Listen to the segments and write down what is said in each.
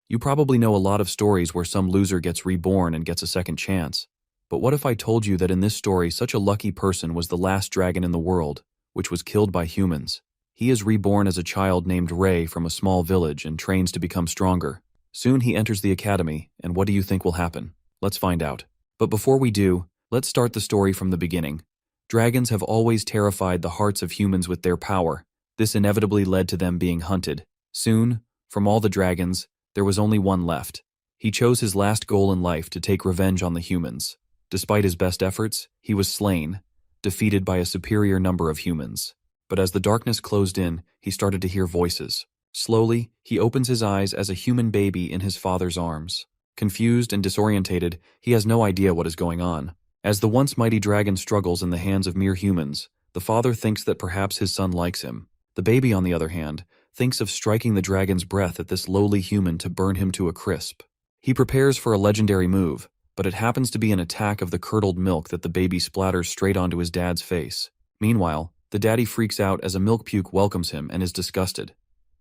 You probably know a lot of stories where some loser gets reborn and gets a second chance. But what if I told you that in this story such a lucky person was the last dragon in the world, which was killed by humans? He is reborn as a child named Ray from a small village and trains to become stronger. Soon he enters the academy, and what do you think will happen? Let's find out. But before we do, let's start the story from the beginning. Dragons have always terrified the hearts of humans with their power. This inevitably led to them being hunted. Soon, from all the dragons, there was only one left. He chose his last goal in life to take revenge on the humans. Despite his best efforts, he was slain, defeated by a superior number of humans. But as the darkness closed in, he started to hear voices. Slowly, he opens his eyes as a human baby in his father's arms. Confused and disorientated, he has no idea what is going on. As the once mighty dragon struggles in the hands of mere humans, the father thinks that perhaps his son likes him. The baby, on the other hand, thinks of striking the dragon's breath at this lowly human to burn him to a crisp. He prepares for a legendary move, but it happens to be an attack of the curdled milk that the baby splatters straight onto his dad's face. Meanwhile, the daddy freaks out as a milk puke welcomes him and is disgusted.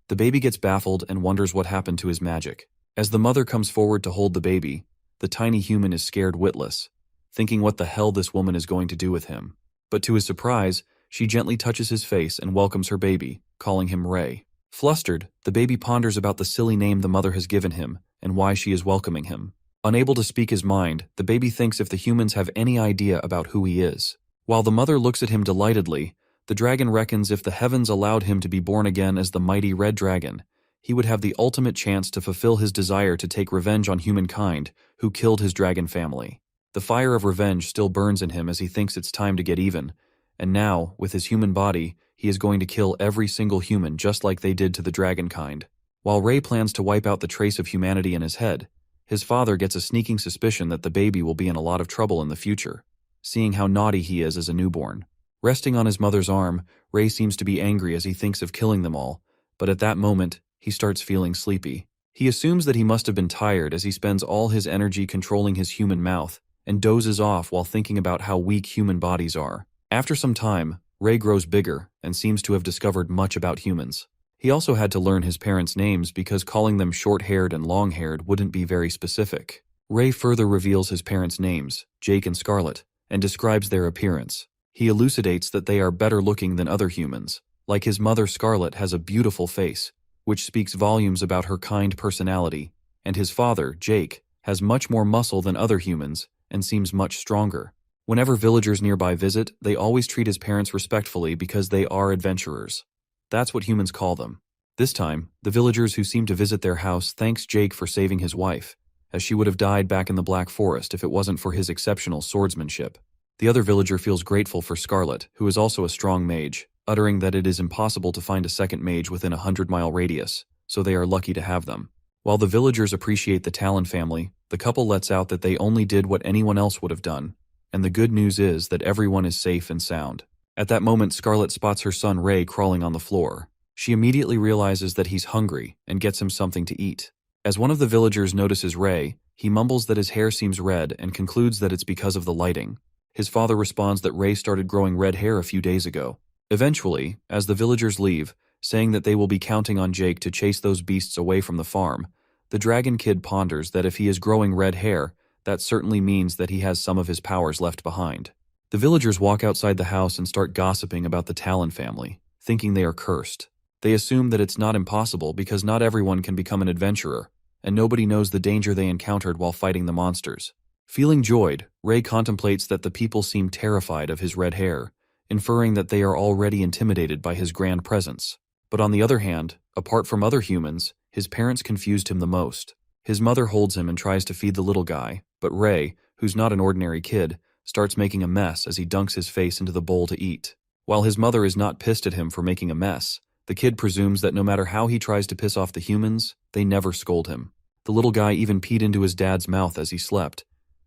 The baby gets baffled and wonders what happened to his magic. As the mother comes forward to hold the baby, the tiny human is scared witless, thinking what the hell this woman is going to do with him. But to his surprise, she gently touches his face and welcomes her baby, calling him Ray. Flustered, the baby ponders about the silly name the mother has given him and why she is welcoming him. Unable to speak his mind, the baby thinks if the humans have any idea about who he is. While the mother looks at him delightedly, the dragon reckons if the heavens allowed him to be born again as the mighty red dragon, he would have the ultimate chance to fulfill his desire to take revenge on humankind who killed his dragon family. The fire of revenge still burns in him as he thinks it's time to get even, and now, with his human body, he is going to kill every single human just like they did to the dragon kind. While Ray plans to wipe out the trace of humanity in his head, his father gets a sneaking suspicion that the baby will be in a lot of trouble in the future, seeing how naughty he is as a newborn. Resting on his mother's arm, Ray seems to be angry as he thinks of killing them all, but at that moment, he starts feeling sleepy. He assumes that he must have been tired as he spends all his energy controlling his human mouth and dozes off while thinking about how weak human bodies are. After some time, Ray grows bigger and seems to have discovered much about humans. He also had to learn his parents' names because calling them short-haired and long-haired wouldn't be very specific. Ray further reveals his parents' names, Jake and Scarlet, and describes their appearance. He elucidates that they are better looking than other humans. Like his mother, Scarlet has a beautiful face, which speaks volumes about her kind personality, and his father, Jake, has much more muscle than other humans and seems much stronger. Whenever villagers nearby visit, they always treat his parents respectfully because they are adventurers. That's what humans call them. This time, the villagers who seem to visit their house thanks Jake for saving his wife, as she would have died back in the Black Forest if it wasn't for his exceptional swordsmanship. The other villager feels grateful for Scarlet, who is also a strong mage, uttering that it is impossible to find a second mage within a 100-mile radius, so they are lucky to have them. While the villagers appreciate the Talon family, the couple lets out that they only did what anyone else would have done, and the good news is that everyone is safe and sound. At that moment, Scarlet spots her son Ray crawling on the floor. She immediately realizes that he's hungry and gets him something to eat. As one of the villagers notices Ray, he mumbles that his hair seems red and concludes that it's because of the lighting. His father responds that Ray started growing red hair a few days ago. Eventually, as the villagers leave, saying that they will be counting on Jake to chase those beasts away from the farm, the dragon kid ponders that if he is growing red hair, that certainly means that he has some of his powers left behind. The villagers walk outside the house and start gossiping about the Talon family, thinking they are cursed. They assume that it's not impossible because not everyone can become an adventurer, and nobody knows the danger they encountered while fighting the monsters. Feeling joyed, Ray contemplates that the people seem terrified of his red hair, inferring that they are already intimidated by his grand presence. But on the other hand, apart from other humans, his parents confused him the most. His mother holds him and tries to feed the little guy, but Ray, who's not an ordinary kid, starts making a mess as he dunks his face into the bowl to eat. While his mother is not pissed at him for making a mess, the kid presumes that no matter how he tries to piss off the humans, they never scold him. The little guy even peed into his dad's mouth as he slept,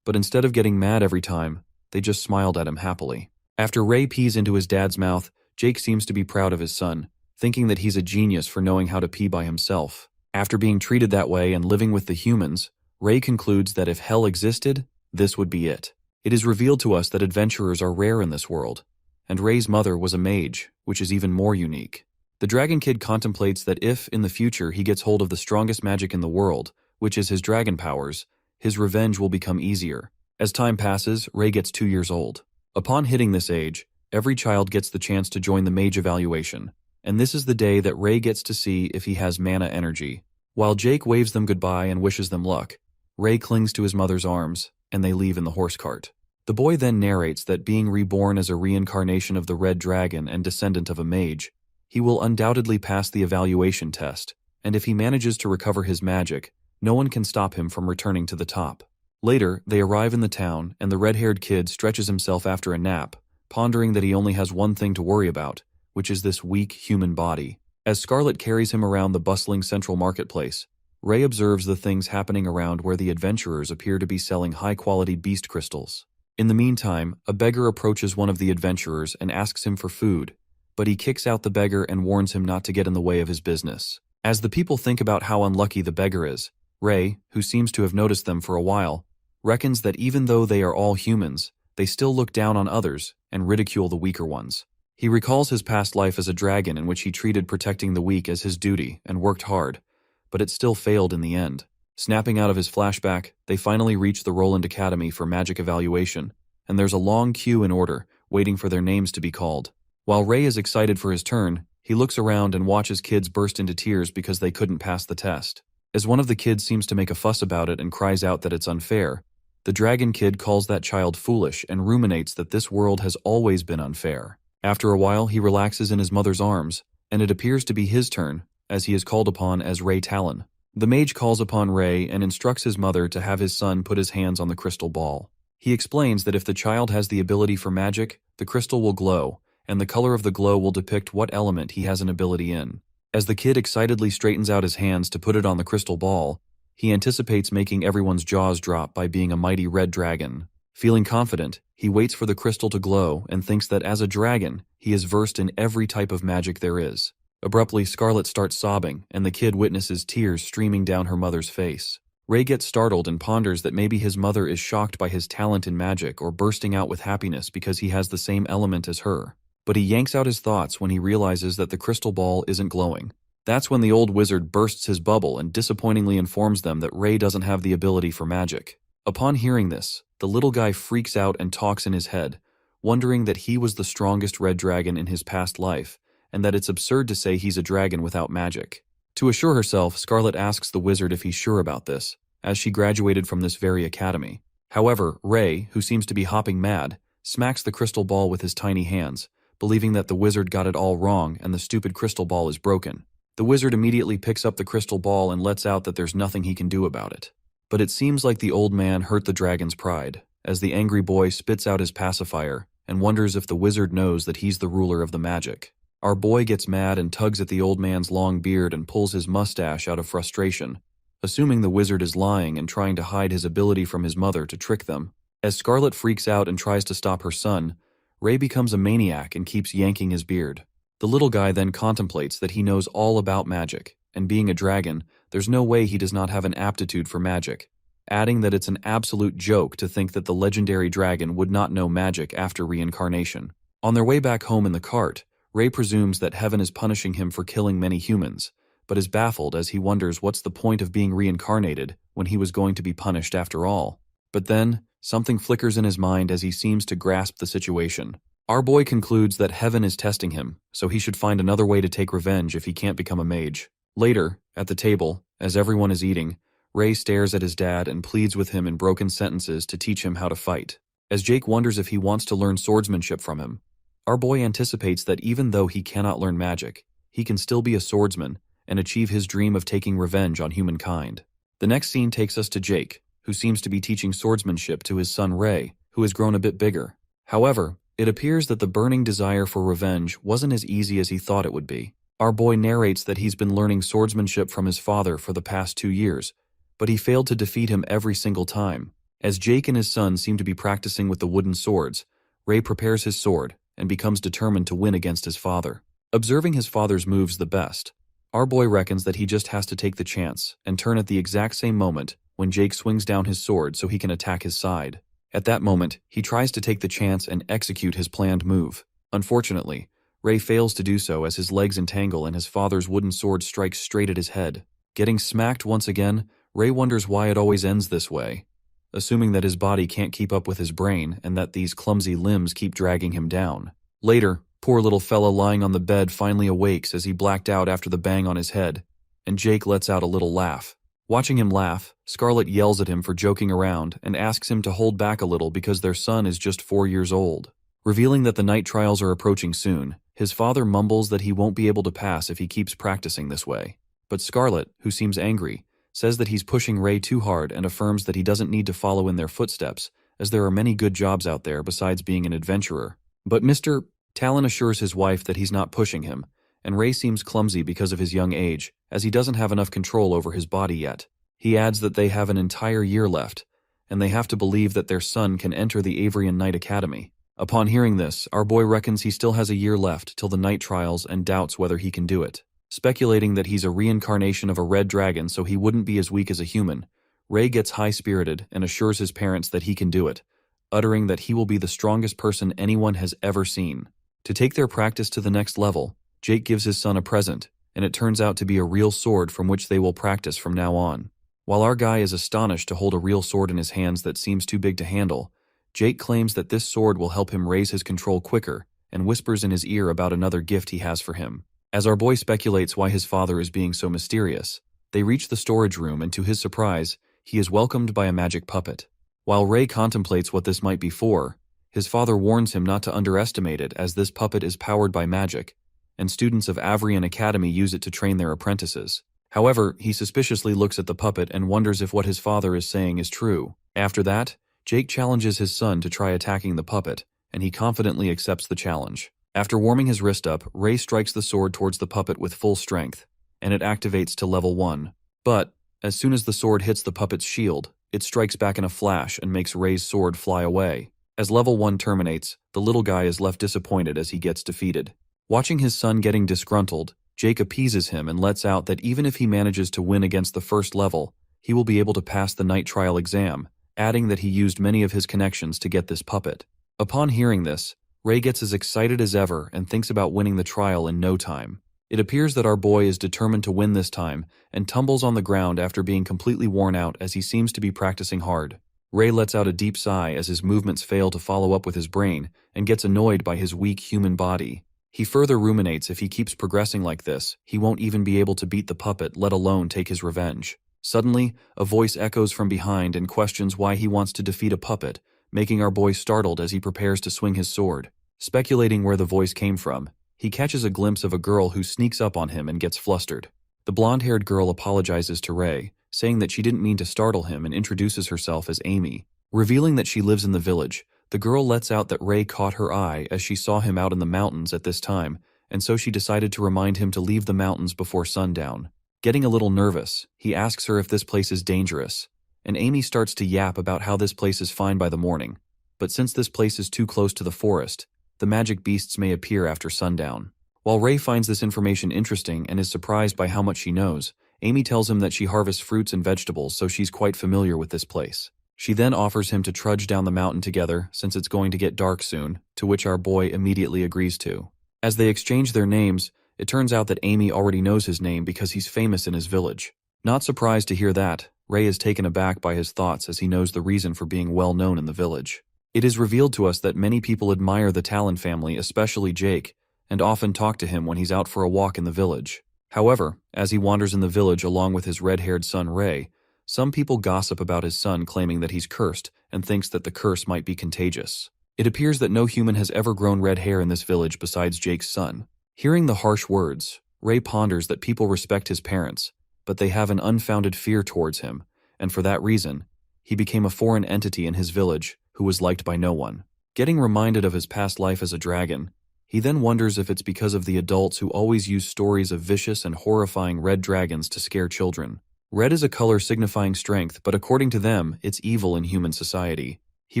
but instead of getting mad every time, they just smiled at him happily. After Ray pees into his dad's mouth, Jake seems to be proud of his son, thinking that he's a genius for knowing how to pee by himself. After being treated that way and living with the humans, Ray concludes that if hell existed, this would be it. It is revealed to us that adventurers are rare in this world, and Ray's mother was a mage, which is even more unique. The Dragon Kid contemplates that if, in the future, he gets hold of the strongest magic in the world, which is his dragon powers, his revenge will become easier. As time passes, Ray gets 2 years old. Upon hitting this age, every child gets the chance to join the mage evaluation, and this is the day that Ray gets to see if he has mana energy. While Jake waves them goodbye and wishes them luck, Ray clings to his mother's arms, and they leave in the horse cart. The boy then narrates that being reborn as a reincarnation of the Red Dragon and descendant of a mage, he will undoubtedly pass the evaluation test, and if he manages to recover his magic, no one can stop him from returning to the top. Later, they arrive in the town, and the red-haired kid stretches himself after a nap, pondering that he only has one thing to worry about, which is this weak human body. As Scarlet carries him around the bustling central marketplace, Ray observes the things happening around where the adventurers appear to be selling high-quality beast crystals. In the meantime, a beggar approaches one of the adventurers and asks him for food, but he kicks out the beggar and warns him not to get in the way of his business. As the people think about how unlucky the beggar is, Ray, who seems to have noticed them for a while, reckons that even though they are all humans, they still look down on others and ridicule the weaker ones. He recalls his past life as a dragon in which he treated protecting the weak as his duty and worked hard, but it still failed in the end. Snapping out of his flashback, they finally reach the Roland Academy for magic evaluation, and there's a long queue in order, waiting for their names to be called. While Ray is excited for his turn, he looks around and watches kids burst into tears because they couldn't pass the test. As one of the kids seems to make a fuss about it and cries out that it's unfair, the Dragon Kid calls that child foolish and ruminates that this world has always been unfair. After a while, he relaxes in his mother's arms, and it appears to be his turn, as he is called upon as Ray Talon. The mage calls upon Ray and instructs his mother to have his son put his hands on the crystal ball. He explains that if the child has the ability for magic, the crystal will glow, and the color of the glow will depict what element he has an ability in. As the kid excitedly straightens out his hands to put it on the crystal ball, he anticipates making everyone's jaws drop by being a mighty red dragon. Feeling confident, he waits for the crystal to glow and thinks that as a dragon, he is versed in every type of magic there is. Abruptly, Scarlet starts sobbing, and the kid witnesses tears streaming down her mother's face. Ray gets startled and ponders that maybe his mother is shocked by his talent in magic or bursting out with happiness because he has the same element as her. But he yanks out his thoughts when he realizes that the crystal ball isn't glowing. That's when the old wizard bursts his bubble and disappointingly informs them that Ray doesn't have the ability for magic. Upon hearing this, the little guy freaks out and talks in his head, wondering that he was the strongest red dragon in his past life, and that it's absurd to say he's a dragon without magic. To assure herself, Scarlet asks the wizard if he's sure about this, as she graduated from this very academy. However, Ray, who seems to be hopping mad, smacks the crystal ball with his tiny hands, believing that the wizard got it all wrong and the stupid crystal ball is broken. The wizard immediately picks up the crystal ball and lets out that there's nothing he can do about it. But it seems like the old man hurt the dragon's pride, as the angry boy spits out his pacifier and wonders if the wizard knows that he's the ruler of the magic. Our boy gets mad and tugs at the old man's long beard and pulls his mustache out of frustration, assuming the wizard is lying and trying to hide his ability from his mother to trick them. As Scarlet freaks out and tries to stop her son, Ray becomes a maniac and keeps yanking his beard. The little guy then contemplates that he knows all about magic, and being a dragon, there's no way he does not have an aptitude for magic, adding that it's an absolute joke to think that the legendary dragon would not know magic after reincarnation. On their way back home in the cart, Ray presumes that heaven is punishing him for killing many humans, but is baffled as he wonders what's the point of being reincarnated when he was going to be punished after all. But then, something flickers in his mind as he seems to grasp the situation. Our boy concludes that heaven is testing him, so he should find another way to take revenge if he can't become a mage. Later, at the table, as everyone is eating, Ray stares at his dad and pleads with him in broken sentences to teach him how to fight. As Jake wonders if he wants to learn swordsmanship from him, our boy anticipates that even though he cannot learn magic, he can still be a swordsman and achieve his dream of taking revenge on humankind. The next scene takes us to Jake, who seems to be teaching swordsmanship to his son Ray, who has grown a bit bigger. However, it appears that the burning desire for revenge wasn't as easy as he thought it would be. Our boy narrates that he's been learning swordsmanship from his father for the past 2 years, but he failed to defeat him every single time. As Jake and his son seem to be practicing with the wooden swords, Ray prepares his sword and becomes determined to win against his father. Observing his father's moves the best, our boy reckons that he just has to take the chance and turn at the exact same moment when Jake swings down his sword so he can attack his side. At that moment, he tries to take the chance and execute his planned move. Unfortunately, Ray fails to do so as his legs entangle and his father's wooden sword strikes straight at his head. Getting smacked once again, Ray wonders why it always ends this way, assuming that his body can't keep up with his brain and that these clumsy limbs keep dragging him down. Later, poor little fella lying on the bed finally awakes as he blacked out after the bang on his head, and Jake lets out a little laugh. Watching him laugh, Scarlet yells at him for joking around and asks him to hold back a little because their son is just 4 years old. Revealing that the night trials are approaching soon, his father mumbles that he won't be able to pass if he keeps practicing this way. But Scarlet, who seems angry, says that he's pushing Ray too hard and affirms that he doesn't need to follow in their footsteps, as there are many good jobs out there besides being an adventurer. But Mr. Talon assures his wife that he's not pushing him, and Ray seems clumsy because of his young age, as he doesn't have enough control over his body yet. He adds that they have an entire year left, and they have to believe that their son can enter the Avrian Knight Academy. Upon hearing this, our boy reckons he still has a year left till the night trials and doubts whether he can do it. Speculating that he's a reincarnation of a red dragon so he wouldn't be as weak as a human, Ray gets high-spirited and assures his parents that he can do it, uttering that he will be the strongest person anyone has ever seen. To take their practice to the next level, Jake gives his son a present, and it turns out to be a real sword from which they will practice from now on. While our guy is astonished to hold a real sword in his hands that seems too big to handle, Jake claims that this sword will help him raise his control quicker and whispers in his ear about another gift he has for him. As our boy speculates why his father is being so mysterious, they reach the storage room and to his surprise, he is welcomed by a magic puppet. While Ray contemplates what this might be for, his father warns him not to underestimate it as this puppet is powered by magic, and students of Avrian Academy use it to train their apprentices. However, he suspiciously looks at the puppet and wonders if what his father is saying is true. After that, Jake challenges his son to try attacking the puppet, and he confidently accepts the challenge. After warming his wrist up, Ray strikes the sword towards the puppet with full strength, and it activates to level 1. But, as soon as the sword hits the puppet's shield, it strikes back in a flash and makes Ray's sword fly away. As level 1 terminates, the little guy is left disappointed as he gets defeated. Watching his son getting disgruntled, Jake appeases him and lets out that even if he manages to win against the first level, he will be able to pass the night trial exam, adding that he used many of his connections to get this puppet. Upon hearing this, Ray gets as excited as ever and thinks about winning the trial in no time. It appears that our boy is determined to win this time and tumbles on the ground after being completely worn out as he seems to be practicing hard. Ray lets out a deep sigh as his movements fail to follow up with his brain and gets annoyed by his weak human body. He further ruminates if he keeps progressing like this, he won't even be able to beat the puppet, let alone take his revenge. Suddenly, a voice echoes from behind and questions why he wants to defeat a puppet, making our boy startled as he prepares to swing his sword. Speculating where the voice came from, he catches a glimpse of a girl who sneaks up on him and gets flustered. The blonde-haired girl apologizes to Ray, saying that she didn't mean to startle him and introduces herself as Amy. Revealing that she lives in the village, the girl lets out that Ray caught her eye as she saw him out in the mountains at this time, and so she decided to remind him to leave the mountains before sundown. Getting a little nervous, he asks her if this place is dangerous, and Amy starts to yap about how this place is fine by the morning, but since this place is too close to the forest, the magic beasts may appear after sundown. While Ray finds this information interesting and is surprised by how much she knows, Amy tells him that she harvests fruits and vegetables, so she's quite familiar with this place. She then offers him to trudge down the mountain together since it's going to get dark soon, to which our boy immediately agrees to. As they exchange their names, it turns out that Amy already knows his name because he's famous in his village. Not surprised to hear that, Ray is taken aback by his thoughts as he knows the reason for being well known in the village. It is revealed to us that many people admire the Talon family, especially Jake, and often talk to him when he's out for a walk in the village. However, as he wanders in the village along with his red-haired son Ray, some people gossip about his son, claiming that he's cursed and thinks that the curse might be contagious. It appears that no human has ever grown red hair in this village besides Jake's son. Hearing the harsh words, Ray ponders that people respect his parents, but they have an unfounded fear towards him, and for that reason, he became a foreign entity in his village who was liked by no one. Getting reminded of his past life as a dragon, he then wonders if it's because of the adults who always use stories of vicious and horrifying red dragons to scare children. Red is a color signifying strength, but according to them, it's evil in human society. He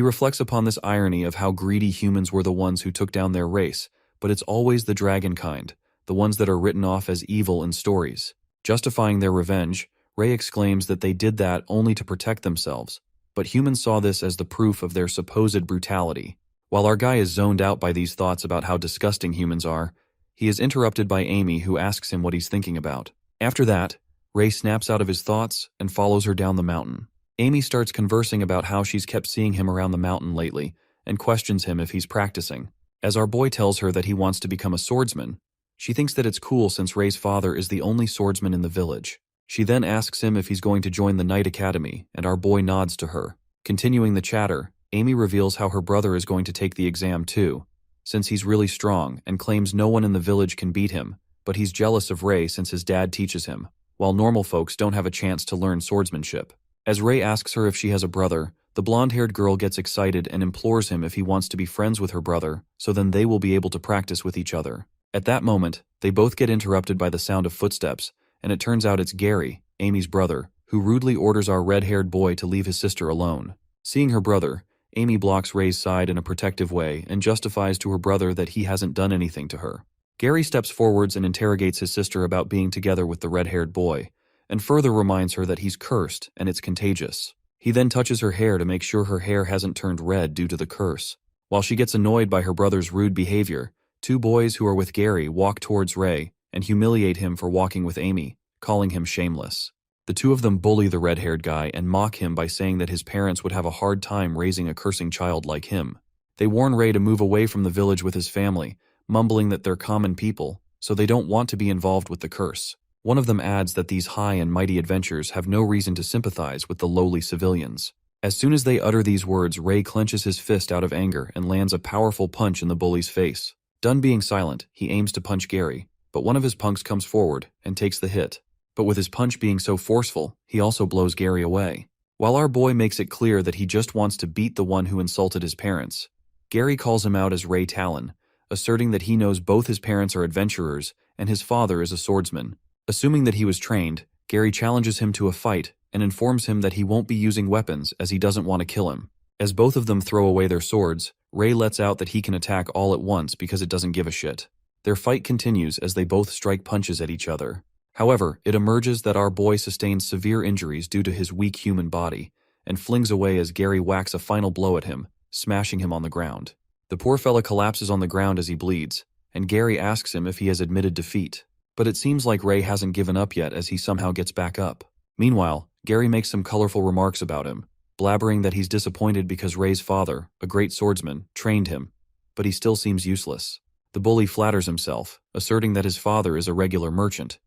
reflects upon this irony of how greedy humans were the ones who took down their race, but it's always the dragon kind, the ones that are written off as evil in stories. Justifying their revenge, Ray exclaims that they did that only to protect themselves, but humans saw this as the proof of their supposed brutality. While our guy is zoned out by these thoughts about how disgusting humans are, He is interrupted by Amy, who asks him what he's thinking about. After that, Ray snaps out of his thoughts and follows her down the mountain. Amy starts conversing about how she's kept seeing him around the mountain lately and questions him if he's practicing. As our boy tells her that he wants to become a swordsman, she thinks that it's cool since Ray's father is the only swordsman in the village. She then asks him if he's going to join the Knight Academy, and our boy nods to her. Continuing the chatter, Amy reveals how her brother is going to take the exam too, since he's really strong, and claims no one in the village can beat him, but he's jealous of Ray since his dad teaches him, while normal folks don't have a chance to learn swordsmanship. As Ray asks her if she has a brother, the blonde-haired girl gets excited and implores him if he wants to be friends with her brother, so then they will be able to practice with each other. At that moment, they both get interrupted by the sound of footsteps, and it turns out it's Gary, Amy's brother, who rudely orders our red-haired boy to leave his sister alone. Seeing her brother, Amy blocks Ray's side in a protective way and justifies to her brother that he hasn't done anything to her. Gary steps forwards and interrogates his sister about being together with the red-haired boy, and further reminds her that he's cursed and it's contagious. He then touches her hair to make sure her hair hasn't turned red due to the curse. While she gets annoyed by her brother's rude behavior, two boys who are with Gary walk towards Ray and humiliate him for walking with Amy, calling him shameless. The two of them bully the red-haired guy and mock him by saying that his parents would have a hard time raising a cursing child like him. They warn Ray to move away from the village with his family, mumbling that they're common people, so they don't want to be involved with the curse. One of them adds that these high and mighty adventures have no reason to sympathize with the lowly civilians. As soon as they utter these words, Ray clenches his fist out of anger and lands a powerful punch in the bully's face. Done being silent, he aims to punch Gary, but one of his punks comes forward and takes the hit. But with his punch being so forceful, he also blows Gary away. While our boy makes it clear that he just wants to beat the one who insulted his parents, Gary calls him out as Ray Talon, asserting that he knows both his parents are adventurers and his father is a swordsman. Assuming that he was trained, Gary challenges him to a fight and informs him that he won't be using weapons as he doesn't want to kill him. As both of them throw away their swords, Ray lets out that he can attack all at once because it doesn't give a shit. Their fight continues as they both strike punches at each other. However, it emerges that our boy sustains severe injuries due to his weak human body, and flings away as Gary whacks a final blow at him, smashing him on the ground. The poor fella collapses on the ground as he bleeds, and Gary asks him if he has admitted defeat. But it seems like Ray hasn't given up yet as he somehow gets back up. Meanwhile, Gary makes some colorful remarks about him, blabbering that he's disappointed because Ray's father, a great swordsman, trained him, but he still seems useless. The bully flatters himself, asserting that his father is a regular merchant,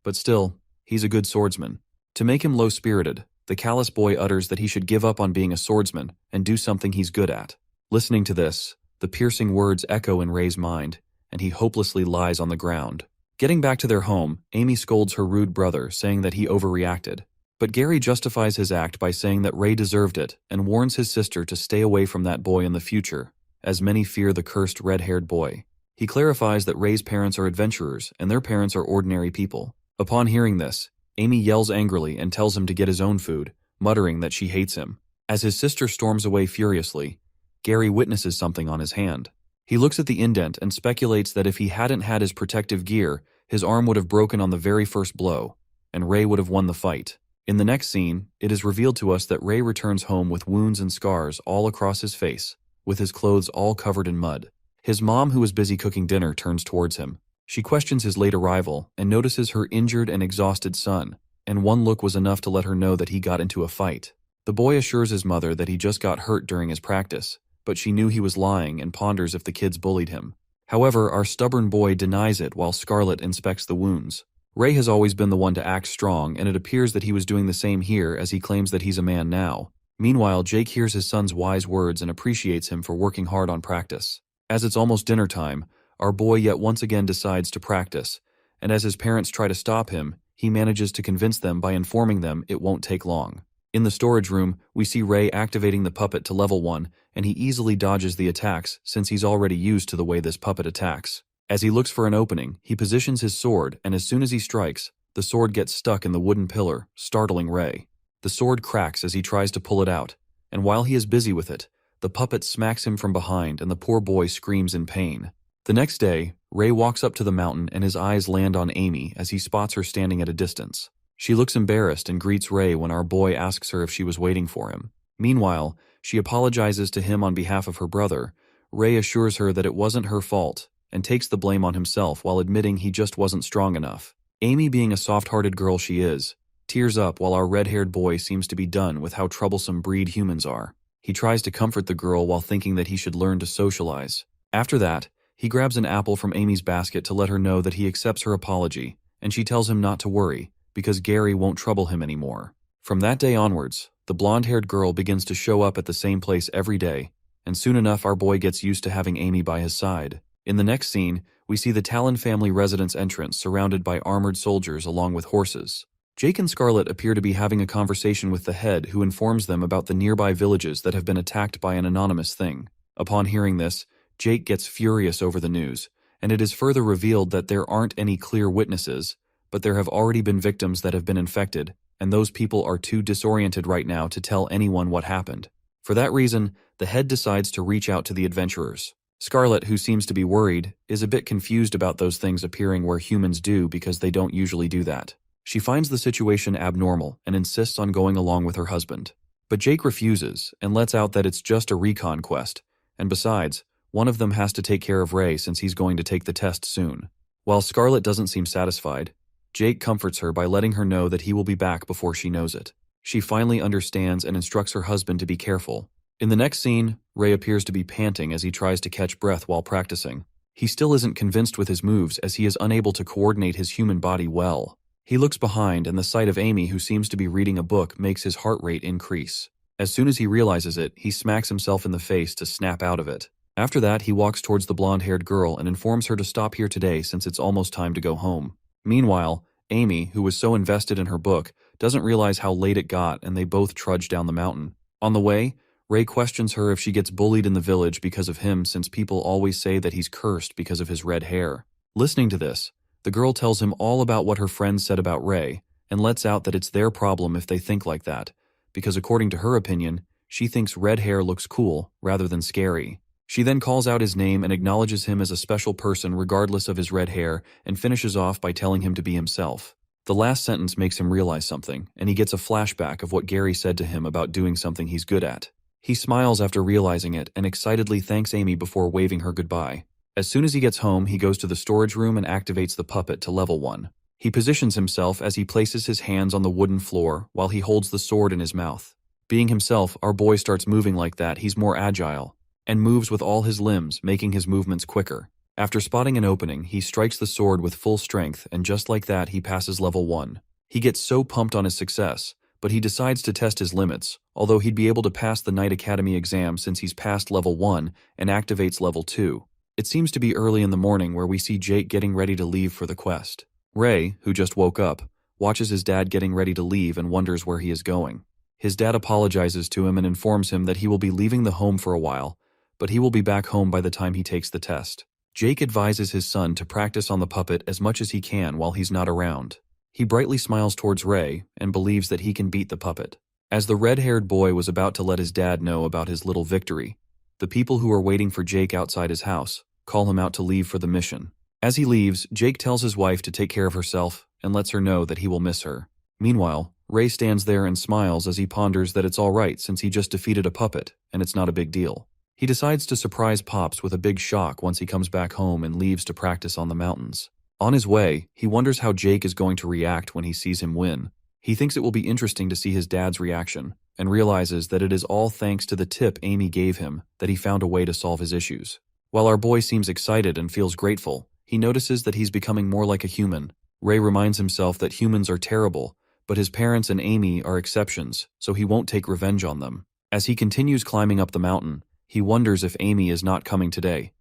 but still, he's a good swordsman. To make him low-spirited, the callous boy utters that he should give up on being a swordsman and do something he's good at. Listening to this, the piercing words echo in Ray's mind, and he hopelessly lies on the ground. Getting back to their home, Amy scolds her rude brother, saying that he overreacted. But Gary justifies his act by saying that Ray deserved it and warns his sister to stay away from that boy in the future, as many fear the cursed red-haired boy. He clarifies that Ray's parents are adventurers and their parents are ordinary people. Upon hearing this, Amy yells angrily and tells him to get his own food, muttering that she hates him. As his sister storms away furiously, Gary witnesses something on his hand. He looks at the indent and speculates that if he hadn't had his protective gear, his arm would have broken on the very first blow, and Ray would have won the fight. In the next scene, it is revealed to us that Ray returns home with wounds and scars all across his face, with his clothes all covered in mud. His mom, who is busy cooking dinner, turns towards him. She questions his late arrival and notices her injured and exhausted son, and one look was enough to let her know that he got into a fight. The boy assures his mother that he just got hurt during his practice, but she knew he was lying and ponders if the kids bullied him. However, our stubborn boy denies it while Scarlet inspects the wounds. Ray has always been the one to act strong, and it appears that he was doing the same here as he claims that he's a man now. Meanwhile, Jake hears his son's wise words and appreciates him for working hard on practice. As it's almost dinner time, our boy yet once again decides to practice, and as his parents try to stop him, he manages to convince them by informing them it won't take long. In the storage room, we see Ray activating the puppet to level 1, and he easily dodges the attacks since he's already used to the way this puppet attacks. As he looks for an opening, he positions his sword, and as soon as he strikes, the sword gets stuck in the wooden pillar, startling Ray. The sword cracks as he tries to pull it out, and while he is busy with it, the puppet smacks him from behind and the poor boy screams in pain. The next day, Ray walks up to the mountain and his eyes land on Amy as he spots her standing at a distance. She looks embarrassed and greets Ray when our boy asks her if she was waiting for him. Meanwhile, she apologizes to him on behalf of her brother. Ray assures her that it wasn't her fault, and takes the blame on himself while admitting he just wasn't strong enough. Amy, being a soft-hearted girl she is, tears up while our red-haired boy seems to be done with how troublesome breed humans are. He tries to comfort the girl while thinking that he should learn to socialize. After that, he grabs an apple from Amy's basket to let her know that he accepts her apology, and she tells him not to worry, because Gary won't trouble him anymore. From that day onwards, the blonde-haired girl begins to show up at the same place every day, and soon enough our boy gets used to having Amy by his side. In the next scene, we see the Talon family residence entrance surrounded by armored soldiers along with horses. Jake and Scarlet appear to be having a conversation with the head, who informs them about the nearby villages that have been attacked by an anonymous thing. Upon hearing this, Jake gets furious over the news, and it is further revealed that there aren't any clear witnesses, but there have already been victims that have been infected, and those people are too disoriented right now to tell anyone what happened. For that reason, the head decides to reach out to the adventurers. Scarlet, who seems to be worried, is a bit confused about those things appearing where humans do because they don't usually do that. She finds the situation abnormal and insists on going along with her husband. But Jake refuses and lets out that it's just a recon quest, and besides, one of them has to take care of Ray since he's going to take the test soon. While Scarlet doesn't seem satisfied, Jake comforts her by letting her know that he will be back before she knows it. She finally understands and instructs her husband to be careful. In the next scene, Ray appears to be panting as he tries to catch breath while practicing. He still isn't convinced with his moves as he is unable to coordinate his human body well. He looks behind, and the sight of Amy, who seems to be reading a book, makes his heart rate increase. As soon as he realizes it, he smacks himself in the face to snap out of it. After that, he walks towards the blonde-haired girl and informs her to stop here today since it's almost time to go home. Meanwhile, Amy, who was so invested in her book, doesn't realize how late it got, and they both trudge down the mountain. On the way, Ray questions her if she gets bullied in the village because of him, since people always say that he's cursed because of his red hair. Listening to this, the girl tells him all about what her friends said about Ray, and lets out that it's their problem if they think like that, because according to her opinion, she thinks red hair looks cool rather than scary. She then calls out his name and acknowledges him as a special person regardless of his red hair, and finishes off by telling him to be himself. The last sentence makes him realize something, and he gets a flashback of what Gary said to him about doing something he's good at. He smiles after realizing it and excitedly thanks Amy before waving her goodbye. As soon as he gets home, he goes to the storage room and activates the puppet to level 1. He positions himself as he places his hands on the wooden floor while he holds the sword in his mouth. Being himself, our boy starts moving like that. He's more agile and moves with all his limbs, making his movements quicker. After spotting an opening, he strikes the sword with full strength, and just like that, he passes level 1. He gets so pumped on his success, but he decides to test his limits, although he'd be able to pass the Knight Academy exam since he's passed level 1 and activates level 2. It seems to be early in the morning where we see Jake getting ready to leave for the quest. Ray, who just woke up, watches his dad getting ready to leave and wonders where he is going. His dad apologizes to him and informs him that he will be leaving the home for a while, but he will be back home by the time he takes the test. Jake advises his son to practice on the puppet as much as he can while he's not around. He brightly smiles towards Ray and believes that he can beat the puppet. As the red-haired boy was about to let his dad know about his little victory, the people who are waiting for Jake outside his house call him out to leave for the mission. As he leaves, Jake tells his wife to take care of herself and lets her know that he will miss her. Meanwhile, Ray stands there and smiles as he ponders that it's all right since he just defeated a puppet and it's not a big deal. He decides to surprise Pops with a big shock once he comes back home and leaves to practice on the mountains. On his way, he wonders how Jake is going to react when he sees him win. He thinks it will be interesting to see his dad's reaction, and realizes that it is all thanks to the tip Amy gave him that he found a way to solve his issues. While our boy seems excited and feels grateful, he notices that he's becoming more like a human. Ray reminds himself that humans are terrible, but his parents and Amy are exceptions, so he won't take revenge on them. As he continues climbing up the mountain, he wonders if Amy is not coming today.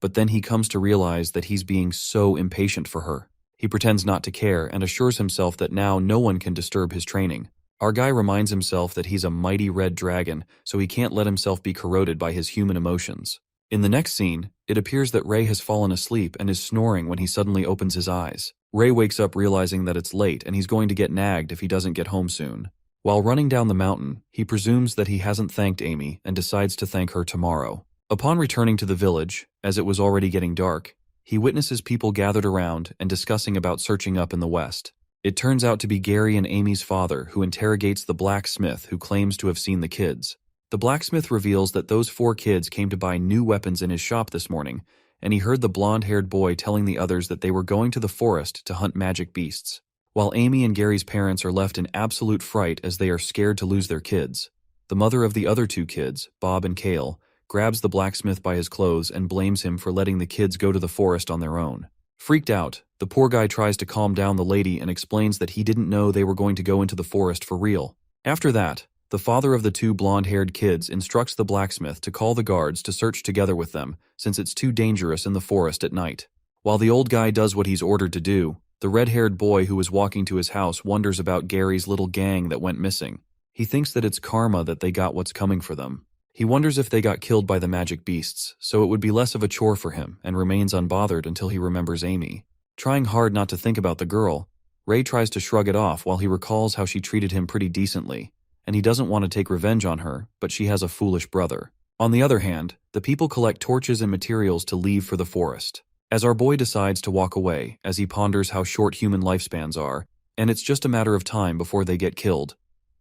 But then he comes to realize that he's being so impatient for her. He pretends not to care and assures himself that now no one can disturb his training. Our guy reminds himself that he's a mighty red dragon, so he can't let himself be corroded by his human emotions. In the next scene, it appears that Ray has fallen asleep and is snoring when he suddenly opens his eyes. Ray wakes up realizing that it's late and he's going to get nagged if he doesn't get home soon. While running down the mountain, he presumes that he hasn't thanked Amy and decides to thank her tomorrow. Upon returning to the village, as it was already getting dark, he witnesses people gathered around and discussing about searching up in the west. It turns out to be Gary and Amy's father who interrogates the blacksmith who claims to have seen the kids. The blacksmith reveals that those 4 kids came to buy new weapons in his shop this morning, and he heard the blonde-haired boy telling the others that they were going to the forest to hunt magic beasts. While Amy and Gary's parents are left in absolute fright as they are scared to lose their kids, the mother of the other two kids, Bob and Cale, grabs the blacksmith by his clothes and blames him for letting the kids go to the forest on their own. Freaked out, the poor guy tries to calm down the lady and explains that he didn't know they were going to go into the forest for real. After that, the father of the two blonde-haired kids instructs the blacksmith to call the guards to search together with them, since it's too dangerous in the forest at night. While the old guy does what he's ordered to do, the red-haired boy who was walking to his house wonders about Gary's little gang that went missing. He thinks that it's karma that they got what's coming for them. He wonders if they got killed by the magic beasts, so it would be less of a chore for him, and remains unbothered until he remembers Amy. Trying hard not to think about the girl, Ray tries to shrug it off while he recalls how she treated him pretty decently, and he doesn't want to take revenge on her, but she has a foolish brother. On the other hand, the people collect torches and materials to leave for the forest. As our boy decides to walk away, as he ponders how short human lifespans are, and it's just a matter of time before they get killed.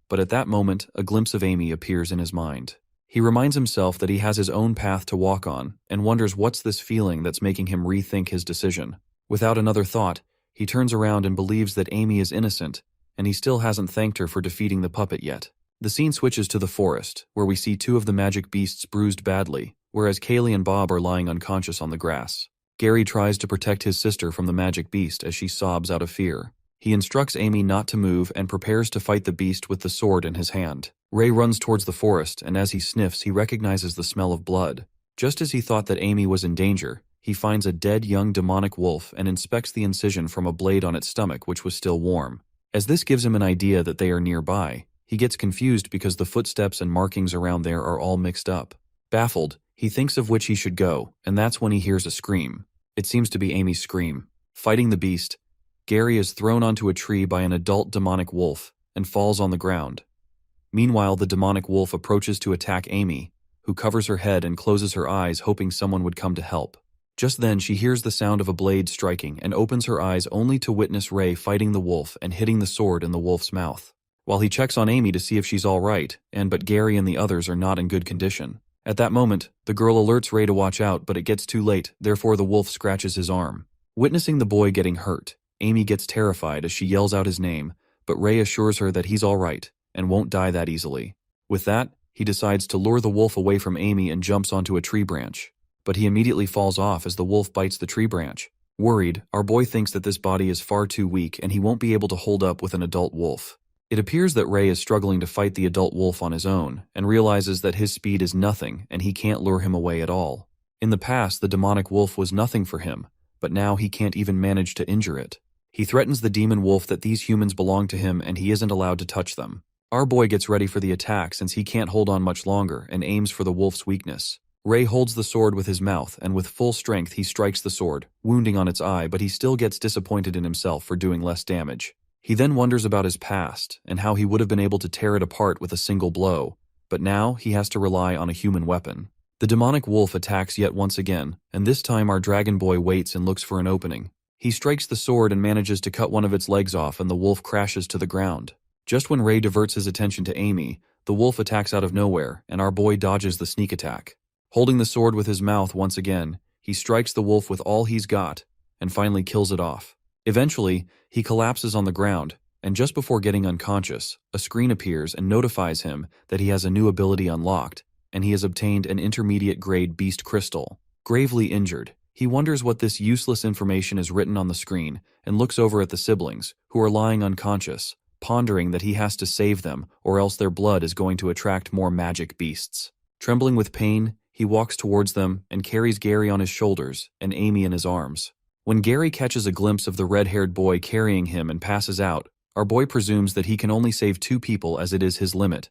But at that moment, a glimpse of Amy appears in his mind. He reminds himself that he has his own path to walk on, and wonders what's this feeling that's making him rethink his decision. Without another thought, he turns around and believes that Amy is innocent, and he still hasn't thanked her for defeating the puppet yet. The scene switches to the forest, where we see two of the magic beasts bruised badly, whereas Kaylee and Bob are lying unconscious on the grass. Gary tries to protect his sister from the magic beast as she sobs out of fear. He instructs Amy not to move and prepares to fight the beast with the sword in his hand. Ray runs towards the forest, and as he sniffs, he recognizes the smell of blood. Just as he thought that Amy was in danger, he finds a dead young demonic wolf and inspects the incision from a blade on its stomach, which was still warm. As this gives him an idea that they are nearby, he gets confused because the footsteps and markings around there are all mixed up. Baffled, he thinks of which he should go, and that's when he hears a scream. It seems to be Amy's scream. Fighting the beast, Gary is thrown onto a tree by an adult demonic wolf and falls on the ground. Meanwhile, the demonic wolf approaches to attack Amy, who covers her head and closes her eyes, hoping someone would come to help. Just then, she hears the sound of a blade striking and opens her eyes only to witness Ray fighting the wolf and hitting the sword in the wolf's mouth. While he checks on Amy to see if she's all right, but Gary and the others are not in good condition. At that moment, the girl alerts Ray to watch out, but it gets too late, therefore the wolf scratches his arm. Witnessing the boy getting hurt, Amy gets terrified as she yells out his name, but Ray assures her that he's all right and won't die that easily. With that, he decides to lure the wolf away from Amy and jumps onto a tree branch. But he immediately falls off as the wolf bites the tree branch. Worried, our boy thinks that this body is far too weak and he won't be able to hold up with an adult wolf. It appears that Ray is struggling to fight the adult wolf on his own and realizes that his speed is nothing and he can't lure him away at all. In the past, the demonic wolf was nothing for him, but now he can't even manage to injure it. He threatens the demon wolf that these humans belong to him and he isn't allowed to touch them. Our boy gets ready for the attack since he can't hold on much longer and aims for the wolf's weakness. Ray holds the sword with his mouth and with full strength he strikes the sword, wounding on its eye, but he still gets disappointed in himself for doing less damage. He then wonders about his past and how he would have been able to tear it apart with a single blow, but now he has to rely on a human weapon. The demonic wolf attacks yet once again, and this time our dragon boy waits and looks for an opening. He strikes the sword and manages to cut one of its legs off, and the wolf crashes to the ground. Just when Ray diverts his attention to Amy, the wolf attacks out of nowhere, and our boy dodges the sneak attack. Holding the sword with his mouth once again, he strikes the wolf with all he's got, and finally kills it off. Eventually, he collapses on the ground, and just before getting unconscious, a screen appears and notifies him that he has a new ability unlocked, and he has obtained an intermediate-grade beast crystal. Gravely injured, he wonders what this useless information is written on the screen, and looks over at the siblings, who are lying unconscious, pondering that he has to save them, or else their blood is going to attract more magic beasts. Trembling with pain, he walks towards them and carries Gary on his shoulders and Amy in his arms. When Gary catches a glimpse of the red-haired boy carrying him and passes out, our boy presumes that he can only save 2 people as it is his limit,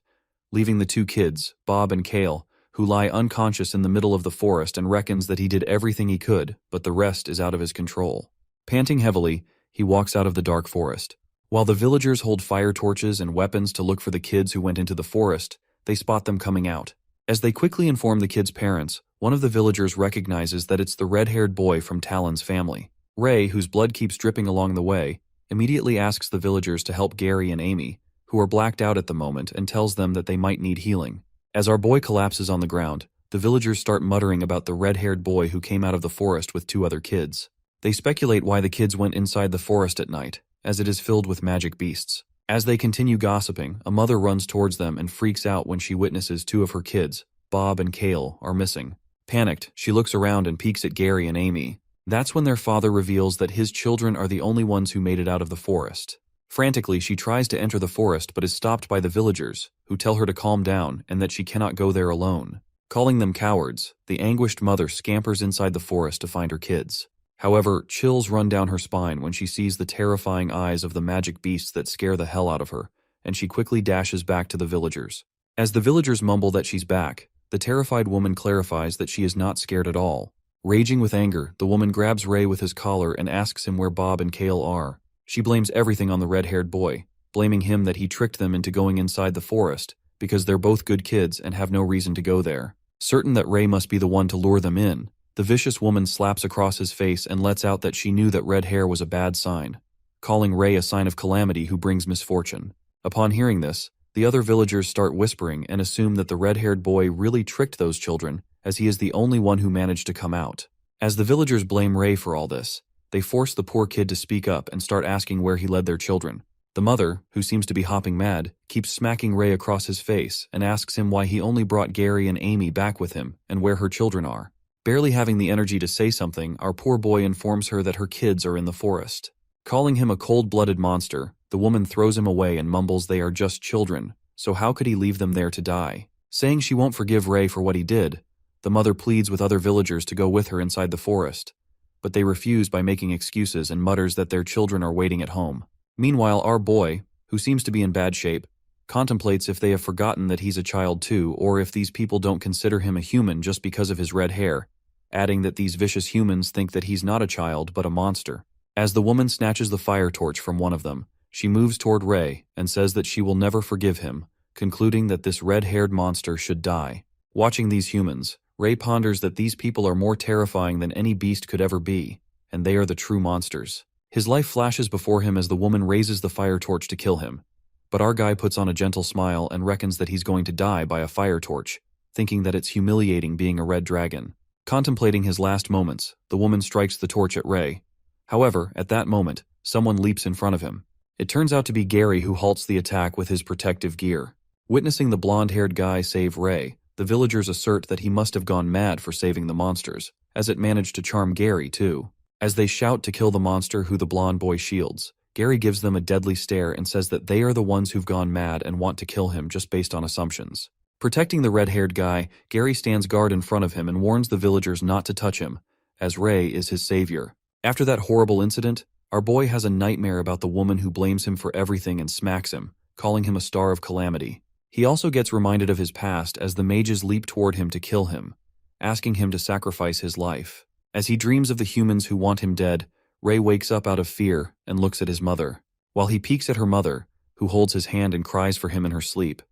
leaving the 2 kids, Bob and Cale, who lie unconscious in the middle of the forest, and reckons that he did everything he could, but the rest is out of his control. Panting heavily, he walks out of the dark forest. While the villagers hold fire torches and weapons to look for the kids who went into the forest, they spot them coming out. As they quickly inform the kids' parents, one of the villagers recognizes that it's the red-haired boy from Talon's family. Ray, whose blood keeps dripping along the way, immediately asks the villagers to help Gary and Amy, who are blacked out at the moment, and tells them that they might need healing. As our boy collapses on the ground, the villagers start muttering about the red-haired boy who came out of the forest with 2 other kids. They speculate why the kids went inside the forest at night, as it is filled with magic beasts. As they continue gossiping, a mother runs towards them and freaks out when she witnesses 2 of her kids, Bob and Kale, are missing. Panicked, she looks around and peeks at Gary and Amy. That's when their father reveals that his children are the only ones who made it out of the forest. Frantically, she tries to enter the forest but is stopped by the villagers, who tell her to calm down and that she cannot go there alone. Calling them cowards, the anguished mother scampers inside the forest to find her kids. However, chills run down her spine when she sees the terrifying eyes of the magic beasts that scare the hell out of her, and she quickly dashes back to the villagers. As the villagers mumble that she's back, the terrified woman clarifies that she is not scared at all. Raging with anger, the woman grabs Ray with his collar and asks him where Bob and Kale are. She blames everything on the red-haired boy, blaming him that he tricked them into going inside the forest, because they're both good kids and have no reason to go there. Certain that Ray must be the one to lure them in, the vicious woman slaps across his face and lets out that she knew that red hair was a bad sign, calling Ray a sign of calamity who brings misfortune. Upon hearing this, the other villagers start whispering and assume that the red-haired boy really tricked those children, as he is the only one who managed to come out. As the villagers blame Ray for all this, they force the poor kid to speak up and start asking where he led their children. The mother, who seems to be hopping mad, keeps smacking Ray across his face and asks him why he only brought Gary and Amy back with him and where her children are. Barely having the energy to say something, our poor boy informs her that her kids are in the forest. Calling him a cold-blooded monster, the woman throws him away and mumbles they are just children, so how could he leave them there to die? Saying she won't forgive Ray for what he did, the mother pleads with other villagers to go with her inside the forest, but they refuse by making excuses and mutters that their children are waiting at home. Meanwhile, our boy, who seems to be in bad shape, contemplates if they have forgotten that he's a child too, or if these people don't consider him a human just because of his red hair, adding that these vicious humans think that he's not a child but a monster. As the woman snatches the fire torch from one of them, she moves toward Ray and says that she will never forgive him, concluding that this red-haired monster should die. Watching these humans, Ray ponders that these people are more terrifying than any beast could ever be, and they are the true monsters. His life flashes before him as the woman raises the fire torch to kill him, but our guy puts on a gentle smile and reckons that he's going to die by a fire torch, thinking that it's humiliating being a red dragon. Contemplating his last moments, the woman strikes the torch at Ray. However, at that moment, someone leaps in front of him. It turns out to be Gary, who halts the attack with his protective gear. Witnessing the blonde-haired guy save Ray, the villagers assert that he must have gone mad for saving the monsters, as it managed to charm Gary too. As they shout to kill the monster who the blonde boy shields, Gary gives them a deadly stare and says that they are the ones who've gone mad and want to kill him just based on assumptions. Protecting the red-haired guy, Gary stands guard in front of him and warns the villagers not to touch him, as Ray is his savior. After that horrible incident, our boy has a nightmare about the woman who blames him for everything and smacks him, calling him a star of calamity. He also gets reminded of his past as the mages leap toward him to kill him, asking him to sacrifice his life. As he dreams of the humans who want him dead, Ray wakes up out of fear and looks at his mother. While he peeks at her mother, who holds his hand and cries for him in her sleep,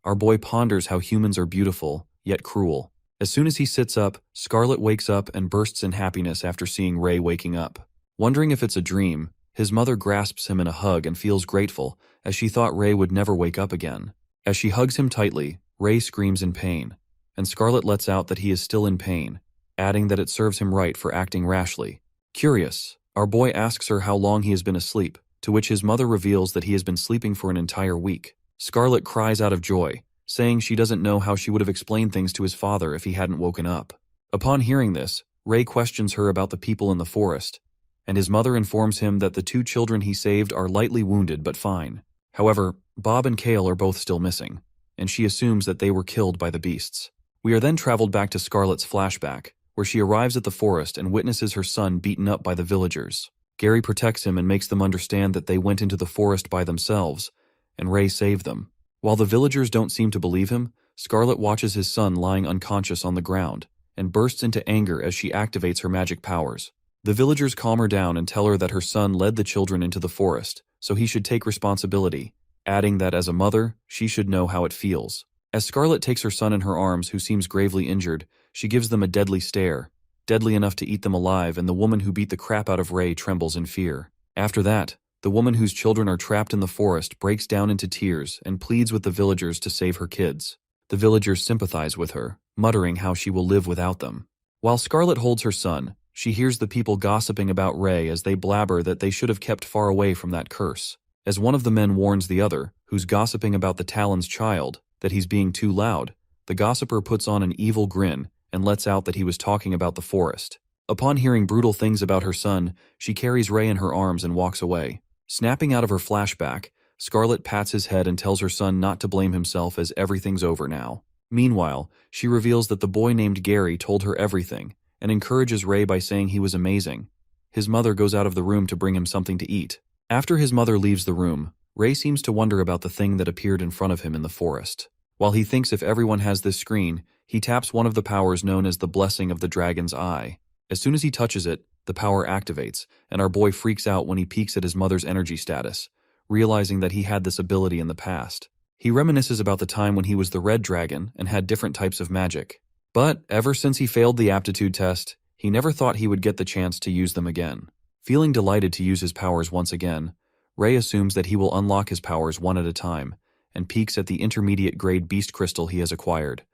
our boy ponders how humans are beautiful, yet cruel. As soon as he sits up, Scarlet wakes up and bursts in happiness after seeing Ray waking up. Wondering if it's a dream, his mother grasps him in a hug and feels grateful, as she thought Ray would never wake up again. As she hugs him tightly, Ray screams in pain, and Scarlet lets out that he is still in pain, adding that it serves him right for acting rashly. Curious, our boy asks her how long he has been asleep, to which his mother reveals that he has been sleeping for an entire week. Scarlet cries out of joy, saying she doesn't know how she would have explained things to his father if he hadn't woken up. Upon hearing this, Ray questions her about the people in the forest, and his mother informs him that the 2 children he saved are lightly wounded but fine. However, Bob and Kale are both still missing, and she assumes that they were killed by the beasts. We are then traveled back to Scarlet's flashback, where she arrives at the forest and witnesses her son beaten up by the villagers. Gary protects him and makes them understand that they went into the forest by themselves, and Ray saved them. While the villagers don't seem to believe him, Scarlet watches his son lying unconscious on the ground, and bursts into anger as she activates her magic powers. The villagers calm her down and tell her that her son led the children into the forest, so he should take responsibility, adding that as a mother, she should know how it feels. As Scarlet takes her son in her arms, who seems gravely injured, she gives them a deadly stare, deadly enough to eat them alive, and the woman who beat the crap out of Ray trembles in fear. After that, the woman whose children are trapped in the forest breaks down into tears and pleads with the villagers to save her kids. The villagers sympathize with her, muttering how she will live without them. While Scarlet holds her son, she hears the people gossiping about Ray as they blabber that they should have kept far away from that curse. As one of the men warns the other, who's gossiping about the Talon's child, that he's being too loud, the gossiper puts on an evil grin and lets out that he was talking about the forest. Upon hearing brutal things about her son, she carries Ray in her arms and walks away. Snapping out of her flashback, Scarlet pats his head and tells her son not to blame himself as everything's over now. Meanwhile, she reveals that the boy named Gary told her everything and encourages Ray by saying he was amazing. His mother goes out of the room to bring him something to eat. After his mother leaves the room, Ray seems to wonder about the thing that appeared in front of him in the forest. While he thinks if everyone has this screen, he taps one of the powers known as the Blessing of the Dragon's Eye. As soon as he touches it, the power activates, and our boy freaks out when he peeks at his mother's energy status, realizing that he had this ability in the past. He reminisces about the time when he was the red dragon and had different types of magic. But ever since he failed the aptitude test, he never thought he would get the chance to use them again. Feeling delighted to use his powers once again, Ray assumes that he will unlock his powers one at a time, and peeks at the intermediate grade beast crystal he has acquired,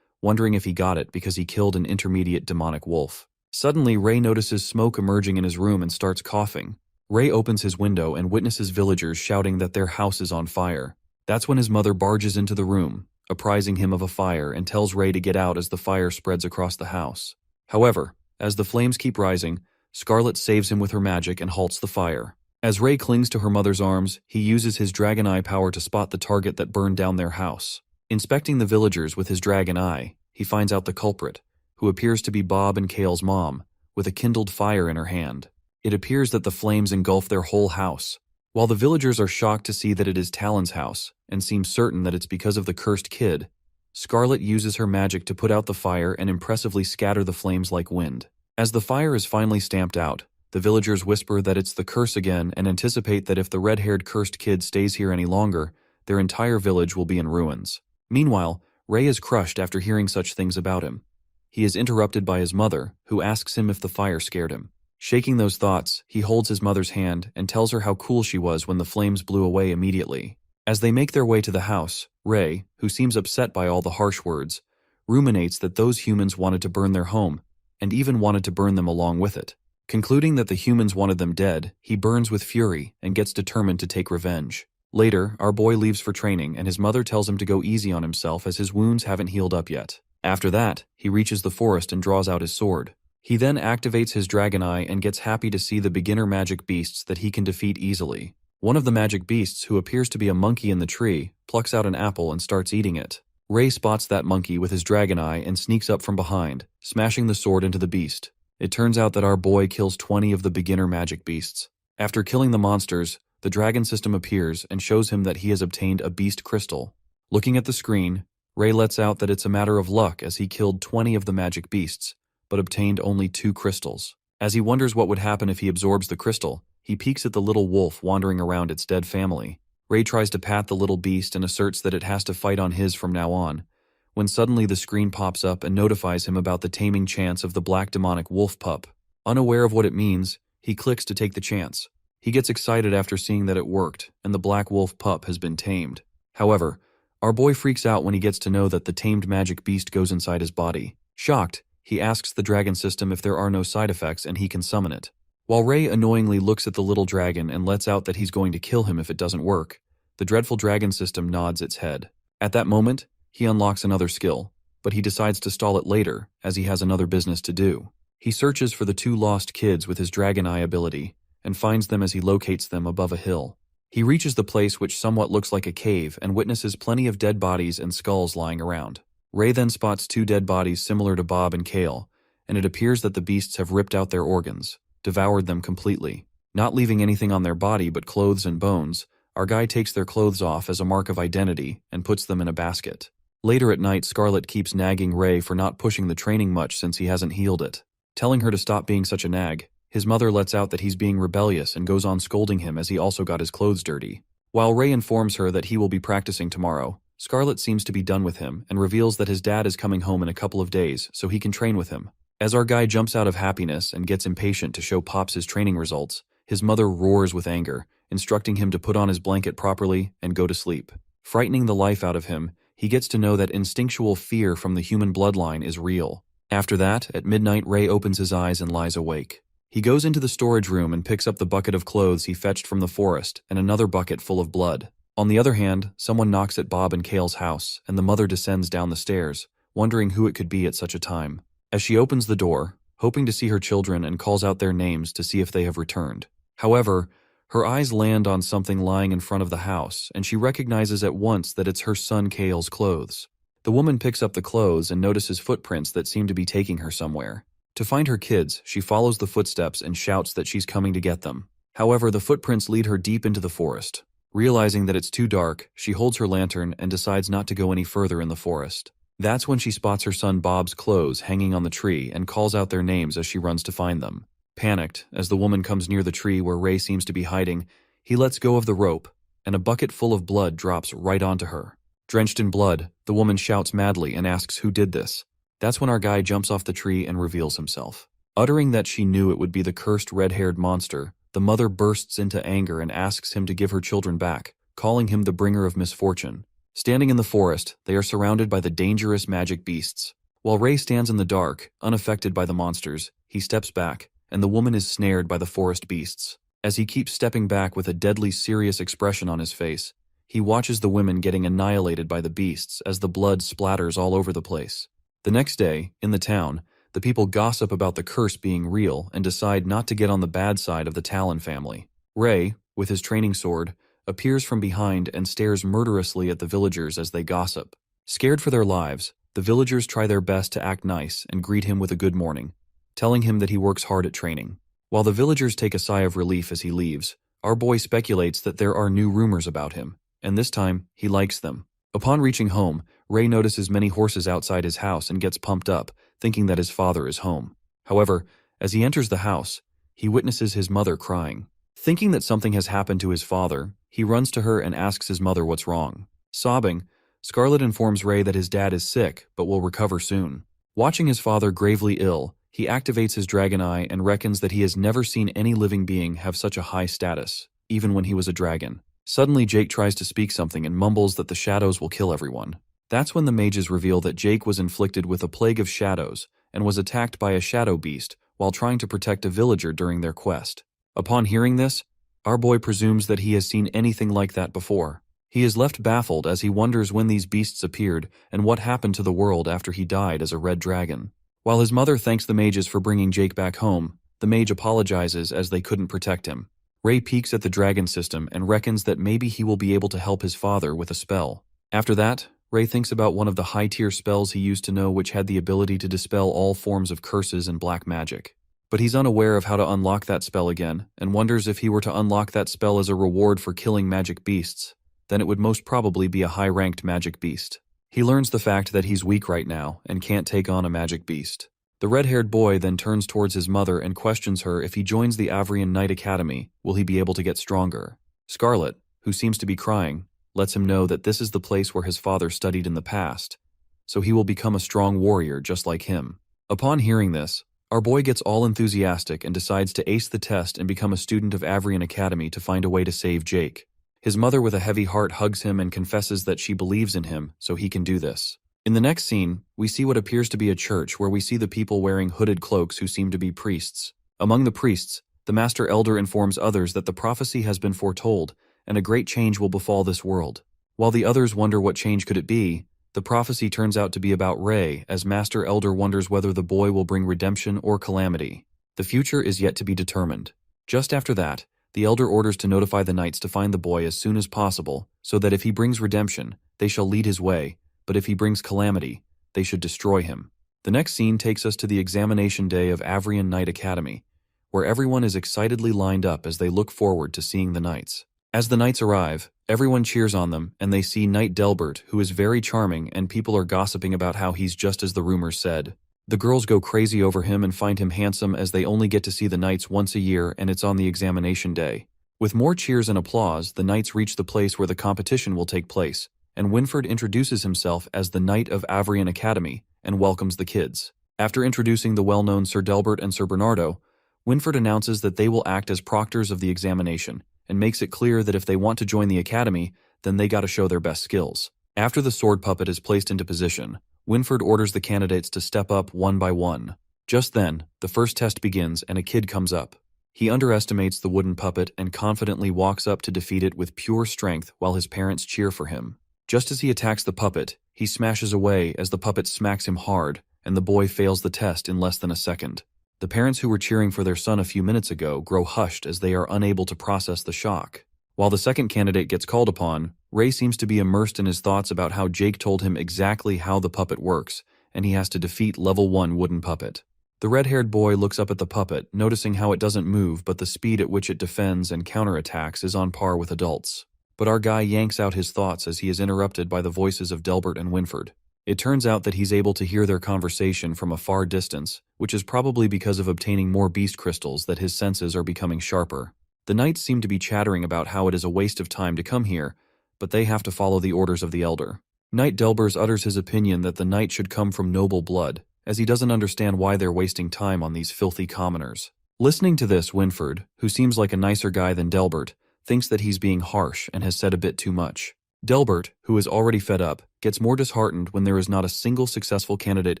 wondering if he got it because he killed an intermediate demonic wolf. Suddenly, Ray notices smoke emerging in his room and starts coughing. Ray opens his window and witnesses villagers shouting that their house is on fire. That's when his mother barges into the room, apprising him of a fire and tells Ray to get out as the fire spreads across the house. However, as the flames keep rising, Scarlet saves him with her magic and halts the fire. As Ray clings to her mother's arms, he uses his dragon eye power to spot the target that burned down their house. Inspecting the villagers with his dragon eye, he finds out the culprit, who appears to be Bob and Kale's mom, with a kindled fire in her hand. It appears that the flames engulf their whole house. While the villagers are shocked to see that it is Talon's house, and seem certain that it's because of the cursed kid, Scarlet uses her magic to put out the fire and impressively scatter the flames like wind. As the fire is finally stamped out, the villagers whisper that it's the curse again and anticipate that if the red-haired cursed kid stays here any longer, their entire village will be in ruins. Meanwhile, Ray is crushed after hearing such things about him. He is interrupted by his mother, who asks him if the fire scared him. Shaking those thoughts, he holds his mother's hand and tells her how cool she was when the flames blew away immediately. As they make their way to the house, Ray, who seems upset by all the harsh words, ruminates that those humans wanted to burn their home, and even wanted to burn them along with it. Concluding that the humans wanted them dead, he burns with fury and gets determined to take revenge. Later, our boy leaves for training and his mother tells him to go easy on himself as his wounds haven't healed up yet. After that, he reaches the forest and draws out his sword. He then activates his dragon eye and gets happy to see the beginner magic beasts that he can defeat easily. One of the magic beasts, who appears to be a monkey in the tree, plucks out an apple and starts eating it. Ray spots that monkey with his dragon eye and sneaks up from behind, smashing the sword into the beast. It turns out that our boy kills 20 of the beginner magic beasts. After killing the monsters, the dragon system appears and shows him that he has obtained a beast crystal. Looking at the screen, Ray lets out that it's a matter of luck as he killed 20 of the magic beasts, but obtained only 2 crystals. As he wonders what would happen if he absorbs the crystal, he peeks at the little wolf wandering around its dead family. Ray tries to pat the little beast and asserts that it has to fight on his from now on, when suddenly the screen pops up and notifies him about the taming chance of the black demonic wolf pup. Unaware of what it means, he clicks to take the chance. He gets excited after seeing that it worked, and the black wolf pup has been tamed. However, our boy freaks out when he gets to know that the tamed magic beast goes inside his body. Shocked, he asks the dragon system if there are no side effects and he can summon it. While Ray annoyingly looks at the little dragon and lets out that he's going to kill him if it doesn't work, the dreadful dragon system nods its head. At that moment, he unlocks another skill, but he decides to stall it later as he has another business to do. He searches for the 2 lost kids with his dragon eye ability and finds them as he locates them above a hill. He reaches the place which somewhat looks like a cave and witnesses plenty of dead bodies and skulls lying around. Ray then spots 2 dead bodies similar to Bob and Kale, and it appears that the beasts have ripped out their organs, devoured them completely. Not leaving anything on their body but clothes and bones, our guy takes their clothes off as a mark of identity and puts them in a basket. Later at night, Scarlet keeps nagging Ray for not pushing the training much since he hasn't healed it. Telling her to stop being such a nag, his mother lets out that he's being rebellious and goes on scolding him as he also got his clothes dirty. While Ray informs her that he will be practicing tomorrow, Scarlet seems to be done with him and reveals that his dad is coming home in a couple of days so he can train with him. As our guy jumps out of happiness and gets impatient to show Pops his training results, his mother roars with anger, instructing him to put on his blanket properly and go to sleep. Frightening the life out of him, he gets to know that instinctual fear from the human bloodline is real. After that, at midnight, Ray opens his eyes and lies awake. He goes into the storage room and picks up the bucket of clothes he fetched from the forest and another bucket full of blood. On the other hand, someone knocks at Bob and Kale's house, and the mother descends down the stairs, wondering who it could be at such a time. As she opens the door, hoping to see her children, and calls out their names to see if they have returned. However, her eyes land on something lying in front of the house, and she recognizes at once that it's her son Kale's clothes. The woman picks up the clothes and notices footprints that seem to be taking her somewhere. To find her kids, she follows the footsteps and shouts that she's coming to get them. However, the footprints lead her deep into the forest. Realizing that it's too dark, she holds her lantern and decides not to go any further in the forest. That's when she spots her son Bob's clothes hanging on the tree and calls out their names as she runs to find them. Panicked, as the woman comes near the tree where Ray seems to be hiding, he lets go of the rope, and a bucket full of blood drops right onto her. Drenched in blood, the woman shouts madly and asks who did this. That's when our guy jumps off the tree and reveals himself. Uttering that she knew it would be the cursed red-haired monster, the mother bursts into anger and asks him to give her children back, calling him the bringer of misfortune. Standing in the forest, they are surrounded by the dangerous magic beasts. While Ray stands in the dark, unaffected by the monsters, he steps back, and the woman is snared by the forest beasts. As he keeps stepping back with a deadly serious expression on his face, he watches the women getting annihilated by the beasts as the blood splatters all over the place. The next day, in the town, the people gossip about the curse being real and decide not to get on the bad side of the Talon family. Ray, with his training sword, appears from behind and stares murderously at the villagers as they gossip. Scared for their lives, the villagers try their best to act nice and greet him with a good morning, telling him that he works hard at training. While the villagers take a sigh of relief as he leaves, our boy speculates that there are new rumors about him, and this time, he likes them. Upon reaching home, Ray notices many horses outside his house and gets pumped up, thinking that his father is home. However, as he enters the house, he witnesses his mother crying. Thinking that something has happened to his father, he runs to her and asks his mother what's wrong. Sobbing, Scarlet informs Ray that his dad is sick but will recover soon. Watching his father gravely ill, he activates his dragon eye and reckons that he has never seen any living being have such a high status, even when he was a dragon. Suddenly, Jake tries to speak something and mumbles that the shadows will kill everyone. That's when the mages reveal that Jake was inflicted with a plague of shadows and was attacked by a shadow beast while trying to protect a villager during their quest. Upon hearing this, our boy presumes that he has seen anything like that before. He is left baffled as he wonders when these beasts appeared and what happened to the world after he died as a red dragon. While his mother thanks the mages for bringing Jake back home, the mage apologizes as they couldn't protect him. Ray peeks at the dragon system and reckons that maybe he will be able to help his father with a spell. After that, Ray thinks about one of the high-tier spells he used to know which had the ability to dispel all forms of curses and black magic. But he's unaware of how to unlock that spell again, and wonders if he were to unlock that spell as a reward for killing magic beasts, then it would most probably be a high-ranked magic beast. He learns the fact that he's weak right now and can't take on a magic beast. The red-haired boy then turns towards his mother and questions her if he joins the Avrian Knight Academy, will he be able to get stronger. Scarlet, who seems to be crying, lets him know that this is the place where his father studied in the past, so he will become a strong warrior just like him. Upon hearing this, our boy gets all enthusiastic and decides to ace the test and become a student of Avrian Academy to find a way to save Jake. His mother with a heavy heart hugs him and confesses that she believes in him so he can do this. In the next scene, we see what appears to be a church where we see the people wearing hooded cloaks who seem to be priests. Among the priests, the Master Elder informs others that the prophecy has been foretold and a great change will befall this world. While the others wonder what change could it be, the prophecy turns out to be about Ray, as Master Elder wonders whether the boy will bring redemption or calamity. The future is yet to be determined. Just after that, the Elder orders to notify the knights to find the boy as soon as possible, so that if he brings redemption, they shall lead his way, but if he brings calamity, they should destroy him. The next scene takes us to the examination day of Avrian Knight Academy, where everyone is excitedly lined up as they look forward to seeing the knights. As the knights arrive, everyone cheers on them, and they see Knight Delbert, who is very charming, and people are gossiping about how he's just as the rumors said. The girls go crazy over him and find him handsome as they only get to see the knights once a year and it's on the examination day. With more cheers and applause, the knights reach the place where the competition will take place, and Winford introduces himself as the Knight of Avrian Academy and welcomes the kids. After introducing the well-known Sir Delbert and Sir Bernardo, Winford announces that they will act as proctors of the examination, and makes it clear that if they want to join the academy, then they gotta show their best skills. After the sword puppet is placed into position, Winford orders the candidates to step up one by one. Just then, the first test begins and a kid comes up. He underestimates the wooden puppet and confidently walks up to defeat it with pure strength while his parents cheer for him. Just as he attacks the puppet, he smashes away as the puppet smacks him hard, and the boy fails the test in less than a second. The parents who were cheering for their son a few minutes ago grow hushed as they are unable to process the shock. While the second candidate gets called upon, Ray seems to be immersed in his thoughts about how Jake told him exactly how the puppet works, and he has to defeat level 1 wooden puppet. The red-haired boy looks up at the puppet, noticing how it doesn't move but the speed at which it defends and counterattacks is on par with adults. But our guy yanks out his thoughts as he is interrupted by the voices of Delbert and Winford. It turns out that he's able to hear their conversation from a far distance, which is probably because of obtaining more beast crystals that his senses are becoming sharper. The knights seem to be chattering about how it is a waste of time to come here, but they have to follow the orders of the elder. Knight Delbers utters his opinion that the knight should come from noble blood, as he doesn't understand why they're wasting time on these filthy commoners. Listening to this, Winford, who seems like a nicer guy than Delbert, thinks that he's being harsh and has said a bit too much. Delbert, who is already fed up, gets more disheartened when there is not a single successful candidate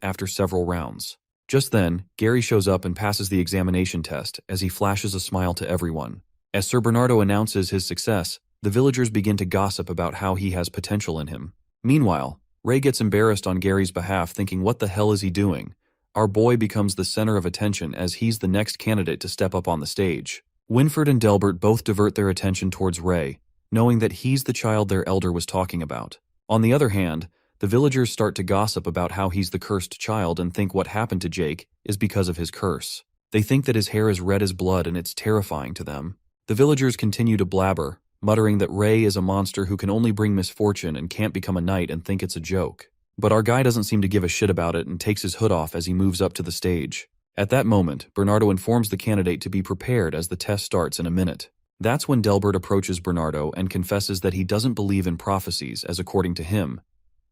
after several rounds. Just then, Gary shows up and passes the examination test as he flashes a smile to everyone. As Sir Bernardo announces his success, the villagers begin to gossip about how he has potential in him. Meanwhile, Ray gets embarrassed on Gary's behalf, thinking, what the hell is he doing? Our boy becomes the center of attention as he's the next candidate to step up on the stage. Winford and Delbert both divert their attention towards Ray, knowing that he's the child their elder was talking about. On the other hand, the villagers start to gossip about how he's the cursed child and think what happened to Jake is because of his curse. They think that his hair is red as blood and it's terrifying to them. The villagers continue to blabber, muttering that Ray is a monster who can only bring misfortune and can't become a knight, and think it's a joke. But our guy doesn't seem to give a shit about it and takes his hood off as he moves up to the stage. At that moment, Bernardo informs the candidate to be prepared as the test starts in a minute. That's when Delbert approaches Bernardo and confesses that he doesn't believe in prophecies, as according to him,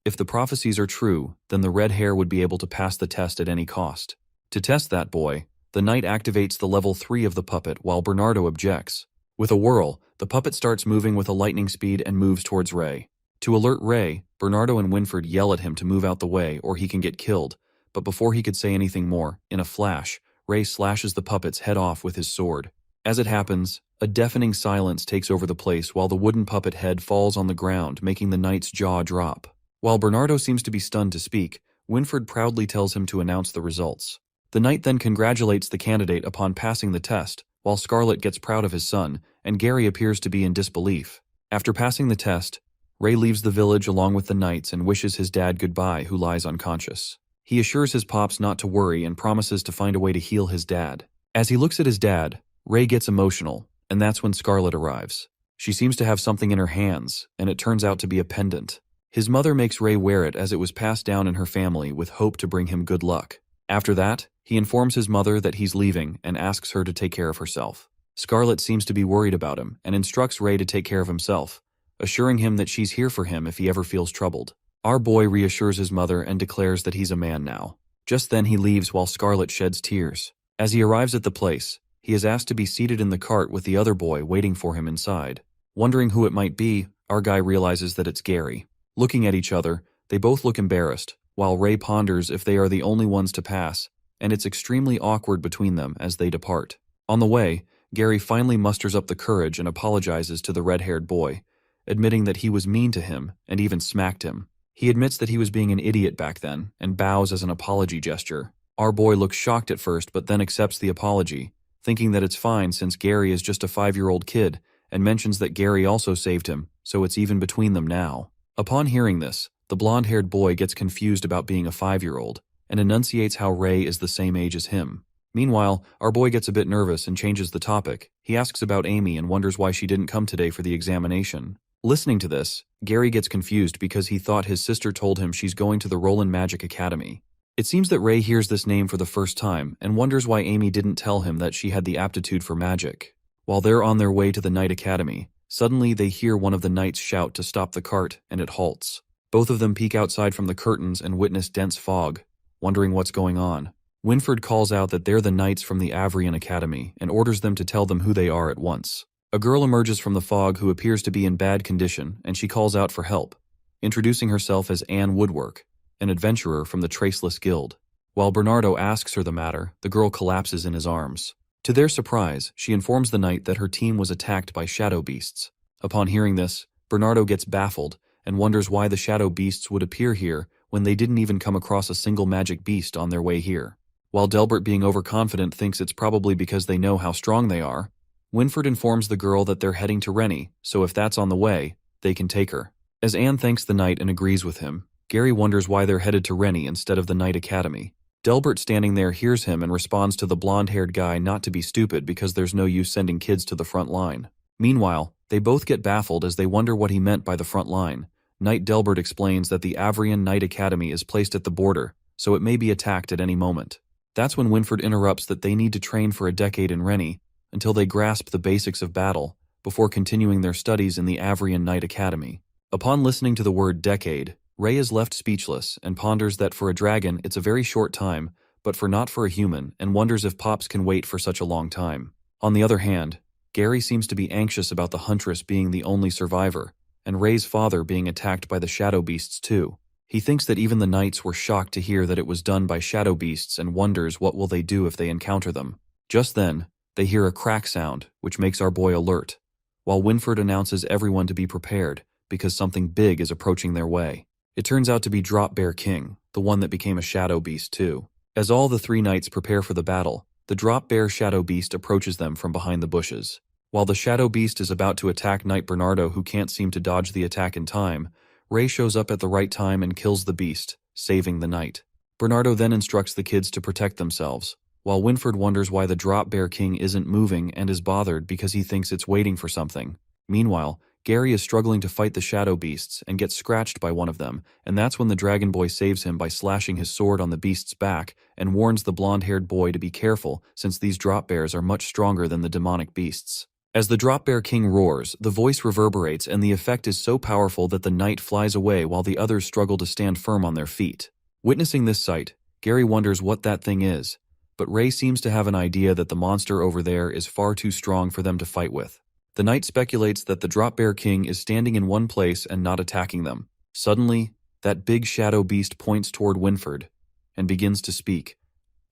if the prophecies are true, then the red hair would be able to pass the test at any cost. To test that boy, the knight activates the level 3 of the puppet while Bernardo objects. With a whirl, the puppet starts moving with a lightning speed and moves towards Ray. To alert Ray, Bernardo and Winford yell at him to move out the way or he can get killed, but before he could say anything more, in a flash, Ray slashes the puppet's head off with his sword. As it happens, a deafening silence takes over the place while the wooden puppet head falls on the ground, making the knight's jaw drop. While Bernardo seems to be stunned to speak, Winford proudly tells him to announce the results. The knight then congratulates the candidate upon passing the test, while Scarlet gets proud of his son, and Gary appears to be in disbelief. After passing the test, Ray leaves the village along with the knights and wishes his dad goodbye, who lies unconscious. He assures his pops not to worry and promises to find a way to heal his dad. As he looks at his dad, Ray gets emotional, and that's when Scarlet arrives. She seems to have something in her hands, and it turns out to be a pendant. His mother makes Ray wear it as it was passed down in her family with hope to bring him good luck. After that, he informs his mother that he's leaving and asks her to take care of herself. Scarlet seems to be worried about him and instructs Ray to take care of himself, assuring him that she's here for him if he ever feels troubled. Our boy reassures his mother and declares that he's a man now. Just then he leaves while Scarlet sheds tears. As he arrives at the place, he is asked to be seated in the cart with the other boy waiting for him inside. Wondering who it might be, our guy realizes that it's Gary. Looking at each other, they both look embarrassed, while Ray ponders if they are the only ones to pass, and it's extremely awkward between them as they depart. On the way, Gary finally musters up the courage and apologizes to the red-haired boy, admitting that he was mean to him and even smacked him. He admits that he was being an idiot back then and bows as an apology gesture. Our boy looks shocked at first but then accepts the apology, thinking that it's fine since Gary is just a 5-year-old kid, and mentions that Gary also saved him, so it's even between them now. Upon hearing this, the blonde-haired boy gets confused about being a 5-year-old and enunciates how Ray is the same age as him. Meanwhile, our boy gets a bit nervous and changes the topic. He asks about Amy and wonders why she didn't come today for the examination. Listening to this, Gary gets confused because he thought his sister told him she's going to the Roland Magic Academy. It seems that Ray hears this name for the first time and wonders why Amy didn't tell him that she had the aptitude for magic. While they're on their way to the Knight Academy, suddenly they hear one of the knights shout to stop the cart, and it halts. Both of them peek outside from the curtains and witness dense fog, wondering what's going on. Winford calls out that they're the knights from the Avrian Academy and orders them to tell them who they are at once. A girl emerges from the fog who appears to be in bad condition, and she calls out for help. introducing herself as Anne Woodwork, an adventurer from the Traceless Guild. While Bernardo asks her the matter, the girl collapses in his arms. To their surprise, she informs the knight that her team was attacked by shadow beasts. Upon hearing this, Bernardo gets baffled and wonders why the shadow beasts would appear here when they didn't even come across a single magic beast on their way here. While Delbert, being overconfident, thinks it's probably because they know how strong they are, Winford informs the girl that they're heading to Rennie, so if that's on the way, they can take her. As Anne thanks the knight and agrees with him, Gary wonders why they're headed to Rennie instead of the Knight Academy. Delbert, standing there, hears him and responds to the blonde-haired guy not to be stupid because there's no use sending kids to the front line. Meanwhile, they both get baffled as they wonder what he meant by the front line. Knight Delbert explains that the Avrian Knight Academy is placed at the border, so it may be attacked at any moment. That's when Winford interrupts that they need to train for a decade in Rennie until they grasp the basics of battle before continuing their studies in the Avrian Knight Academy. Upon listening to the word decade, Ray is left speechless and ponders that for a dragon it's a very short time, but not for a human, and wonders if Pops can wait for such a long time. On the other hand, Gary seems to be anxious about the Huntress being the only survivor, and Ray's father being attacked by the shadow beasts too. He thinks that even the knights were shocked to hear that it was done by shadow beasts and wonders what will they do if they encounter them. Just then, they hear a crack sound, which makes our boy alert, while Winford announces everyone to be prepared because something big is approaching their way. It turns out to be Drop Bear King, the one that became a shadow beast too. As all the three knights prepare for the battle, the Drop Bear shadow beast approaches them from behind the bushes. While the shadow beast is about to attack Knight Bernardo, who can't seem to dodge the attack in time, Ray shows up at the right time and kills the beast, saving the knight. Bernardo then instructs the kids to protect themselves, while Winford wonders why the Drop Bear King isn't moving and is bothered because he thinks it's waiting for something. Meanwhile, Gary is struggling to fight the shadow beasts and gets scratched by one of them, and that's when the Dragon Boy saves him by slashing his sword on the beast's back and warns the blonde-haired boy to be careful since these drop bears are much stronger than the demonic beasts. As the Drop Bear King roars, the voice reverberates and the effect is so powerful that the knight flies away while the others struggle to stand firm on their feet. Witnessing this sight, Gary wonders what that thing is, but Ray seems to have an idea that the monster over there is far too strong for them to fight with. The knight speculates that the Drop Bear King is standing in one place and not attacking them. Suddenly, that big shadow beast points toward Winford and begins to speak,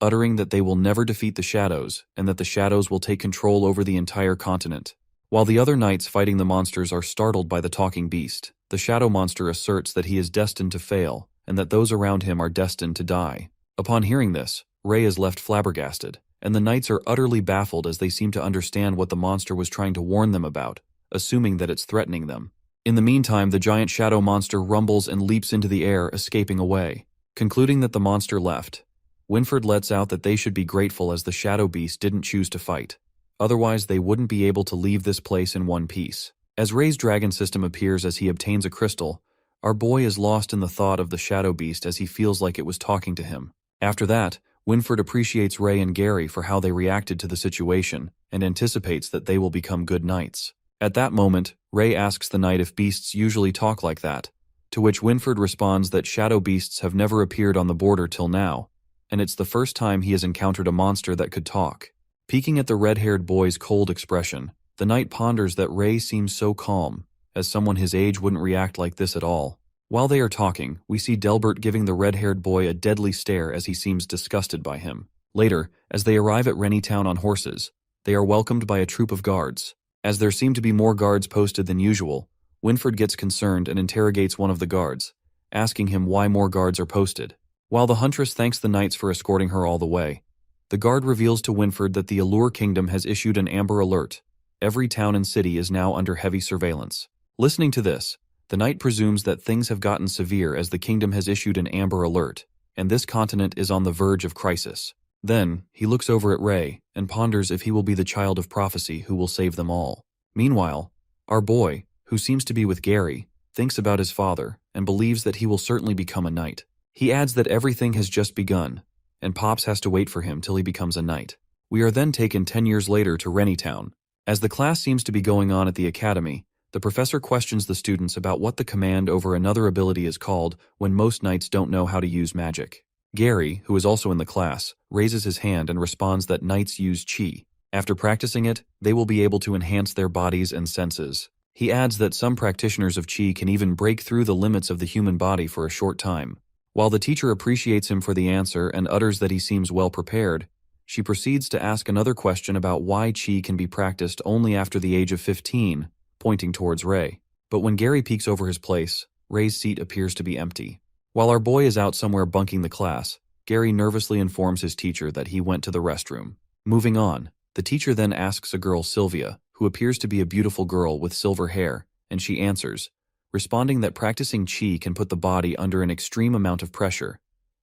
uttering that they will never defeat the shadows and that the shadows will take control over the entire continent. While the other knights fighting the monsters are startled by the talking beast, the shadow monster asserts that he is destined to fail and that those around him are destined to die. Upon hearing this, Ray is left flabbergasted, and the knights are utterly baffled as they seem to understand what the monster was trying to warn them about, assuming that it's threatening them. In the meantime, the giant shadow monster rumbles and leaps into the air, escaping away. Concluding that the monster left, Winford lets out that they should be grateful as the shadow beast didn't choose to fight. Otherwise, they wouldn't be able to leave this place in one piece. As Ray's dragon system appears as he obtains a crystal, our boy is lost in the thought of the shadow beast as he feels like it was talking to him. After that, Winford appreciates Ray and Gary for how they reacted to the situation and anticipates that they will become good knights. At that moment, Ray asks the knight if beasts usually talk like that, to which Winford responds that shadow beasts have never appeared on the border till now, and it's the first time he has encountered a monster that could talk. Peeking at the red-haired boy's cold expression, the knight ponders that Ray seems so calm, as someone his age wouldn't react like this at all. While they are talking, we see Delbert giving the red-haired boy a deadly stare as he seems disgusted by him. Later, as they arrive at Rennie Town on horses, they are welcomed by a troop of guards. As there seem to be more guards posted than usual, Winford gets concerned and interrogates one of the guards, asking him why more guards are posted. While the Huntress thanks the knights for escorting her all the way, the guard reveals to Winford that the Allure Kingdom has issued an Amber Alert. Every town and city is now under heavy surveillance. Listening to this, the knight presumes that things have gotten severe as the kingdom has issued an Amber Alert, and this continent is on the verge of crisis. Then, he looks over at Ray and ponders if he will be the child of prophecy who will save them all. Meanwhile, our boy, who seems to be with Gary, thinks about his father and believes that he will certainly become a knight. He adds that everything has just begun, and Pops has to wait for him till he becomes a knight. We are then taken 10 years later to Rennie Town. As the class seems to be going on at the academy, the professor questions the students about what the command over another ability is called when most knights don't know how to use magic. Gary, who is also in the class, raises his hand and responds that knights use chi. After practicing it, they will be able to enhance their bodies and senses. He adds that some practitioners of Qi can even break through the limits of the human body for a short time. While the teacher appreciates him for the answer and utters that he seems well prepared, she proceeds to ask another question about why Qi can be practiced only after the age of 15, pointing towards Ray. But when Gary peeks over his place, Ray's seat appears to be empty. While our boy is out somewhere bunking the class, Gary nervously informs his teacher that he went to the restroom. Moving on, the teacher then asks a girl, Sylvia, who appears to be a beautiful girl with silver hair, and she answers, responding that practicing Qi can put the body under an extreme amount of pressure.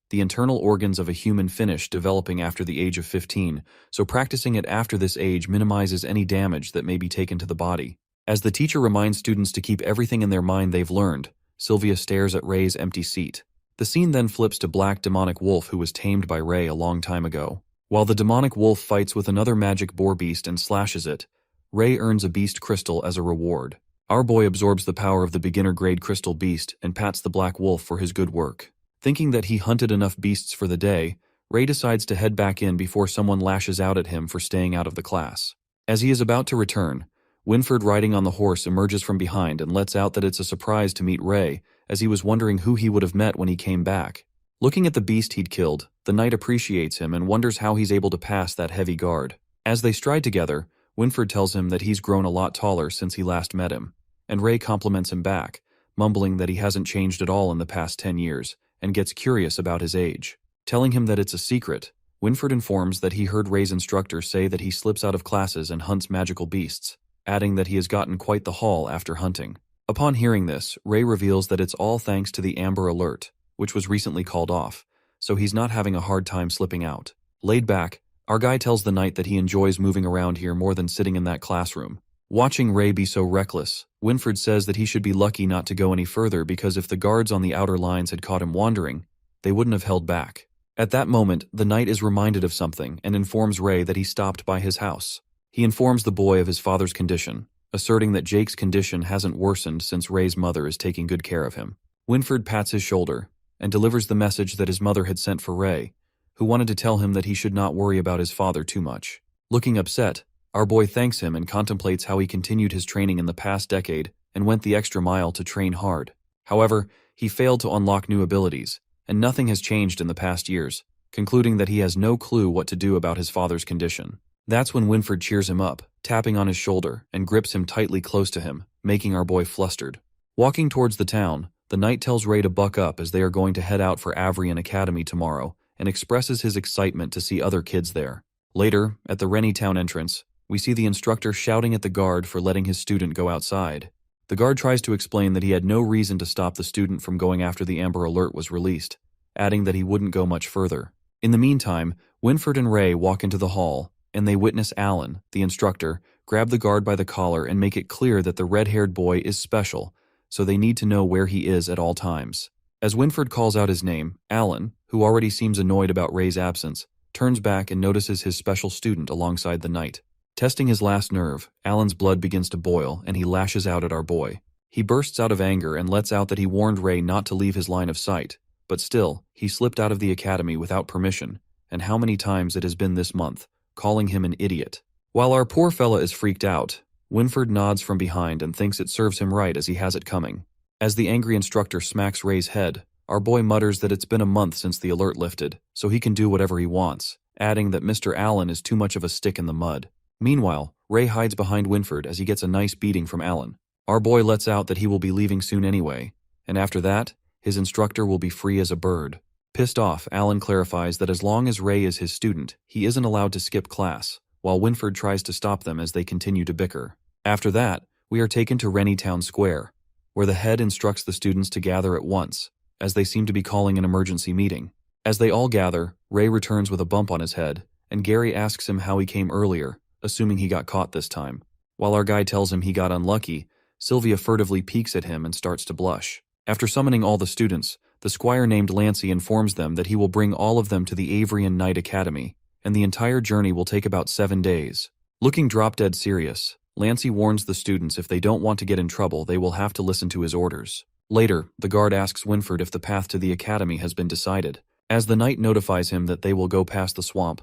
The internal organs of a human finish developing after the age of 15, so practicing it after this age minimizes any damage that may be taken to the body. As the teacher reminds students to keep everything in their mind they've learned, Sylvia stares at Ray's empty seat. The scene then flips to Black Demonic Wolf, who was tamed by Ray a long time ago. While the demonic wolf fights with another magic boar beast and slashes it, Ray earns a beast crystal as a reward. Our boy absorbs the power of the beginner-grade crystal beast and pats the black wolf for his good work. Thinking that he hunted enough beasts for the day, Ray decides to head back in before someone lashes out at him for staying out of the class. As he is about to return, Winford, riding on the horse, emerges from behind and lets out that it's a surprise to meet Ray, as he was wondering who he would have met when he came back. Looking at the beast he'd killed, the knight appreciates him and wonders how he's able to pass that heavy guard. As they stride together, Winford tells him that he's grown a lot taller since he last met him, and Ray compliments him back, mumbling that he hasn't changed at all in the past 10 years, and gets curious about his age. Telling him that it's a secret, Winford informs that he heard Ray's instructor say that he slips out of classes and hunts magical beasts, adding that he has gotten quite the haul after hunting. Upon hearing this, Ray reveals that it's all thanks to the Amber Alert, which was recently called off, so he's not having a hard time slipping out. Laid back, our guy tells the knight that he enjoys moving around here more than sitting in that classroom. Watching Ray be so reckless, Winford says that he should be lucky not to go any further because if the guards on the outer lines had caught him wandering, they wouldn't have held back. At that moment, the knight is reminded of something and informs Ray that he stopped by his house. He informs the boy of his father's condition, asserting that Jake's condition hasn't worsened since Ray's mother is taking good care of him. Winford pats his shoulder and delivers the message that his mother had sent for Ray, who wanted to tell him that he should not worry about his father too much. Looking upset, our boy thanks him and contemplates how he continued his training in the past decade and went the extra mile to train hard. However, he failed to unlock new abilities, and nothing has changed in the past years, concluding that he has no clue what to do about his father's condition. That's when Winford cheers him up, tapping on his shoulder, and grips him tightly close to him, making our boy flustered. Walking towards the town, the knight tells Ray to buck up as they are going to head out for Avrian Academy tomorrow, and expresses his excitement to see other kids there. Later, at the Rennie Town entrance, we see the instructor shouting at the guard for letting his student go outside. The guard tries to explain that he had no reason to stop the student from going after the Amber Alert was released, adding that he wouldn't go much further. In the meantime, Winford and Ray walk into the hall, and they witness Alan, the instructor, grab the guard by the collar and make it clear that the red-haired boy is special, so they need to know where he is at all times. As Winford calls out his name, Alan, who already seems annoyed about Ray's absence, turns back and notices his special student alongside the knight. Testing his last nerve, Alan's blood begins to boil and he lashes out at our boy. He bursts out of anger and lets out that he warned Ray not to leave his line of sight, but still, he slipped out of the academy without permission, and how many times it has been this month, calling him an idiot. While our poor fella is freaked out, Winford nods from behind and thinks it serves him right as he has it coming. As the angry instructor smacks Ray's head, our boy mutters that it's been a month since the alert lifted, so he can do whatever he wants, adding that Mr. Allen is too much of a stick in the mud. Meanwhile, Ray hides behind Winford as he gets a nice beating from Alan. Our boy lets out that he will be leaving soon anyway, and after that, his instructor will be free as a bird. Pissed off, Alan clarifies that as long as Ray is his student, he isn't allowed to skip class, while Winford tries to stop them as they continue to bicker. After that, we are taken to Rennie Town Square, where the head instructs the students to gather at once, as they seem to be calling an emergency meeting. As they all gather, Ray returns with a bump on his head, and Gary asks him how he came earlier, assuming he got caught this time. While our guy tells him he got unlucky, Sylvia furtively peeks at him and starts to blush. After summoning all the students, the squire named Lancey informs them that he will bring all of them to the Avrian Knight Academy, and the entire journey will take about 7 days. Looking drop-dead serious, Lancey warns the students if they don't want to get in trouble, they will have to listen to his orders. Later, the guard asks Winford if the path to the academy has been decided. As the knight notifies him that they will go past the swamp,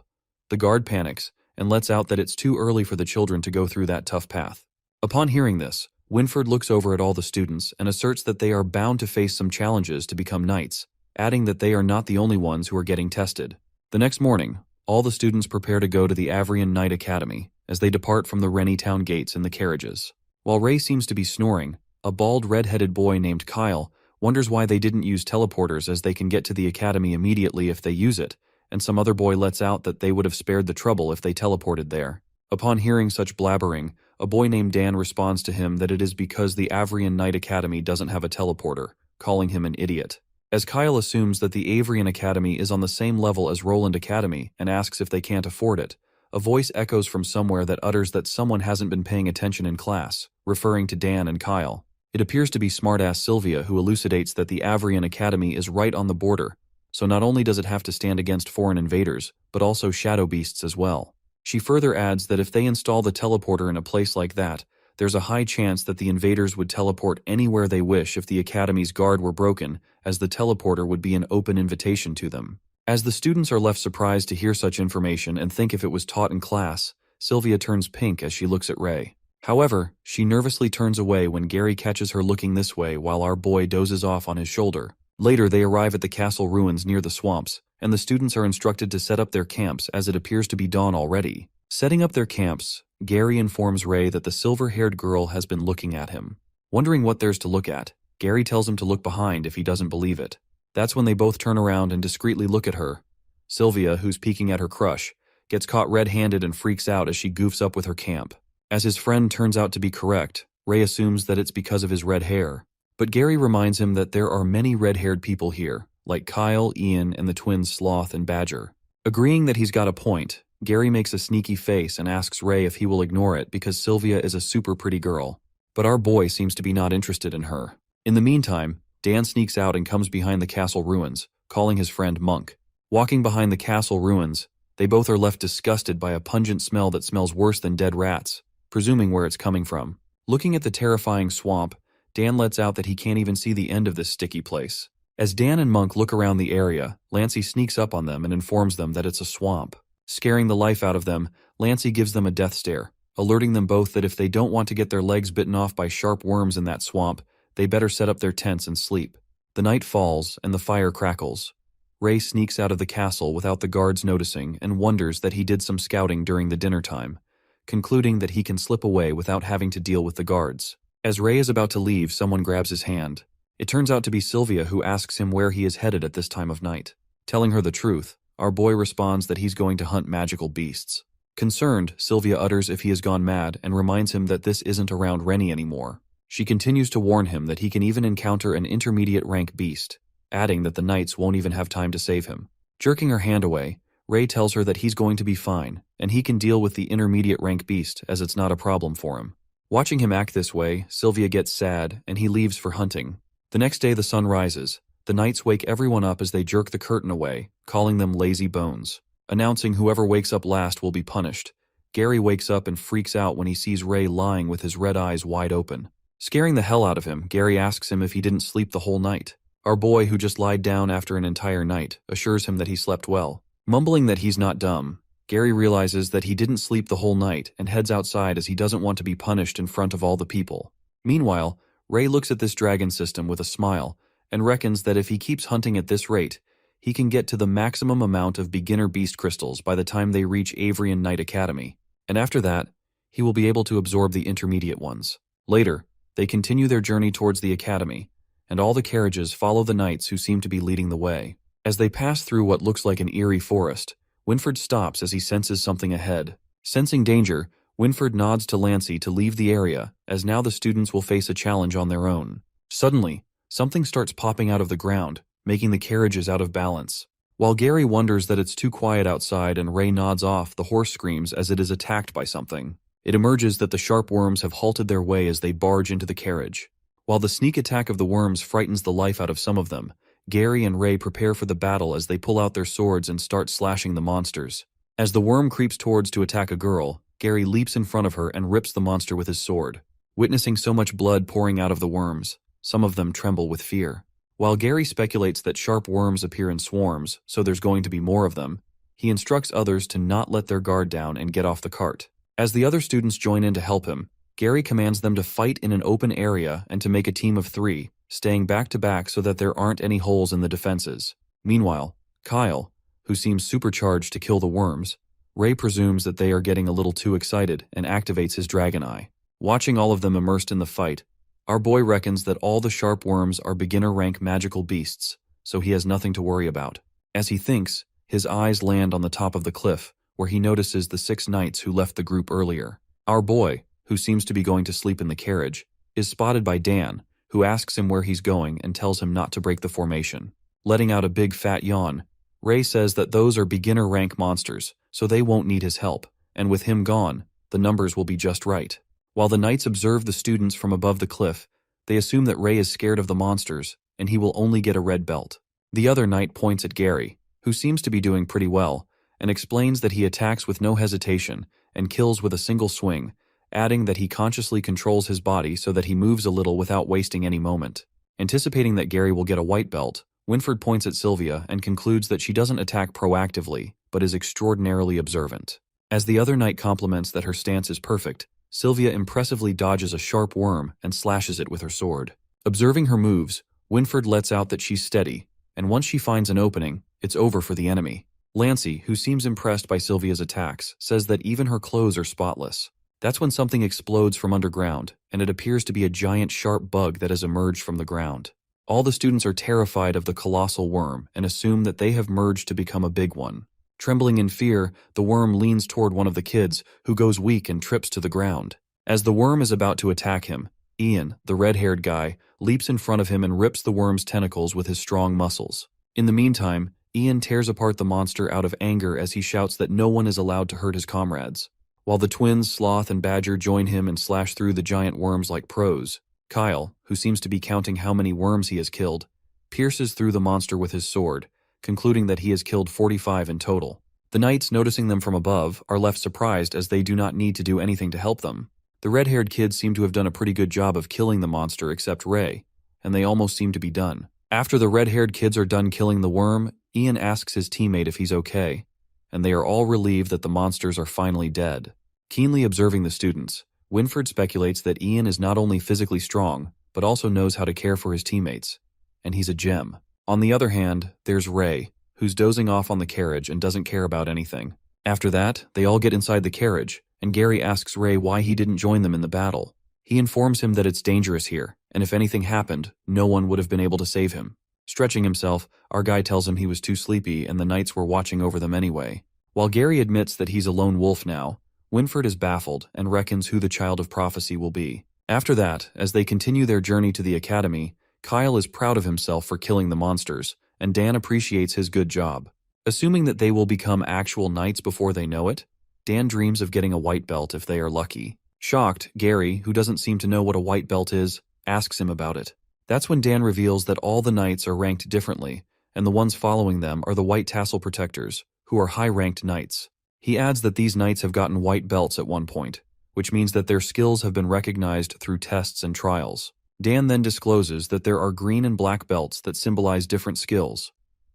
the guard panics and lets out that it's too early for the children to go through that tough path. Upon hearing this, Winford looks over at all the students and asserts that they are bound to face some challenges to become knights, adding that they are not the only ones who are getting tested. The next morning, all the students prepare to go to the Avrian Knight Academy as they depart from the Rennie Town gates in the carriages. While Ray seems to be snoring, a bald red-headed boy named Kyle wonders why they didn't use teleporters as they can get to the academy immediately if they use it, and some other boy lets out that they would have spared the trouble if they teleported there. Upon hearing such blabbering, a boy named Dan responds to him that it is because the Avrian Knight Academy doesn't have a teleporter, calling him an idiot. As Kyle assumes that the Avrian Academy is on the same level as Roland Academy and asks if they can't afford it, a voice echoes from somewhere that utters that someone hasn't been paying attention in class, referring to Dan and Kyle. It appears to be smartass Sylvia who elucidates that the Avrian Academy is right on the border, so not only does it have to stand against foreign invaders, but also shadow beasts as well. She further adds that if they install the teleporter in a place like that, there's a high chance that the invaders would teleport anywhere they wish if the Academy's guard were broken, as the teleporter would be an open invitation to them. As the students are left surprised to hear such information and think if it was taught in class, Sylvia turns pink as she looks at Ray. However, she nervously turns away when Gary catches her looking this way while our boy dozes off on his shoulder. Later, they arrive at the castle ruins near the swamps, and the students are instructed to set up their camps as it appears to be dawn already. Setting up their camps, Gary informs Ray that the silver-haired girl has been looking at him. Wondering what there's to look at, Gary tells him to look behind if he doesn't believe it. That's when they both turn around and discreetly look at her. Sylvia, who's peeking at her crush, gets caught red-handed and freaks out as she goofs up with her camp. As his friend turns out to be correct, Ray assumes that it's because of his red hair. But Gary reminds him that there are many red-haired people here, like Kyle, Ian, and the twins Sloth and Badger. Agreeing that he's got a point, Gary makes a sneaky face and asks Ray if he will ignore it because Sylvia is a super pretty girl. But our boy seems to be not interested in her. In the meantime, Dan sneaks out and comes behind the castle ruins, calling his friend Monk. Walking behind the castle ruins, they both are left disgusted by a pungent smell that smells worse than dead rats, presuming where it's coming from. Looking at the terrifying swamp, Dan lets out that he can't even see the end of this sticky place. As Dan and Monk look around the area, Lancey sneaks up on them and informs them that it's a swamp. Scaring the life out of them, Lancey gives them a death stare, alerting them both that if they don't want to get their legs bitten off by sharp worms in that swamp, they better set up their tents and sleep. The night falls and the fire crackles. Ray sneaks out of the castle without the guards noticing and wonders that he did some scouting during the dinner time, concluding that he can slip away without having to deal with the guards. As Ray is about to leave, someone grabs his hand. It turns out to be Sylvia, who asks him where he is headed at this time of night. Telling her the truth, our boy responds that he's going to hunt magical beasts. Concerned, Sylvia utters if he has gone mad and reminds him that this isn't around Rennie anymore. She continues to warn him that he can even encounter an intermediate rank beast, adding that the knights won't even have time to save him. Jerking her hand away, Ray tells her that he's going to be fine, and he can deal with the intermediate rank beast as it's not a problem for him. Watching him act this way, Sylvia gets sad, and he leaves for hunting. The next day the sun rises. The knights wake everyone up as they jerk the curtain away, calling them lazy bones. Announcing whoever wakes up last will be punished. Gary wakes up and freaks out when he sees Ray lying with his red eyes wide open. Scaring the hell out of him, Gary asks him if he didn't sleep the whole night. Our boy, who just lied down after an entire night, assures him that he slept well. Mumbling that he's not dumb, Gary realizes that he didn't sleep the whole night and heads outside as he doesn't want to be punished in front of all the people. Meanwhile, Ray looks at this dragon system with a smile and reckons that if he keeps hunting at this rate, he can get to the maximum amount of beginner beast crystals by the time they reach Avrian Knight Academy, and after that, he will be able to absorb the intermediate ones. Later, they continue their journey towards the academy, and all the carriages follow the knights who seem to be leading the way. As they pass through what looks like an eerie forest, Winford stops as he senses something ahead. Sensing danger, Winford nods to Lancey to leave the area, as now the students will face a challenge on their own. Suddenly, something starts popping out of the ground, making the carriages out of balance. While Gary wonders that it's too quiet outside and Ray nods off, the horse screams as it is attacked by something. It emerges that the sharp worms have halted their way as they barge into the carriage. While the sneak attack of the worms frightens the life out of some of them, Gary and Ray prepare for the battle as they pull out their swords and start slashing the monsters. As the worm creeps towards to attack a girl, Gary leaps in front of her and rips the monster with his sword. Witnessing so much blood pouring out of the worms, some of them tremble with fear. While Gary speculates that sharp worms appear in swarms, so there's going to be more of them, he instructs others to not let their guard down and get off the cart. As the other students join in to help him, Gary commands them to fight in an open area and to make a team of 3, staying back to back so that there aren't any holes in the defenses. Meanwhile, Kyle, who seems supercharged to kill the worms, Ray presumes that they are getting a little too excited and activates his dragon eye. Watching all of them immersed in the fight, our boy reckons that all the sharp worms are beginner-rank magical beasts, so he has nothing to worry about. As he thinks, his eyes land on the top of the cliff, where he notices the 6 knights who left the group earlier. Our boy, who seems to be going to sleep in the carriage, is spotted by Dan, who asks him where he's going and tells him not to break the formation. Letting out a big fat yawn, Ray says that those are beginner-rank monsters, so they won't need his help, and with him gone, the numbers will be just right. While the knights observe the students from above the cliff, they assume that Ray is scared of the monsters, and he will only get a red belt. The other knight points at Gary, who seems to be doing pretty well, and explains that he attacks with no hesitation and kills with a single swing, adding that he consciously controls his body so that he moves a little without wasting any moment. Anticipating that Gary will get a white belt, Winfred points at Sylvia and concludes that she doesn't attack proactively, but is extraordinarily observant. As the other knight compliments that her stance is perfect, Sylvia impressively dodges a sharp worm and slashes it with her sword. Observing her moves, Winfred lets out that she's steady, and once she finds an opening, it's over for the enemy. Lancey, who seems impressed by Sylvia's attacks, says that even her clothes are spotless. That's when something explodes from underground, and it appears to be a giant sharp bug that has emerged from the ground. All the students are terrified of the colossal worm and assume that they have merged to become a big one. Trembling in fear, the worm leans toward one of the kids, who goes weak and trips to the ground. As the worm is about to attack him, Ian, the red-haired guy, leaps in front of him and rips the worm's tentacles with his strong muscles. In the meantime, Ian tears apart the monster out of anger as he shouts that no one is allowed to hurt his comrades. While the twins, Sloth and Badger, join him and slash through the giant worms like pros, Kyle, who seems to be counting how many worms he has killed, pierces through the monster with his sword, concluding that he has killed 45 in total. The knights, noticing them from above, are left surprised as they do not need to do anything to help them. The red-haired kids seem to have done a pretty good job of killing the monster except Ray, and they almost seem to be done. After the red-haired kids are done killing the worm, Ian asks his teammate if he's okay, and they are all relieved that the monsters are finally dead. Keenly observing the students, Winfred speculates that Ian is not only physically strong, but also knows how to care for his teammates, and he's a gem. On the other hand, there's Ray, who's dozing off on the carriage and doesn't care about anything. After that, they all get inside the carriage, and Gary asks Ray why he didn't join them in the battle. He informs him that it's dangerous here, and if anything happened, no one would have been able to save him. Stretching himself, our guy tells him he was too sleepy and the knights were watching over them anyway. While Gary admits that he's a lone wolf now, Winfred is baffled and reckons who the child of prophecy will be. After that, as they continue their journey to the academy, Kyle is proud of himself for killing the monsters, and Dan appreciates his good job. Assuming that they will become actual knights before they know it, Dan dreams of getting a white belt if they are lucky. Shocked, Gary, who doesn't seem to know what a white belt is, asks him about it. That's when Dan reveals that all the knights are ranked differently, and the ones following them are the White Tassel Protectors, who are high-ranked knights. He adds that these knights have gotten white belts at one point, which means that their skills have been recognized through tests and trials. Dan then discloses that there are green and black belts that symbolize different skills.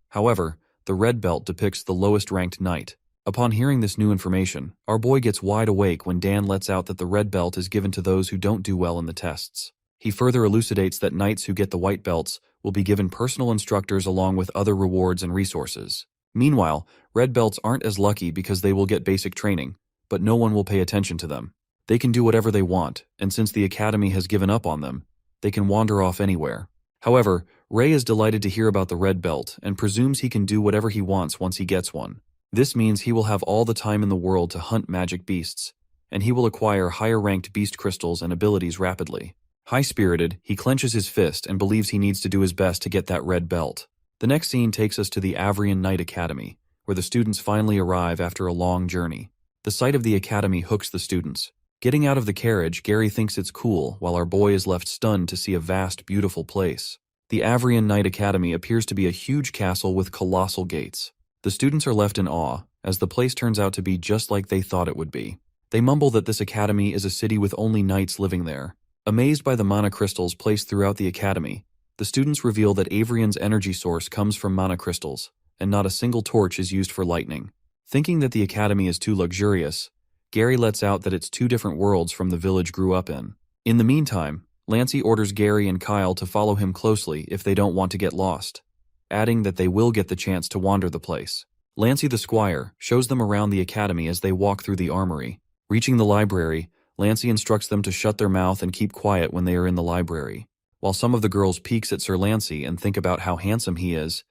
However, the red belt depicts the lowest-ranked knight. Upon hearing this new information, our boy gets wide awake when Dan lets out that the red belt is given to those who don't do well in the tests. He further elucidates that knights who get the white belts will be given personal instructors along with other rewards and resources. Meanwhile, red belts aren't as lucky because they will get basic training, but no one will pay attention to them. They can do whatever they want, and since the academy has given up on them, they can wander off anywhere. However, Ray is delighted to hear about the red belt and presumes he can do whatever he wants once he gets one. This means he will have all the time in the world to hunt magic beasts, and he will acquire higher-ranked beast crystals and abilities rapidly. High-spirited, he clenches his fist and believes he needs to do his best to get that red belt. The next scene takes us to the Avrian Knight Academy, where the students finally arrive after a long journey. The sight of the academy hooks the students. Getting out of the carriage, Gary thinks it's cool, while our boy is left stunned to see a vast, beautiful place. The Avrian Knight Academy appears to be a huge castle with colossal gates. The students are left in awe, as the place turns out to be just like they thought it would be. They mumble that this academy is a city with only knights living there. Amazed by the mana crystals placed throughout the academy, the students reveal that Avrian's energy source comes from mana crystals, and not a single torch is used for lightning. Thinking that the academy is too luxurious, Gary lets out that it's two different worlds from the village grew up in. In the meantime, Lancey orders Gary and Kyle to follow him closely if they don't want to get lost, adding that they will get the chance to wander the place. Lancey the squire shows them around the academy as they walk through the armory. Reaching the library, Lancey instructs them to shut their mouth and keep quiet when they are in the library. While some of the girls peeks at Sir Lancey and think about how handsome he is,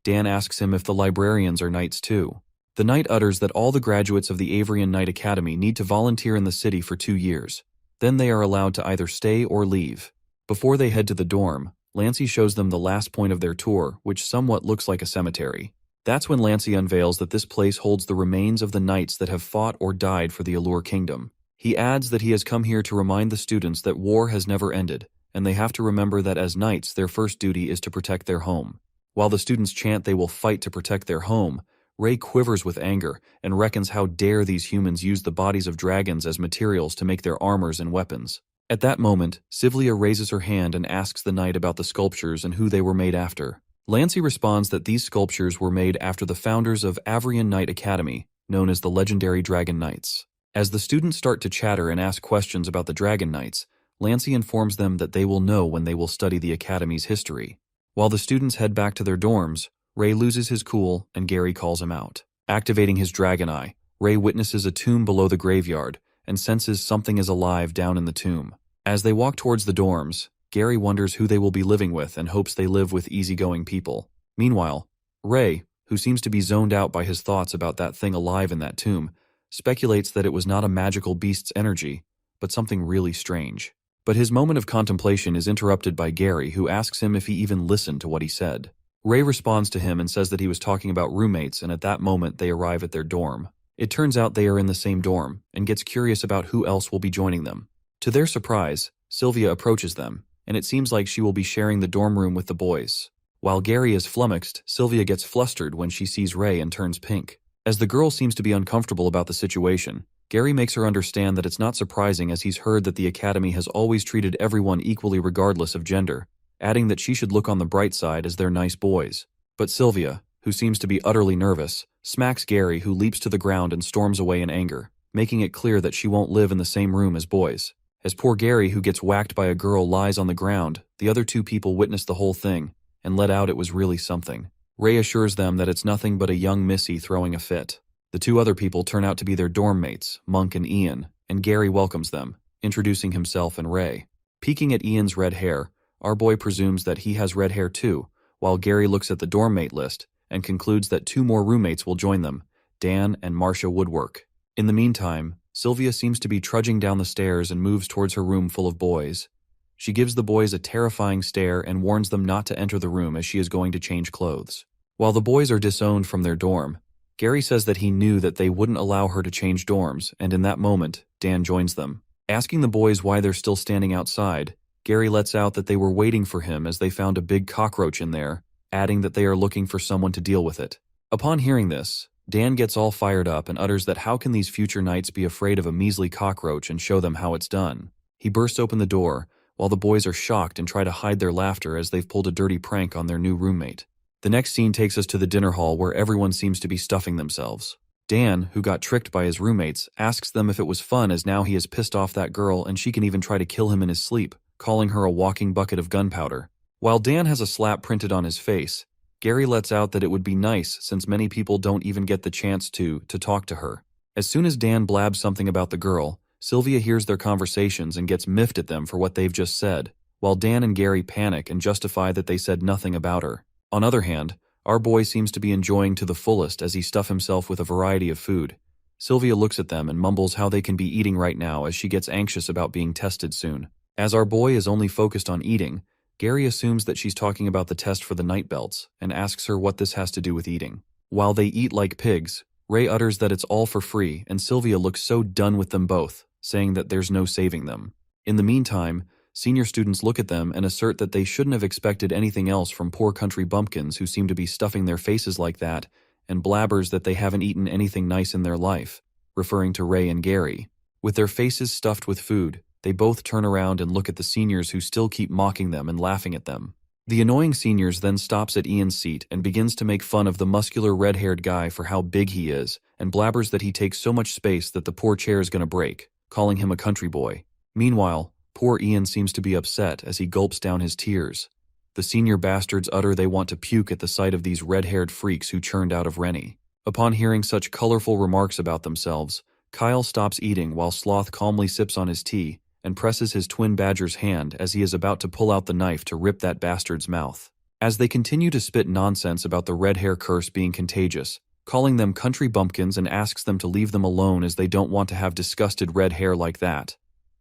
Dan asks him if the librarians are knights too. The knight utters that all the graduates of the Avrian Knight Academy need to volunteer in the city for 2 years. Then they are allowed to either stay or leave. Before they head to the dorm, Lancey shows them the last point of their tour, which somewhat looks like a cemetery. That's when Lancey unveils that this place holds the remains of the knights that have fought or died for the Allure Kingdom. He adds that he has come here to remind the students that war has never ended, and they have to remember that as knights their first duty is to protect their home. While the students chant they will fight to protect their home, Ray quivers with anger and reckons how dare these humans use the bodies of dragons as materials to make their armors and weapons. At that moment, Sivlia raises her hand and asks the knight about the sculptures and who they were made after. Lancey responds that these sculptures were made after the founders of Avrian Knight Academy, known as the legendary Dragon Knights. As the students start to chatter and ask questions about the Dragon Knights, Lancey informs them that they will know when they will study the Academy's history. While the students head back to their dorms, Ray loses his cool and Gary calls him out. Activating his dragon eye, Ray witnesses a tomb below the graveyard and senses something is alive down in the tomb. As they walk towards the dorms, Gary wonders who they will be living with and hopes they live with easygoing people. Meanwhile, Ray, who seems to be zoned out by his thoughts about that thing alive in that tomb, speculates that it was not a magical beast's energy, but something really strange. But his moment of contemplation is interrupted by Gary, who asks him if he even listened to what he said. Ray responds to him and says that he was talking about roommates, and at that moment they arrive at their dorm. It turns out they are in the same dorm, and gets curious about who else will be joining them. To their surprise, Sylvia approaches them, and it seems like she will be sharing the dorm room with the boys. While Gary is flummoxed, Sylvia gets flustered when she sees Ray and turns pink. As the girl seems to be uncomfortable about the situation, Gary makes her understand that it's not surprising as he's heard that the Academy has always treated everyone equally regardless of gender, adding that she should look on the bright side as they're nice boys. But Sylvia, who seems to be utterly nervous, smacks Gary, who leaps to the ground and storms away in anger, making it clear that she won't live in the same room as boys. As poor Gary, who gets whacked by a girl, lies on the ground, the other two people witness the whole thing and let out it was really something. Ray assures them that it's nothing but a young Missy throwing a fit. The two other people turn out to be their dorm mates, Monk and Ian, and Gary welcomes them, introducing himself and Ray. Peeking at Ian's red hair, our boy presumes that he has red hair too, while Gary looks at the dorm mate list and concludes that 2 more roommates will join them, Dan and Marcia Woodwork. In the meantime, Sylvia seems to be trudging down the stairs and moves towards her room full of boys. She gives the boys a terrifying stare and warns them not to enter the room as she is going to change clothes. While the boys are disowned from their dorm, Gary says that he knew that they wouldn't allow her to change dorms, and in that moment, Dan joins them. Asking the boys why they're still standing outside, Gary lets out that they were waiting for him as they found a big cockroach in there, adding that they are looking for someone to deal with it. Upon hearing this, Dan gets all fired up and utters that how can these future knights be afraid of a measly cockroach and show them how it's done. He bursts open the door, while the boys are shocked and try to hide their laughter as they've pulled a dirty prank on their new roommate. The next scene takes us to the dinner hall where everyone seems to be stuffing themselves. Dan, who got tricked by his roommates, asks them if it was fun as now he has pissed off that girl and she can even try to kill him in his sleep, calling her a walking bucket of gunpowder. While Dan has a slap printed on his face, Gary lets out that it would be nice since many people don't even get the chance to talk to her. As soon as Dan blabs something about the girl, Sylvia hears their conversations and gets miffed at them for what they've just said, while Dan and Gary panic and justify that they said nothing about her. On the other hand, our boy seems to be enjoying to the fullest as he stuffs himself with a variety of food. Sylvia looks at them and mumbles how they can be eating right now as she gets anxious about being tested soon. As our boy is only focused on eating, Gary assumes that she's talking about the test for the night belts and asks her what this has to do with eating. While they eat like pigs, Ray utters that it's all for free and Sylvia looks so done with them both, saying that there's no saving them. In the meantime, senior students look at them and assert that they shouldn't have expected anything else from poor country bumpkins who seem to be stuffing their faces like that, and blabbers that they haven't eaten anything nice in their life, referring to Ray and Gary. With their faces stuffed with food, they both turn around and look at the seniors who still keep mocking them and laughing at them. The annoying seniors then stops at Ian's seat and begins to make fun of the muscular red-haired guy for how big he is and blabbers that he takes so much space that the poor chair is gonna break, calling him a country boy. Meanwhile, poor Ian seems to be upset as he gulps down his tears. The senior bastards utter they want to puke at the sight of these red-haired freaks who churned out of Rennie. Upon hearing such colorful remarks about themselves, Kyle stops eating while Sloth calmly sips on his tea and presses his twin badger's hand as he is about to pull out the knife to rip that bastard's mouth. As they continue to spit nonsense about the red hair curse being contagious, calling them country bumpkins and asks them to leave them alone as they don't want to have disgusted red hair like that.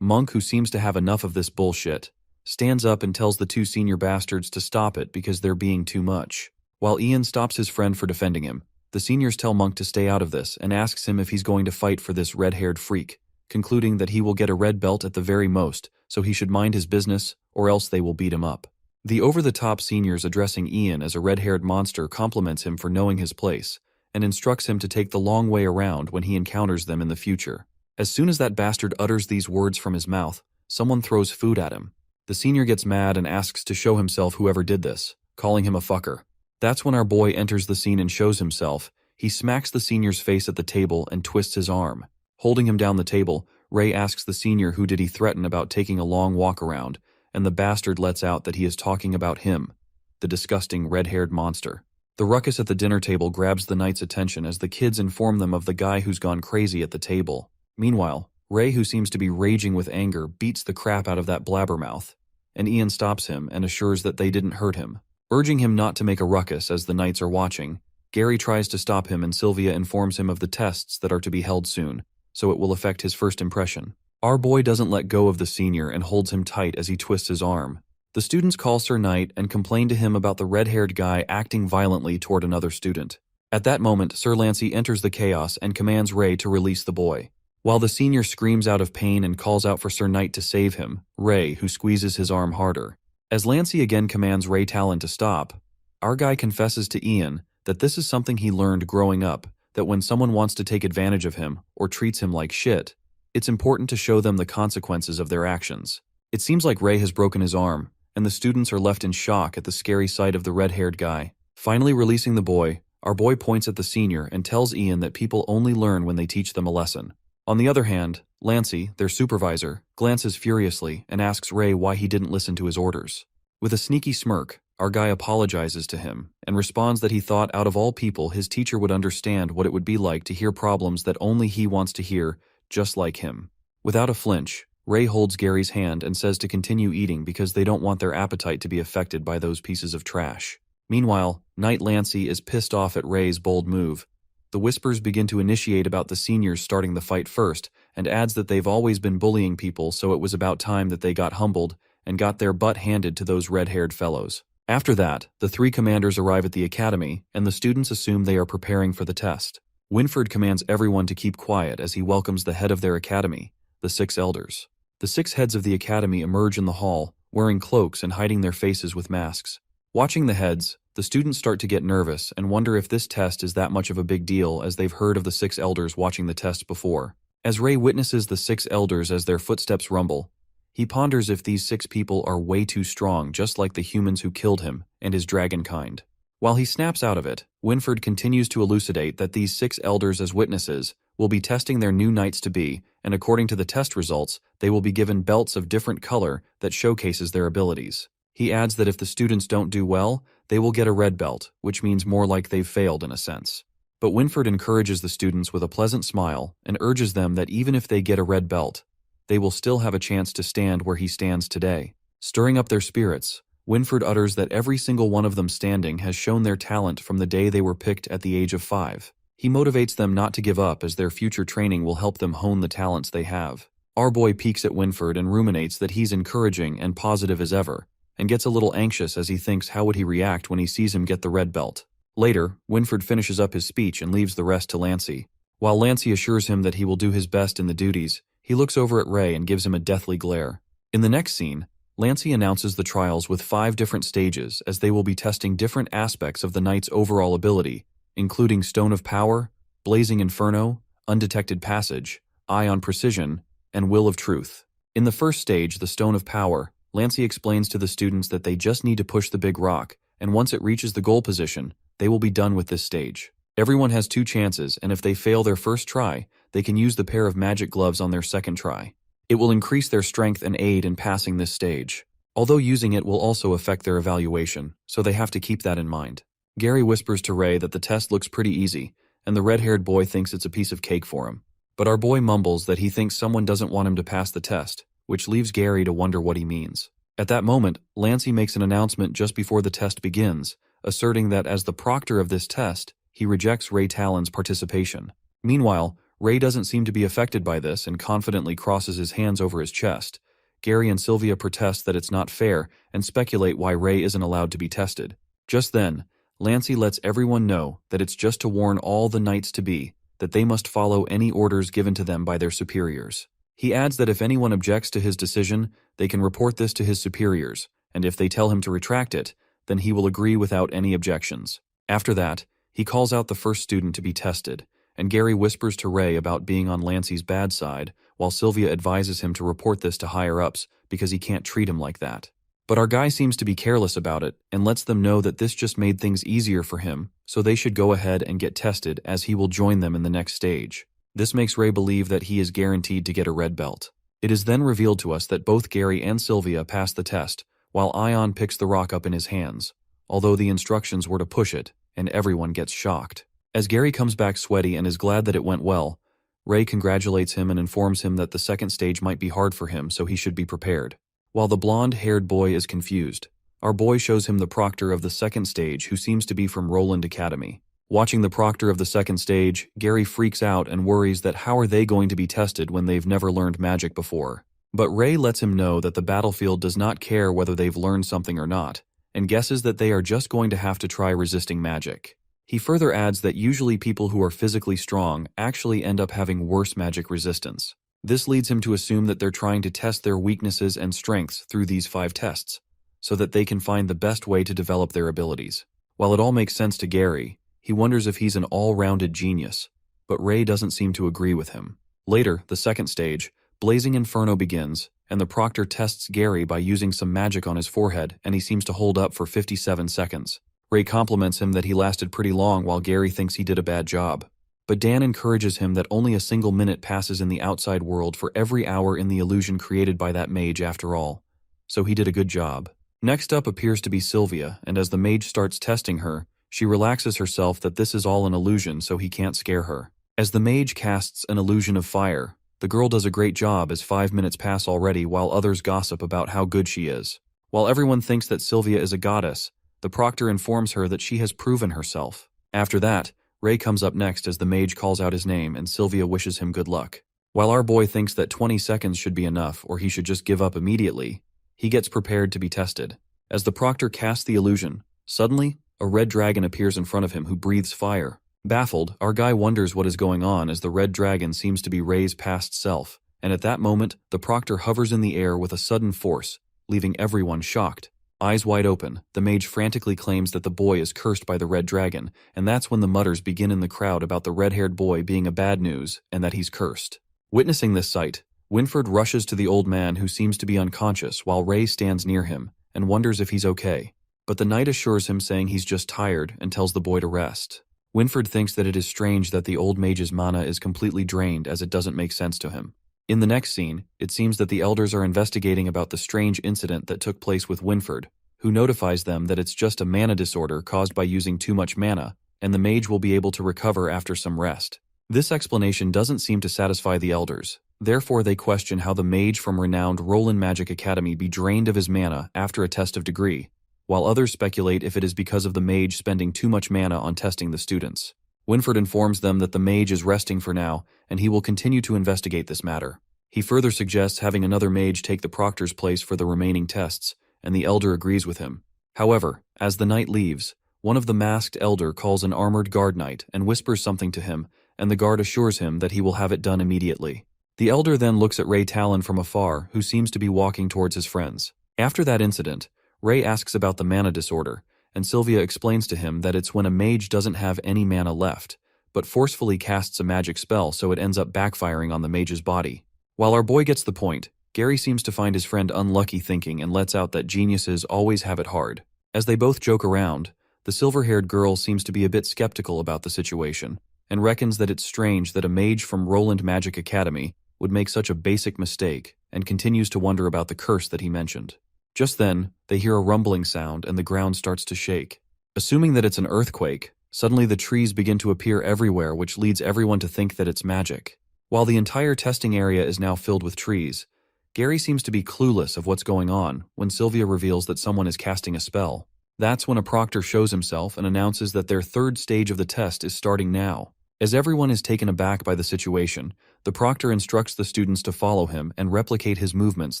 Monk, who seems to have enough of this bullshit, stands up and tells the two senior bastards to stop it because they're being too much. While Ian stops his friend for defending him, the seniors tell Monk to stay out of this and asks him if he's going to fight for this red-haired freak, concluding that he will get a red belt at the very most, so he should mind his business or else they will beat him up. The over-the-top seniors addressing Ian as a red-haired monster compliments him for knowing his place and instructs him to take the long way around when he encounters them in the future. As soon as that bastard utters these words from his mouth, someone throws food at him. The senior gets mad and asks to show himself whoever did this, calling him a fucker. That's when our boy enters the scene and shows himself. He smacks the senior's face at the table and twists his arm. Holding him down the table, Ray asks the senior who did he threaten about taking a long walk around, and the bastard lets out that he is talking about him, the disgusting red-haired monster. The ruckus at the dinner table grabs the knight's attention as the kids inform them of the guy who's gone crazy at the table. Meanwhile, Ray, who seems to be raging with anger, beats the crap out of that blabbermouth, and Ian stops him and assures that they didn't hurt him. Urging him not to make a ruckus as the knights are watching, Gary tries to stop him and Sylvia informs him of the tests that are to be held soon, so it will affect his first impression. Our boy doesn't let go of the senior and holds him tight as he twists his arm. The students call Sir Knight and complain to him about the red-haired guy acting violently toward another student. At that moment, Sir Lancey enters the chaos and commands Ray to release the boy. While the senior screams out of pain and calls out for Sir Knight to save him, Ray, who squeezes his arm harder. As Lancey again commands Ray Talon to stop, our guy confesses to Ian that this is something he learned growing up, that when someone wants to take advantage of him or treats him like shit, it's important to show them the consequences of their actions. It seems like Ray has broken his arm, and the students are left in shock at the scary sight of the red-haired guy. Finally releasing the boy, our boy points at the senior and tells Ian that people only learn when they teach them a lesson. On the other hand, Lancey, their supervisor, glances furiously and asks Ray why he didn't listen to his orders. With a sneaky smirk, our guy apologizes to him and responds that he thought out of all people his teacher would understand what it would be like to hear problems that only he wants to hear, just like him. Without a flinch, Ray holds Gary's hand and says to continue eating because they don't want their appetite to be affected by those pieces of trash. Meanwhile, Knight Lancey is pissed off at Ray's bold move. The whispers begin to initiate about the seniors starting the fight first, and adds that they've always been bullying people, so it was about time that they got humbled and got their butt handed to those red-haired fellows. After that, the three commanders arrive at the academy, and the students assume they are preparing for the test. Winford commands everyone to keep quiet as he welcomes the head of their academy, the 6 elders. The 6 heads of the academy emerge in the hall, wearing cloaks and hiding their faces with masks. Watching the heads, the students start to get nervous and wonder if this test is that much of a big deal as they've heard of the 6 elders watching the test before. As Ray witnesses the 6 elders as their footsteps rumble, he ponders if these 6 people are way too strong, just like the humans who killed him and his dragon kind. While he snaps out of it, Winford continues to elucidate that these 6 elders as witnesses will be testing their new knights to be, and according to the test results, they will be given belts of different color that showcases their abilities. He adds that if the students don't do well, they will get a red belt, which means more like they've failed in a sense. But Winford encourages the students with a pleasant smile and urges them that even if they get a red belt, they will still have a chance to stand where he stands today. Stirring up their spirits, Winford utters that every single one of them standing has shown their talent from the day they were picked at the age of 5. He motivates them not to give up as their future training will help them hone the talents they have. Our boy peeks at Winford and ruminates that he's encouraging and positive as ever, and gets a little anxious as he thinks how would he react when he sees him get the red belt. Later, Winford finishes up his speech and leaves the rest to Lancey. While Lancey assures him that he will do his best in the duties, he looks over at Ray and gives him a deathly glare. In the next scene, Lancey announces the trials with 5 different stages as they will be testing different aspects of the knight's overall ability, including Stone of Power, Blazing Inferno, Undetected Passage, Eye on Precision, and Will of Truth. In the first stage, the Stone of Power, Lancey explains to the students that they just need to push the big rock, and once it reaches the goal position, they will be done with this stage. Everyone has 2 chances, and if they fail their first try, they can use the pair of magic gloves on their second try. It will increase their strength and aid in passing this stage. Although using it will also affect their evaluation, so they have to keep that in mind. Gary whispers to Ray that the test looks pretty easy, and the red-haired boy thinks it's a piece of cake for him. But our boy mumbles that he thinks someone doesn't want him to pass the test, which leaves Gary to wonder what he means. At that moment, Lancey makes an announcement just before the test begins, asserting that as the proctor of this test, he rejects Ray Talon's participation. Meanwhile, Ray doesn't seem to be affected by this and confidently crosses his hands over his chest. Gary and Sylvia protest that it's not fair and speculate why Ray isn't allowed to be tested. Just then, Lancey lets everyone know that it's just to warn all the knights-to-be that they must follow any orders given to them by their superiors. He adds that if anyone objects to his decision, they can report this to his superiors, and if they tell him to retract it, then he will agree without any objections. After that, he calls out the first student to be tested, and Gary whispers to Ray about being on Lancey's bad side, while Sylvia advises him to report this to higher-ups because he can't treat him like that. But our guy seems to be careless about it and lets them know that this just made things easier for him, so they should go ahead and get tested as he will join them in the next stage. This makes Ray believe that he is guaranteed to get a red belt. It is then revealed to us that both Gary and Sylvia pass the test, while Ion picks the rock up in his hands, although the instructions were to push it, and everyone gets shocked. As Gary comes back sweaty and is glad that it went well, Ray congratulates him and informs him that the second stage might be hard for him, so he should be prepared. While the blonde-haired boy is confused, our boy shows him the proctor of the second stage who seems to be from Roland Academy. Watching the proctor of the second stage, Gary freaks out and worries that how are they going to be tested when they've never learned magic before. But Ray lets him know that the battlefield does not care whether they've learned something or not, and guesses that they are just going to have to try resisting magic. He further adds that usually people who are physically strong actually end up having worse magic resistance. This leads him to assume that they're trying to test their weaknesses and strengths through these 5 tests, so that they can find the best way to develop their abilities. While it all makes sense to Gary, he wonders if he's an all-rounded genius, but Ray doesn't seem to agree with him. Later, the second stage, Blazing Inferno begins, and the proctor tests Gary by using some magic on his forehead, and he seems to hold up for 57 seconds. Ray compliments him that he lasted pretty long while Gary thinks he did a bad job. But Dan encourages him that only a single minute passes in the outside world for every hour in the illusion created by that mage after all. So he did a good job. Next up appears to be Sylvia, and as the mage starts testing her, she relaxes herself that this is all an illusion so he can't scare her. As the mage casts an illusion of fire, the girl does a great job as 5 minutes pass already while others gossip about how good she is. While everyone thinks that Sylvia is a goddess, the proctor informs her that she has proven herself. After that, Ray comes up next as the mage calls out his name and Sylvia wishes him good luck. While our boy thinks that 20 seconds should be enough or he should just give up immediately, he gets prepared to be tested. As the proctor casts the illusion, suddenly, a red dragon appears in front of him who breathes fire. Baffled, our guy wonders what is going on as the red dragon seems to be Ray's past self, and at that moment, the proctor hovers in the air with a sudden force, leaving everyone shocked. Eyes wide open, the mage frantically claims that the boy is cursed by the red dragon, and that's when the mutters begin in the crowd about the red-haired boy being a bad news and that he's cursed. Witnessing this sight, Winford rushes to the old man who seems to be unconscious while Ray stands near him and wonders if he's okay. But the knight assures him saying he's just tired and tells the boy to rest. Winford thinks that it is strange that the old mage's mana is completely drained as it doesn't make sense to him. In the next scene, it seems that the elders are investigating about the strange incident that took place with Winford, who notifies them that it's just a mana disorder caused by using too much mana, and the mage will be able to recover after some rest. This explanation doesn't seem to satisfy the elders, therefore they question how the mage from renowned Roland Magic Academy be drained of his mana after a test of degree, while others speculate if it is because of the mage spending too much mana on testing the students. Winford informs them that the mage is resting for now, and he will continue to investigate this matter. He further suggests having another mage take the proctor's place for the remaining tests, and the elder agrees with him. However, as the knight leaves, one of the masked elder calls an armored guard knight and whispers something to him, and the guard assures him that he will have it done immediately. The elder then looks at Ray Talon from afar, who seems to be walking towards his friends. After that incident, Ray asks about the mana disorder, and Sylvia explains to him that it's when a mage doesn't have any mana left, but forcefully casts a magic spell so it ends up backfiring on the mage's body. While our boy gets the point, Gary seems to find his friend unlucky thinking and lets out that geniuses always have it hard. As they both joke around, The silver-haired girl seems to be a bit skeptical about the situation, and reckons that it's strange that a mage from Roland Magic Academy would make such a basic mistake, and continues to wonder about the curse that he mentioned. Just then, they hear a rumbling sound and the ground starts to shake. Assuming that it's an earthquake, suddenly the trees begin to appear everywhere, which leads everyone to think that it's magic. While the entire testing area is now filled with trees, Gary seems to be clueless of what's going on when Sylvia reveals that someone is casting a spell. That's when a proctor shows himself and announces that their third stage of the test is starting now. As everyone is taken aback by the situation, the proctor instructs the students to follow him and replicate his movements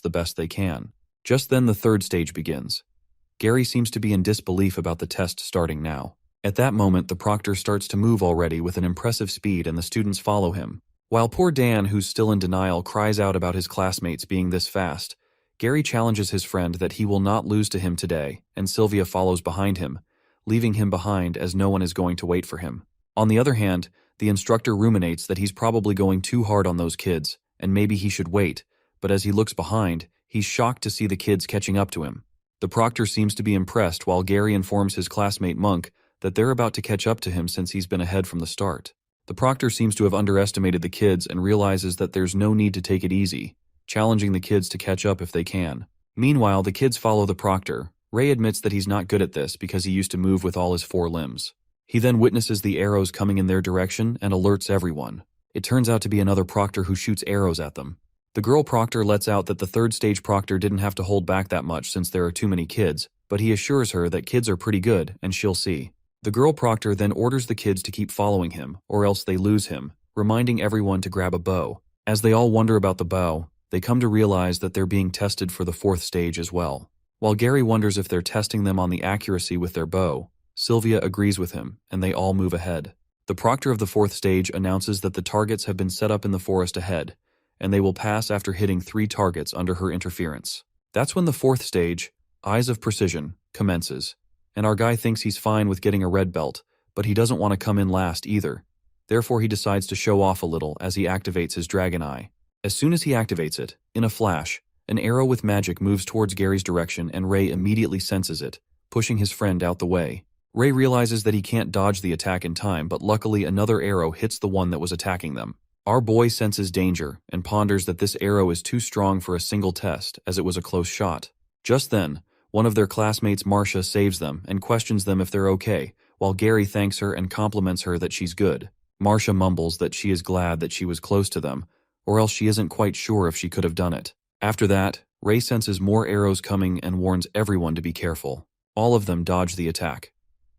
the best they can. Just then the third stage begins. Gary seems to be in disbelief about the test starting now. At that moment, the proctor starts to move already with an impressive speed and the students follow him. While poor Dan, who's still in denial, cries out about his classmates being this fast, Gary challenges his friend that he will not lose to him today, and Sylvia follows behind him, leaving him behind as no one is going to wait for him. On the other hand, the instructor ruminates that he's probably going too hard on those kids, and maybe he should wait, but as he looks behind, he's shocked to see the kids catching up to him. The proctor seems to be impressed while Gary informs his classmate Monk that they're about to catch up to him since he's been ahead from the start. The proctor seems to have underestimated the kids and realizes that there's no need to take it easy, challenging the kids to catch up if they can. Meanwhile, the kids follow the proctor. Ray admits that he's not good at this because he used to move with all his 4 limbs. He then witnesses the arrows coming in their direction and alerts everyone. It turns out to be another proctor who shoots arrows at them. The girl proctor lets out that the third stage proctor didn't have to hold back that much since there are too many kids, but he assures her that kids are pretty good and she'll see. The girl proctor then orders the kids to keep following him, or else they lose him, reminding everyone to grab a bow. As they all wonder about the bow, they come to realize that they're being tested for the 4th stage as well. While Gary wonders if they're testing them on the accuracy with their bow, Sylvia agrees with him, and they all move ahead. The proctor of the 4th stage announces that the targets have been set up in the forest ahead, and they will pass after hitting 3 targets under her interference. That's when the 4th stage, Eyes of Precision, commences, and our guy thinks he's fine with getting a red belt, but he doesn't want to come in last either. Therefore, he decides to show off a little as he activates his dragon eye. As soon as he activates it, in a flash, an arrow with magic moves towards Gary's direction and Ray immediately senses it, pushing his friend out the way. Ray realizes that he can't dodge the attack in time, but luckily another arrow hits the one that was attacking them. Our boy senses danger and ponders that this arrow is too strong for a single test, as it was a close shot. Just then, one of their classmates, Marcia, saves them and questions them if they're okay, while Gary thanks her and compliments her that she's good. Marcia mumbles that she is glad that she was close to them, or else she isn't quite sure if she could have done it. After that, Ray senses more arrows coming and warns everyone to be careful. All of them dodge the attack.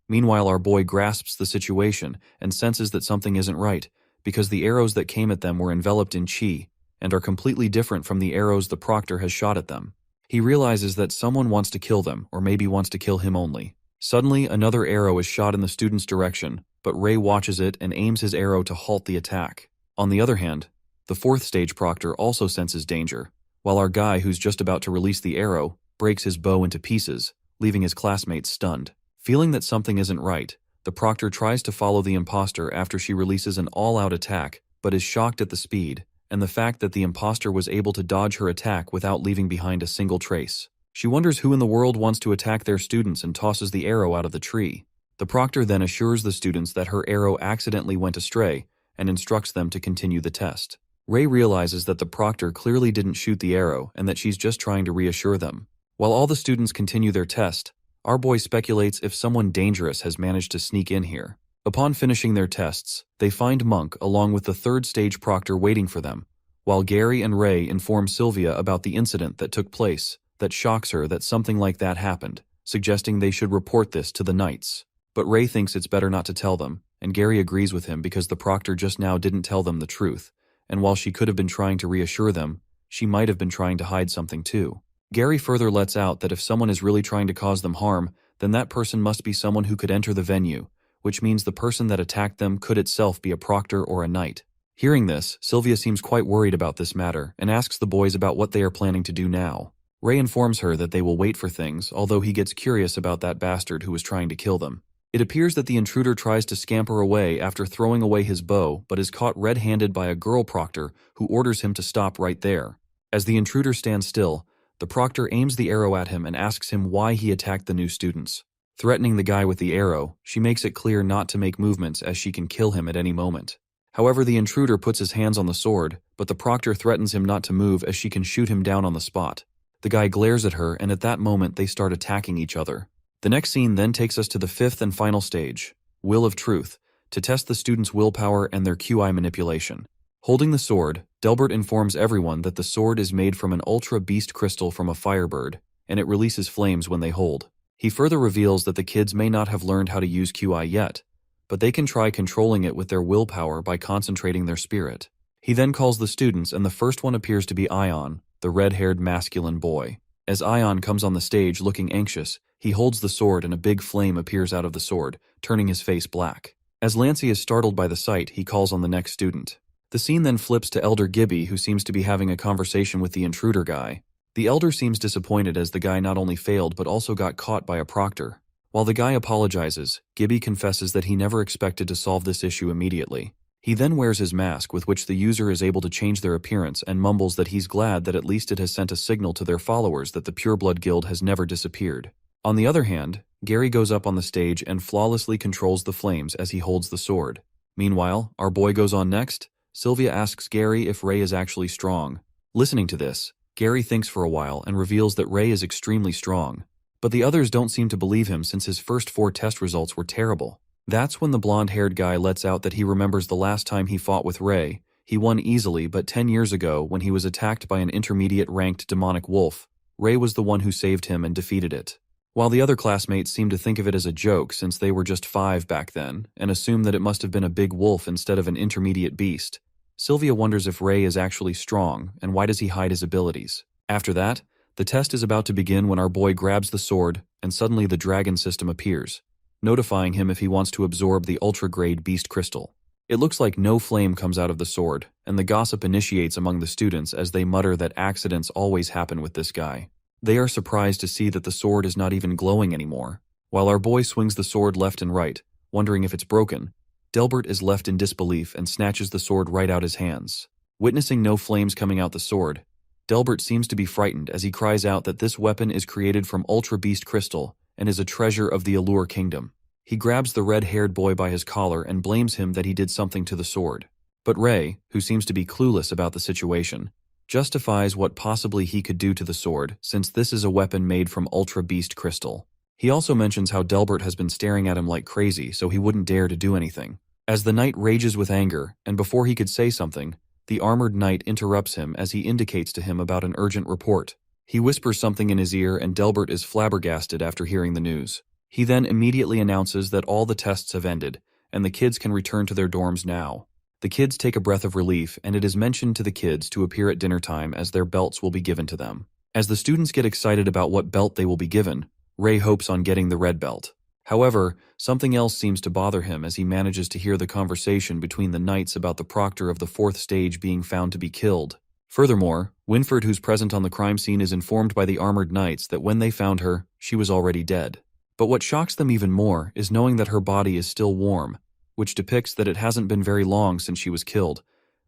Meanwhile, our boy grasps the situation and senses that something isn't right, because the arrows that came at them were enveloped in chi and are completely different from the arrows the proctor has shot at them. He realizes that someone wants to kill them, or maybe wants to kill him only. Suddenly, another arrow is shot in the student's direction, but Ray watches it and aims his arrow to halt the attack. On the other hand, the 4th stage proctor also senses danger, while our guy, who's just about to release the arrow, breaks his bow into pieces, leaving his classmates stunned. Feeling that something isn't right, the proctor tries to follow the imposter after she releases an all-out attack, but is shocked at the speed and the fact that the imposter was able to dodge her attack without leaving behind a single trace. She wonders who in the world wants to attack their students and tosses the arrow out of the tree. The proctor then assures the students that her arrow accidentally went astray and instructs them to continue the test. Ray realizes that the proctor clearly didn't shoot the arrow and that she's just trying to reassure them. While all the students continue their test, our boy speculates if someone dangerous has managed to sneak in here. Upon finishing their tests, they find Monk along with the 3rd stage proctor waiting for them, while Gary and Ray inform Sylvia about the incident that took place that shocks her that something like that happened, suggesting they should report this to the Knights. But Ray thinks it's better not to tell them, and Gary agrees with him because the proctor just now didn't tell them the truth, and while she could have been trying to reassure them, she might have been trying to hide something too. Gary further lets out that if someone is really trying to cause them harm, then that person must be someone who could enter the venue, which means the person that attacked them could itself be a proctor or a knight. Hearing this, Sylvia seems quite worried about this matter and asks the boys about what they are planning to do now. Ray informs her that they will wait for things, although he gets curious about that bastard who was trying to kill them. It appears that the intruder tries to scamper away after throwing away his bow, but is caught red-handed by a girl proctor who orders him to stop right there. As the intruder stands still, the proctor aims the arrow at him and asks him why he attacked the new students. Threatening the guy with the arrow, she makes it clear not to make movements as she can kill him at any moment. However, the intruder puts his hands on the sword, but the proctor threatens him not to move as she can shoot him down on the spot. The guy glares at her, and at that moment they start attacking each other. The next scene then takes us to the fifth and final stage, Will of Truth, to test the students' willpower and their QI manipulation. Holding the sword, Delbert informs everyone that the sword is made from an ultra beast crystal from a firebird, and it releases flames when they hold. He further reveals that the kids may not have learned how to use QI yet, but they can try controlling it with their willpower by concentrating their spirit. He then calls the students, and the first one appears to be Ion, the red-haired masculine boy. As Ion comes on the stage looking anxious, he holds the sword and a big flame appears out of the sword, turning his face black. As Lancey is startled by the sight, he calls on the next student. The scene then flips to Elder Gibby, who seems to be having a conversation with the intruder guy. The elder seems disappointed as the guy not only failed but also got caught by a proctor. While the guy apologizes, Gibby confesses that he never expected to solve this issue immediately. He then wears his mask, with which the user is able to change their appearance, and mumbles that he's glad that at least it has sent a signal to their followers that the Pureblood Guild has never disappeared. On the other hand, Gary goes up on the stage and flawlessly controls the flames as he holds the sword. Meanwhile, our boy goes on next. Sylvia asks Gary if Ray is actually strong. Listening to this, Gary thinks for a while and reveals that Ray is extremely strong. But the others don't seem to believe him since his first 4 test results were terrible. That's when the blonde-haired guy lets out that he remembers the last time he fought with Ray. He won easily, but 10 years ago, when he was attacked by an intermediate-ranked demonic wolf, Ray was the one who saved him and defeated it. While the other classmates seem to think of it as a joke since they were just 5 back then, and assume that it must have been a big wolf instead of an intermediate beast, Sylvia wonders if Ray is actually strong, and why does he hide his abilities. After that, the test is about to begin when our boy grabs the sword, and suddenly the dragon system appears, notifying him if he wants to absorb the ultra-grade beast crystal. It looks like no flame comes out of the sword, and the gossip initiates among the students as they mutter that accidents always happen with this guy. They are surprised to see that the sword is not even glowing anymore. While our boy swings the sword left and right, wondering if it's broken, Delbert is left in disbelief and snatches the sword right out his hands. Witnessing no flames coming out the sword, Delbert seems to be frightened as he cries out that this weapon is created from Ultra Beast Crystal and is a treasure of the Allure Kingdom. He grabs the red-haired boy by his collar and blames him that he did something to the sword. But Ray, who seems to be clueless about the situation, justifies what possibly he could do to the sword since this is a weapon made from Ultra Beast Crystal. He also mentions how Delbert has been staring at him like crazy, so he wouldn't dare to do anything. As the knight rages with anger, and before he could say something, the armored knight interrupts him as he indicates to him about an urgent report. He whispers something in his ear and Delbert is flabbergasted after hearing the news. He then immediately announces that all the tests have ended, and the kids can return to their dorms now. The kids take a breath of relief, and it is mentioned to the kids to appear at dinner time as their belts will be given to them. As the students get excited about what belt they will be given, Ray hopes on getting the red belt. However, something else seems to bother him as he manages to hear the conversation between the knights about the proctor of the 4th stage being found to be killed. Furthermore, Winfred, who's present on the crime scene, is informed by the armored knights that when they found her, she was already dead. But what shocks them even more is knowing that her body is still warm, which depicts that it hasn't been very long since she was killed,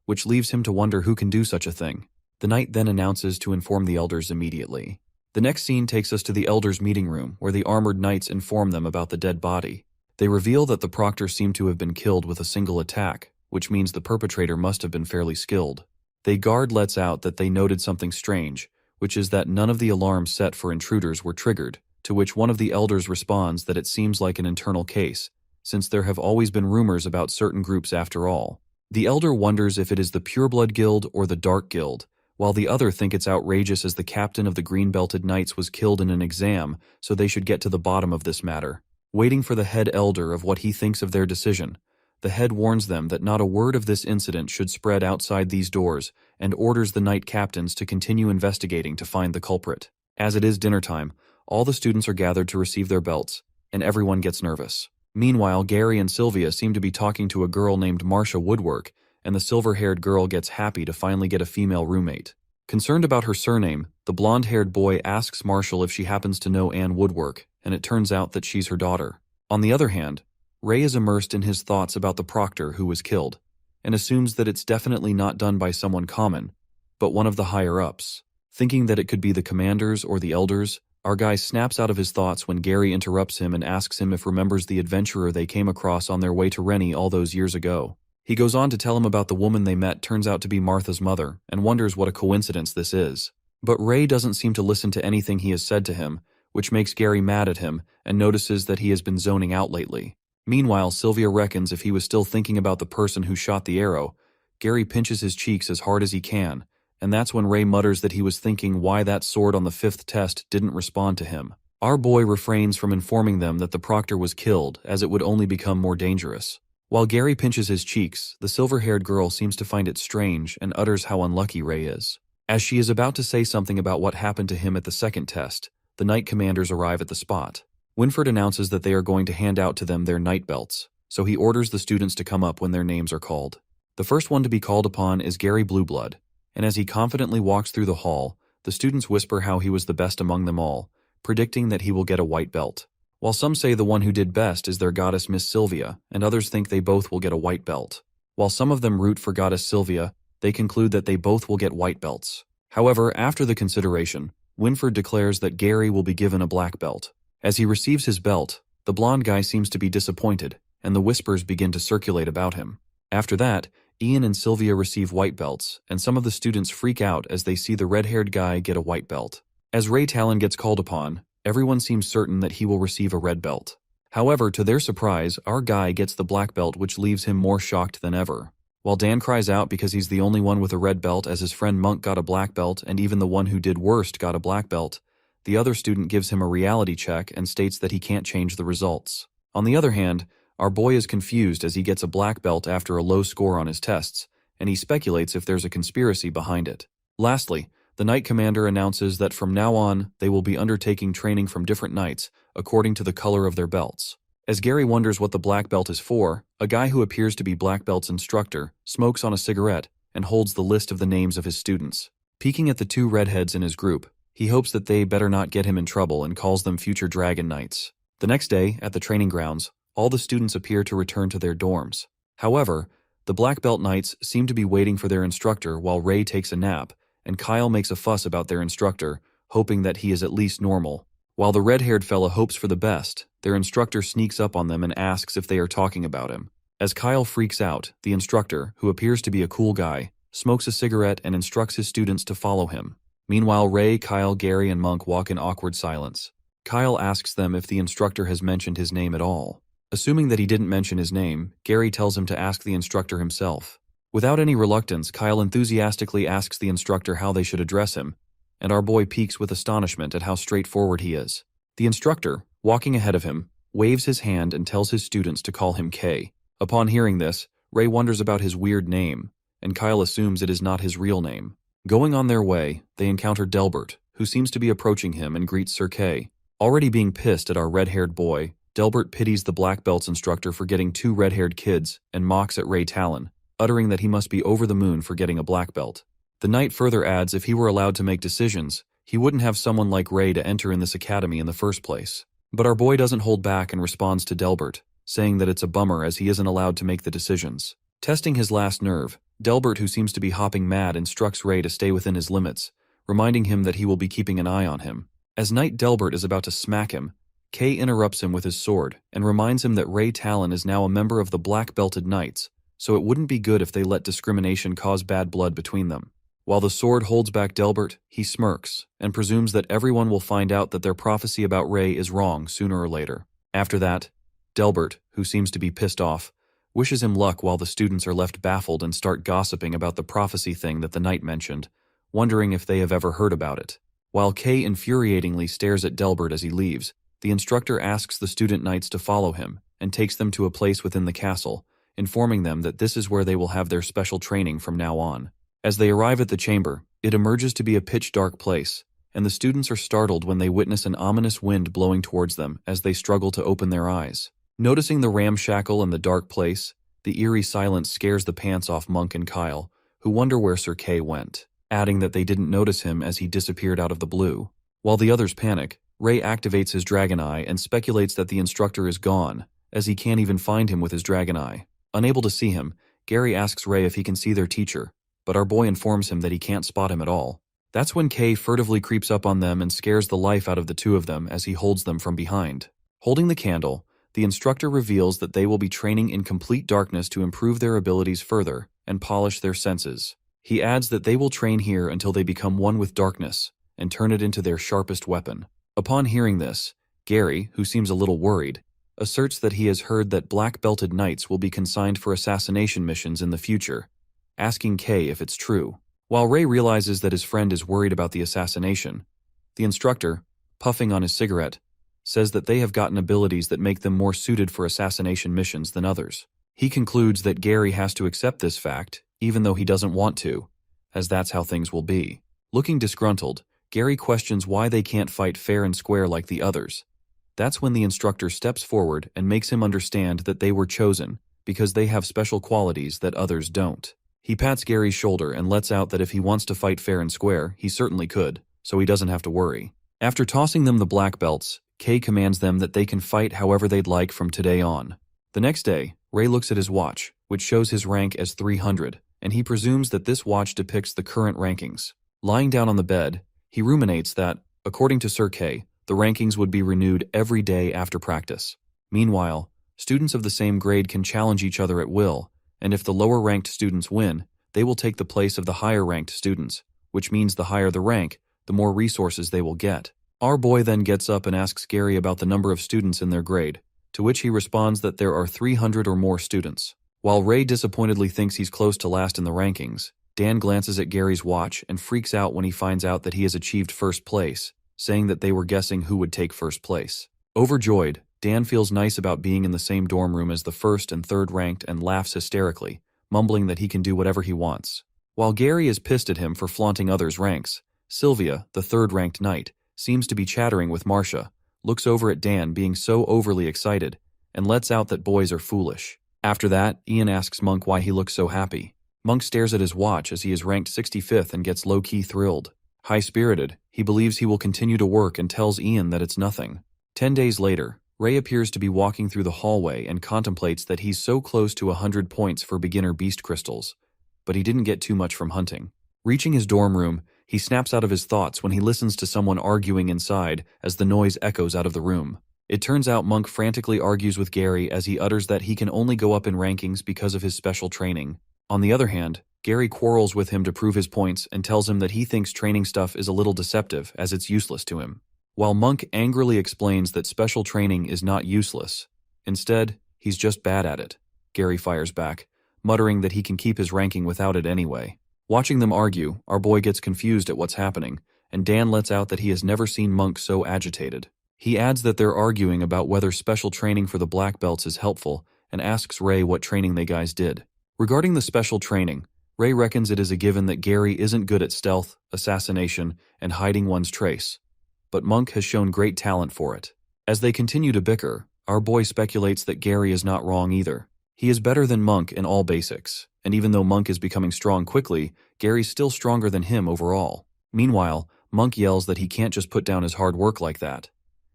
which leaves him to wonder who can do such a thing. The knight then announces to inform the elders immediately. The next scene takes us to the elders' meeting room, where the armored knights inform them about the dead body. They reveal that the proctor seemed to have been killed with a single attack, which means the perpetrator must have been fairly skilled. The guard lets out that they noted something strange, which is that none of the alarms set for intruders were triggered, to which one of the elders responds that it seems like an internal case, since there have always been rumors about certain groups after all. The elder wonders if it is the Pureblood Guild or the Dark Guild, while the other think it's outrageous as the captain of the Green-Belted Knights was killed in an exam, so they should get to the bottom of this matter. Waiting for the head elder of what he thinks of their decision, the head warns them that not a word of this incident should spread outside these doors and orders the knight captains to continue investigating to find the culprit. As it is dinner time, all the students are gathered to receive their belts, and everyone gets nervous. Meanwhile, Gary and Sylvia seem to be talking to a girl named Marcia Woodwork, and the silver-haired girl gets happy to finally get a female roommate. Concerned about her surname, the blonde-haired boy asks Marshall if she happens to know Anne Woodwork, and it turns out that she's her daughter. On the other hand, Ray is immersed in his thoughts about the proctor who was killed, and assumes that it's definitely not done by someone common, but one of the higher-ups. Thinking that it could be the commanders or the elders, Our guy snaps out of his thoughts when Gary interrupts him and asks him if remembers the adventurer they came across on their way to Rennie all those years ago. He goes on to tell him about the woman they met turns out to be Martha's mother, and wonders what a coincidence this is. But Ray doesn't seem to listen to anything he has said to him, which makes Gary mad at him and notices that he has been zoning out lately. Meanwhile, Sylvia reckons if he was still thinking about the person who shot the arrow, Gary pinches his cheeks as hard as he can, and that's when Ray mutters that he was thinking why that sword on the 5th test didn't respond to him. Our boy refrains from informing them that the proctor was killed, as it would only become more dangerous. While Gary pinches his cheeks, the silver-haired girl seems to find it strange and utters how unlucky Ray is. As she is about to say something about what happened to him at the 2nd test, the Knight Commanders arrive at the spot. Winford announces that they are going to hand out to them their night belts, so he orders the students to come up when their names are called. The first one to be called upon is Gary Blueblood, and as he confidently walks through the hall, the students whisper how he was the best among them all, predicting that he will get a white belt. While some say the one who did best is their goddess Miss Sylvia, and others think they both will get a white belt. While some of them root for goddess Sylvia, they conclude that they both will get white belts. However, after the consideration, Winford declares that Gary will be given a black belt. As he receives his belt, the blonde guy seems to be disappointed, and the whispers begin to circulate about him. After that, Ian and Sylvia receive white belts, and some of the students freak out as they see the red-haired guy get a white belt. As Ray Talon gets called upon, everyone seems certain that he will receive a red belt. However, to their surprise, our guy gets the black belt, which leaves him more shocked than ever. While Dan cries out because he's the only one with a red belt, as his friend Monk got a black belt and even the one who did worst got a black belt, the other student gives him a reality check and states that he can't change the results. On the other hand, our boy is confused as he gets a black belt after a low score on his tests, and he speculates if there's a conspiracy behind it. Lastly, the Knight Commander announces that from now on, they will be undertaking training from different knights, according to the color of their belts. As Gary wonders what the black belt is for, a guy who appears to be Black Belt's instructor smokes on a cigarette and holds the list of the names of his students. Peeking at the 2 redheads in his group, he hopes that they better not get him in trouble and calls them future Dragon Knights. The next day, at the training grounds, all the students appear to return to their dorms. However, the Black Belt Knights seem to be waiting for their instructor while Ray takes a nap, and Kyle makes a fuss about their instructor, hoping that he is at least normal. While the red-haired fella hopes for the best, their instructor sneaks up on them and asks if they are talking about him. As Kyle freaks out, the instructor, who appears to be a cool guy, smokes a cigarette and instructs his students to follow him. Meanwhile, Ray, Kyle, Gary, and Monk walk in awkward silence. Kyle asks them if the instructor has mentioned his name at all. Assuming that he didn't mention his name, Gary tells him to ask the instructor himself. Without any reluctance, Kyle enthusiastically asks the instructor how they should address him, and our boy peeks with astonishment at how straightforward he is. The instructor, walking ahead of him, waves his hand and tells his students to call him K. Upon hearing this, Ray wonders about his weird name, and Kyle assumes it is not his real name. Going on their way, they encounter Delbert, who seems to be approaching him and greets Sir K. Already being pissed at our red-haired boy, Delbert pities the Black Belt's instructor for getting 2 red-haired kids and mocks at Ray Talon, uttering that he must be over the moon for getting a black belt. The knight further adds if he were allowed to make decisions, he wouldn't have someone like Ray to enter in this academy in the first place. But our boy doesn't hold back and responds to Delbert, saying that it's a bummer as he isn't allowed to make the decisions. Testing his last nerve, Delbert, who seems to be hopping mad, instructs Ray to stay within his limits, reminding him that he will be keeping an eye on him. As Knight Delbert is about to smack him, Kay interrupts him with his sword and reminds him that Ray Talon is now a member of the Black Belted Knights, so it wouldn't be good if they let discrimination cause bad blood between them. While the sword holds back Delbert, he smirks and presumes that everyone will find out that their prophecy about Ray is wrong sooner or later. After that, Delbert, who seems to be pissed off, wishes him luck while the students are left baffled and start gossiping about the prophecy thing that the knight mentioned, wondering if they have ever heard about it. While Kay infuriatingly stares at Delbert as he leaves, the instructor asks the student knights to follow him and takes them to a place within the castle, informing them that this is where they will have their special training from now on. As they arrive at the chamber, it emerges to be a pitch-dark place, and the students are startled when they witness an ominous wind blowing towards them as they struggle to open their eyes. Noticing the ramshackle and the dark place, the eerie silence scares the pants off Monk and Kyle, who wonder where Sir Kay went, adding that they didn't notice him as he disappeared out of the blue. While the others panic, Ray activates his dragon eye and speculates that the instructor is gone, as he can't even find him with his dragon eye. Unable to see him, Gary asks Ray if he can see their teacher, but our boy informs him that he can't spot him at all. That's when Kay furtively creeps up on them and scares the life out of the two of them as he holds them from behind. Holding the candle, the instructor reveals that they will be training in complete darkness to improve their abilities further and polish their senses. He adds that they will train here until they become one with darkness and turn it into their sharpest weapon. Upon hearing this, Gary, who seems a little worried, asserts that he has heard that black-belted knights will be consigned for assassination missions in the future, asking Kay if it's true. While Ray realizes that his friend is worried about the assassination, the instructor, puffing on his cigarette, says that they have gotten abilities that make them more suited for assassination missions than others. He concludes that Gary has to accept this fact, even though he doesn't want to, as that's how things will be. Looking disgruntled, Gary questions why they can't fight fair and square like the others. That's when the instructor steps forward and makes him understand that they were chosen because they have special qualities that others don't. He pats Gary's shoulder and lets out that if he wants to fight fair and square, he certainly could, so he doesn't have to worry. After tossing them the black belts, Kay commands them that they can fight however they'd like from today on. The next day, Ray looks at his watch, which shows his rank as 300, and he presumes that this watch depicts the current rankings. Lying down on the bed, he ruminates that, according to Sir Kay, the rankings would be renewed every day after practice. Meanwhile, students of the same grade can challenge each other at will, and if the lower-ranked students win, they will take the place of the higher-ranked students, which means the higher the rank, the more resources they will get. Our boy then gets up and asks Gary about the number of students in their grade, to which he responds that there are 300 or more students. While Ray disappointedly thinks he's close to last in the rankings, Dan glances at Gary's watch and freaks out when he finds out that he has achieved first place, saying that they were guessing who would take first place. Overjoyed, Dan feels nice about being in the same dorm room as the first and third ranked and laughs hysterically, mumbling that he can do whatever he wants. While Gary is pissed at him for flaunting others' ranks, Sylvia, the third-ranked knight, seems to be chattering with Marcia, looks over at Dan being so overly excited, and lets out that boys are foolish. After that, Ian asks Monk why he looks so happy. Monk stares at his watch as he is ranked 65th and gets low-key thrilled. High-spirited, he believes he will continue to work and tells Ian that it's nothing. 10 days later, Ray appears to be walking through the hallway and contemplates that he's so close to 100 points for beginner beast crystals, but he didn't get too much from hunting. Reaching his dorm room, he snaps out of his thoughts when he listens to someone arguing inside as the noise echoes out of the room. It turns out Monk frantically argues with Gary as he utters that he can only go up in rankings because of his special training. On the other hand, Gary quarrels with him to prove his points and tells him that he thinks training stuff is a little deceptive as it's useless to him. While Monk angrily explains that special training is not useless, instead, he's just bad at it, Gary fires back, muttering that he can keep his ranking without it anyway. Watching them argue, our boy gets confused at what's happening, and Dan lets out that he has never seen Monk so agitated. He adds that they're arguing about whether special training for the black belts is helpful and asks Ray what training they guys did. Regarding the special training, Ray reckons it is a given that Gary isn't good at stealth, assassination, and hiding one's trace, but Monk has shown great talent for it. As they continue to bicker, our boy speculates that Gary is not wrong either. He is better than Monk in all basics, and even though Monk is becoming strong quickly, Gary's still stronger than him overall. Meanwhile, Monk yells that he can't just put down his hard work like that.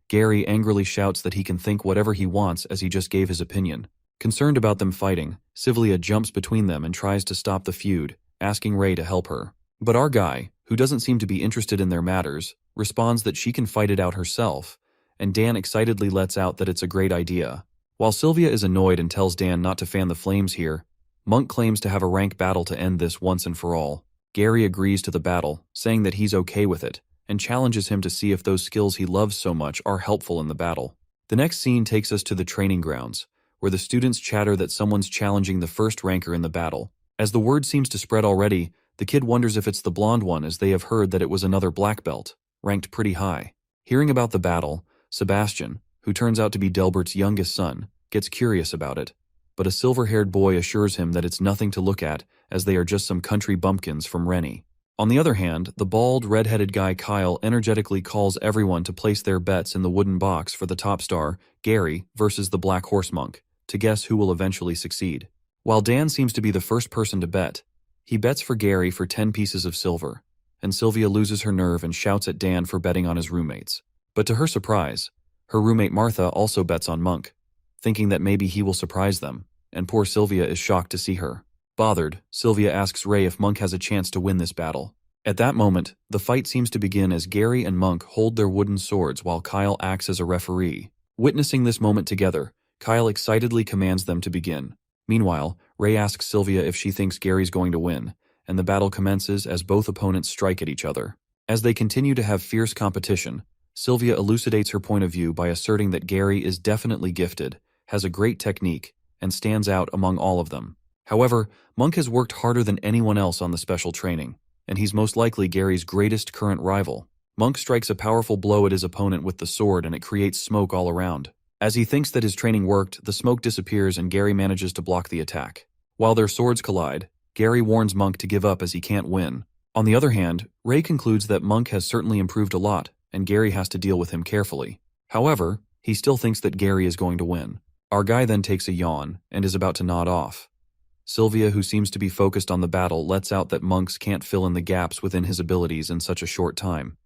Gary angrily shouts that he can think whatever he wants as he just gave his opinion. Concerned about them fighting, Sylvia jumps between them and tries to stop the feud, asking Ray to help her. But our guy, who doesn't seem to be interested in their matters, responds that she can fight it out herself, and Dan excitedly lets out that it's a great idea. While Sylvia is annoyed and tells Dan not to fan the flames here, Monk claims to have a rank battle to end this once and for all. Gary agrees to the battle, saying that he's okay with it, and challenges him to see if those skills he loves so much are helpful in the battle. The next scene takes us to the training grounds, where the students chatter that someone's challenging the first ranker in the battle. As the word seems to spread already, the kid wonders if it's the blonde one as they have heard that it was another black belt, ranked pretty high. Hearing about the battle, Sebastian, who turns out to be Delbert's youngest son, gets curious about it, but a silver-haired boy assures him that it's nothing to look at as they are just some country bumpkins from Rennie. On the other hand, the bald, red-headed guy Kyle energetically calls everyone to place their bets in the wooden box for the top star, Gary, versus the Black Horse Monk, to guess who will eventually succeed. While Dan seems to be the first person to bet, he bets for Gary for 10 pieces of silver, and Sylvia loses her nerve and shouts at Dan for betting on his roommates. But to her surprise, her roommate Martha also bets on Monk, thinking that maybe he will surprise them, and poor Sylvia is shocked to see her. Bothered, Sylvia asks Ray if Monk has a chance to win this battle. At that moment, the fight seems to begin as Gary and Monk hold their wooden swords while Kyle acts as a referee. Witnessing this moment together, Kyle excitedly commands them to begin. Meanwhile, Ray asks Sylvia if she thinks Gary's going to win, and the battle commences as both opponents strike at each other. As they continue to have fierce competition, Sylvia elucidates her point of view by asserting that Gary is definitely gifted, has a great technique, and stands out among all of them. However, Monk has worked harder than anyone else on the special training, and he's most likely Gary's greatest current rival. Monk strikes a powerful blow at his opponent with the sword and it creates smoke all around. As he thinks that his training worked, the smoke disappears and Gary manages to block the attack. While their swords collide, Gary warns Monk to give up as he can't win. On the other hand, Ray concludes that Monk has certainly improved a lot, and Gary has to deal with him carefully. However, he still thinks that Gary is going to win. Our guy then takes a yawn and is about to nod off. Sylvia, who seems to be focused on the battle, lets out that Monks can't fill in the gaps within his abilities in such a short time,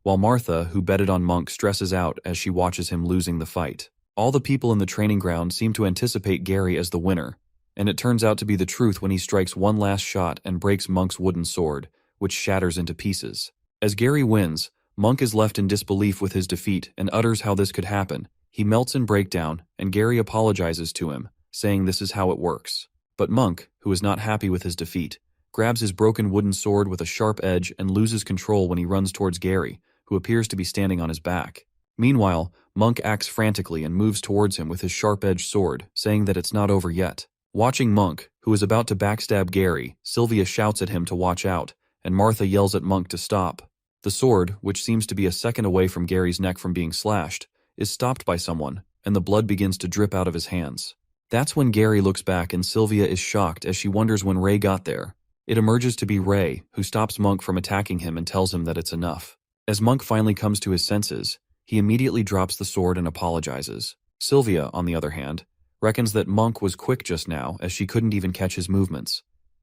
while Martha, who betted on Monk, stresses out as she watches him losing the fight. All the people in the training ground seem to anticipate Gary as the winner, and it turns out to be the truth when he strikes one last shot and breaks Monk's wooden sword, which shatters into pieces. As Gary wins, Monk is left in disbelief with his defeat and utters how this could happen. He melts in breakdown, and Gary apologizes to him, saying this is how it works. But Monk, who is not happy with his defeat, grabs his broken wooden sword with a sharp edge and loses control when he runs towards Gary, who appears to be standing on his back. Meanwhile, Monk acts frantically and moves towards him with his sharp-edged sword, saying that it's not over yet. Watching Monk, who is about to backstab Gary, Sylvia shouts at him to watch out, and Martha yells at Monk to stop. The sword, which seems to be a second away from Gary's neck from being slashed, is stopped by someone, and the blood begins to drip out of his hands. That's when Gary looks back and Sylvia is shocked as she wonders when Ray got there. It emerges to be Ray, who stops Monk from attacking him and tells him that it's enough. As Monk finally comes to his senses, he immediately drops the sword and apologizes. Sylvia, on the other hand, reckons that Monk was quick just now as she couldn't even catch his movements.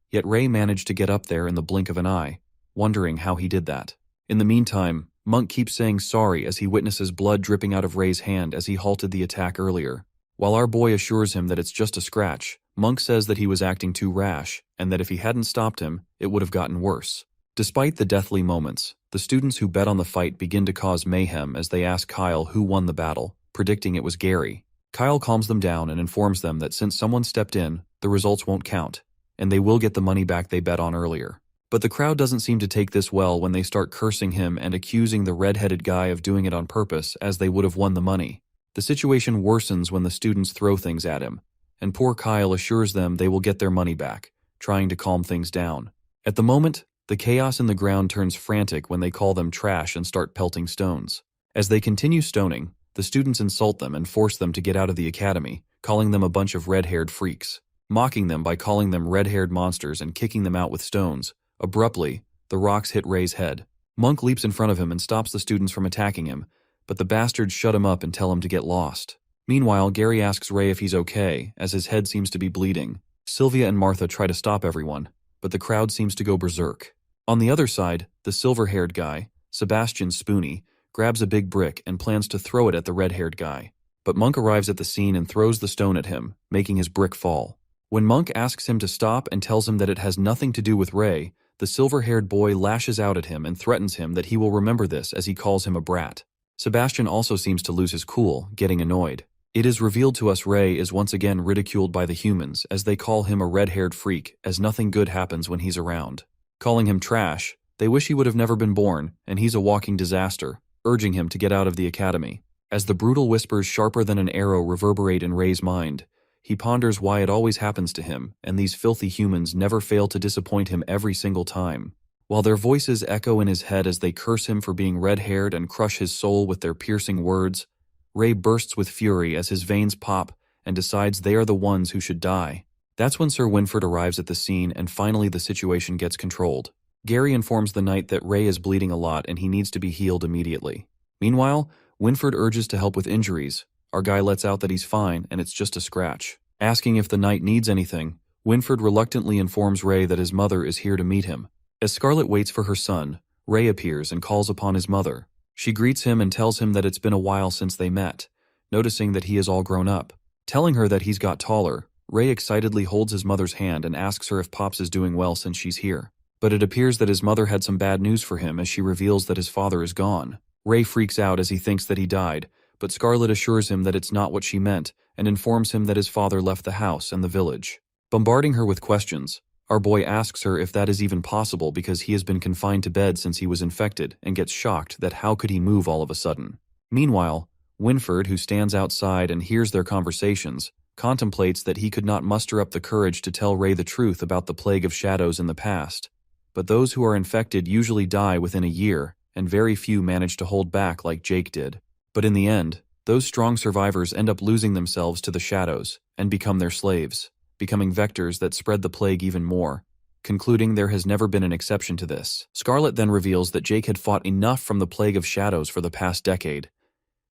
Yet Ray managed to get up there in the blink of an eye, wondering how he did that. In the meantime, Monk keeps saying sorry as he witnesses blood dripping out of Ray's hand as he halted the attack earlier. While our boy assures him that it's just a scratch, Monk says that he was acting too rash and that if he hadn't stopped him, it would have gotten worse. Despite the deathly moments, the students who bet on the fight begin to cause mayhem as they ask Kyle who won the battle, predicting it was Gary. Kyle calms them down and informs them that since someone stepped in, the results won't count, and they will get the money back they bet on earlier. But the crowd doesn't seem to take this well when they start cursing him and accusing the red-headed guy of doing it on purpose as they would have won the money. The situation worsens when the students throw things at him, and poor Kyle assures them they will get their money back, trying to calm things down. At the moment, the chaos in the ground turns frantic when they call them trash and start pelting stones. As they continue stoning, the students insult them and force them to get out of the academy, calling them a bunch of red-haired freaks. Mocking them by calling them red-haired monsters and kicking them out with stones. Abruptly, the rocks hit Ray's head. Monk leaps in front of him and stops the students from attacking him, but the bastards shut him up and tell him to get lost. Meanwhile, Gary asks Ray if he's okay, as his head seems to be bleeding. Sylvia and Martha try to stop everyone, but the crowd seems to go berserk. On the other side, the silver-haired guy, Sebastian Spoony, grabs a big brick and plans to throw it at the red-haired guy. But Monk arrives at the scene and throws the stone at him, making his brick fall. When Monk asks him to stop and tells him that it has nothing to do with Ray, the silver-haired boy lashes out at him and threatens him that he will remember this as he calls him a brat. Sebastian also seems to lose his cool, getting annoyed. It is revealed to us Ray is once again ridiculed by the humans as they call him a red-haired freak as nothing good happens when he's around. Calling him trash, they wish he would have never been born and he's a walking disaster, urging him to get out of the academy. As the brutal whispers sharper than an arrow reverberate in Ray's mind, he ponders why it always happens to him and these filthy humans never fail to disappoint him every single time. While their voices echo in his head as they curse him for being red-haired and crush his soul with their piercing words, Ray bursts with fury as his veins pop and decides they are the ones who should die. That's when Sir Winford arrives at the scene and finally the situation gets controlled. Gary informs the knight that Ray is bleeding a lot and he needs to be healed immediately. Meanwhile, Winford urges to help with injuries. Our guy lets out that he's fine and it's just a scratch. Asking if the knight needs anything, Winford reluctantly informs Ray that his mother is here to meet him. As Scarlet waits for her son, Ray appears and calls upon his mother. She greets him and tells him that it's been a while since they met, noticing that he is all grown up. Telling her that he's got taller, Ray excitedly holds his mother's hand and asks her if Pops is doing well since she's here. But it appears that his mother had some bad news for him as she reveals that his father is gone. Ray freaks out as he thinks that he died, but Scarlet assures him that it's not what she meant and informs him that his father left the house and the village. Bombarding her with questions, our boy asks her if that is even possible because he has been confined to bed since he was infected and gets shocked that how could he move all of a sudden. Meanwhile, Winford, who stands outside and hears their conversations, contemplates that he could not muster up the courage to tell Ray the truth about the plague of shadows in the past. But those who are infected usually die within a year, and very few manage to hold back like Jake did. But in the end, those strong survivors end up losing themselves to the shadows and become their slaves, becoming vectors that spread the plague even more, concluding there has never been an exception to this. Scarlet then reveals that Jake had fought enough from the plague of shadows for the past decade.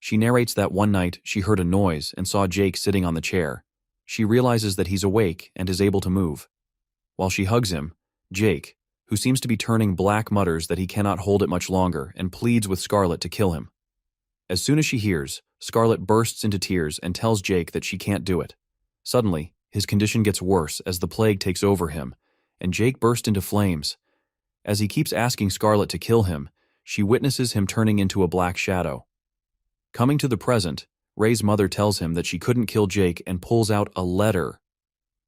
She narrates that one night she heard a noise and saw Jake sitting on the chair. She realizes that he's awake and is able to move. While she hugs him, Jake, who seems to be turning black, mutters that he cannot hold it much longer and pleads with Scarlet to kill him. As soon as she hears, Scarlet bursts into tears and tells Jake that she can't do it. Suddenly, his condition gets worse as the plague takes over him, and Jake bursts into flames. As he keeps asking Scarlet to kill him, she witnesses him turning into a black shadow. Coming to the present, Ray's mother tells him that she couldn't kill Jake and pulls out a letter,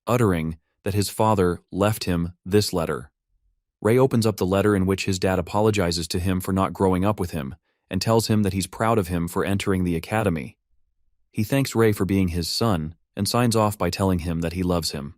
uttering that his father left him this letter. Ray opens up the letter in which his dad apologizes to him for not growing up with him and tells him that he's proud of him for entering the academy. He thanks Ray for being his son and signs off by telling him that he loves him.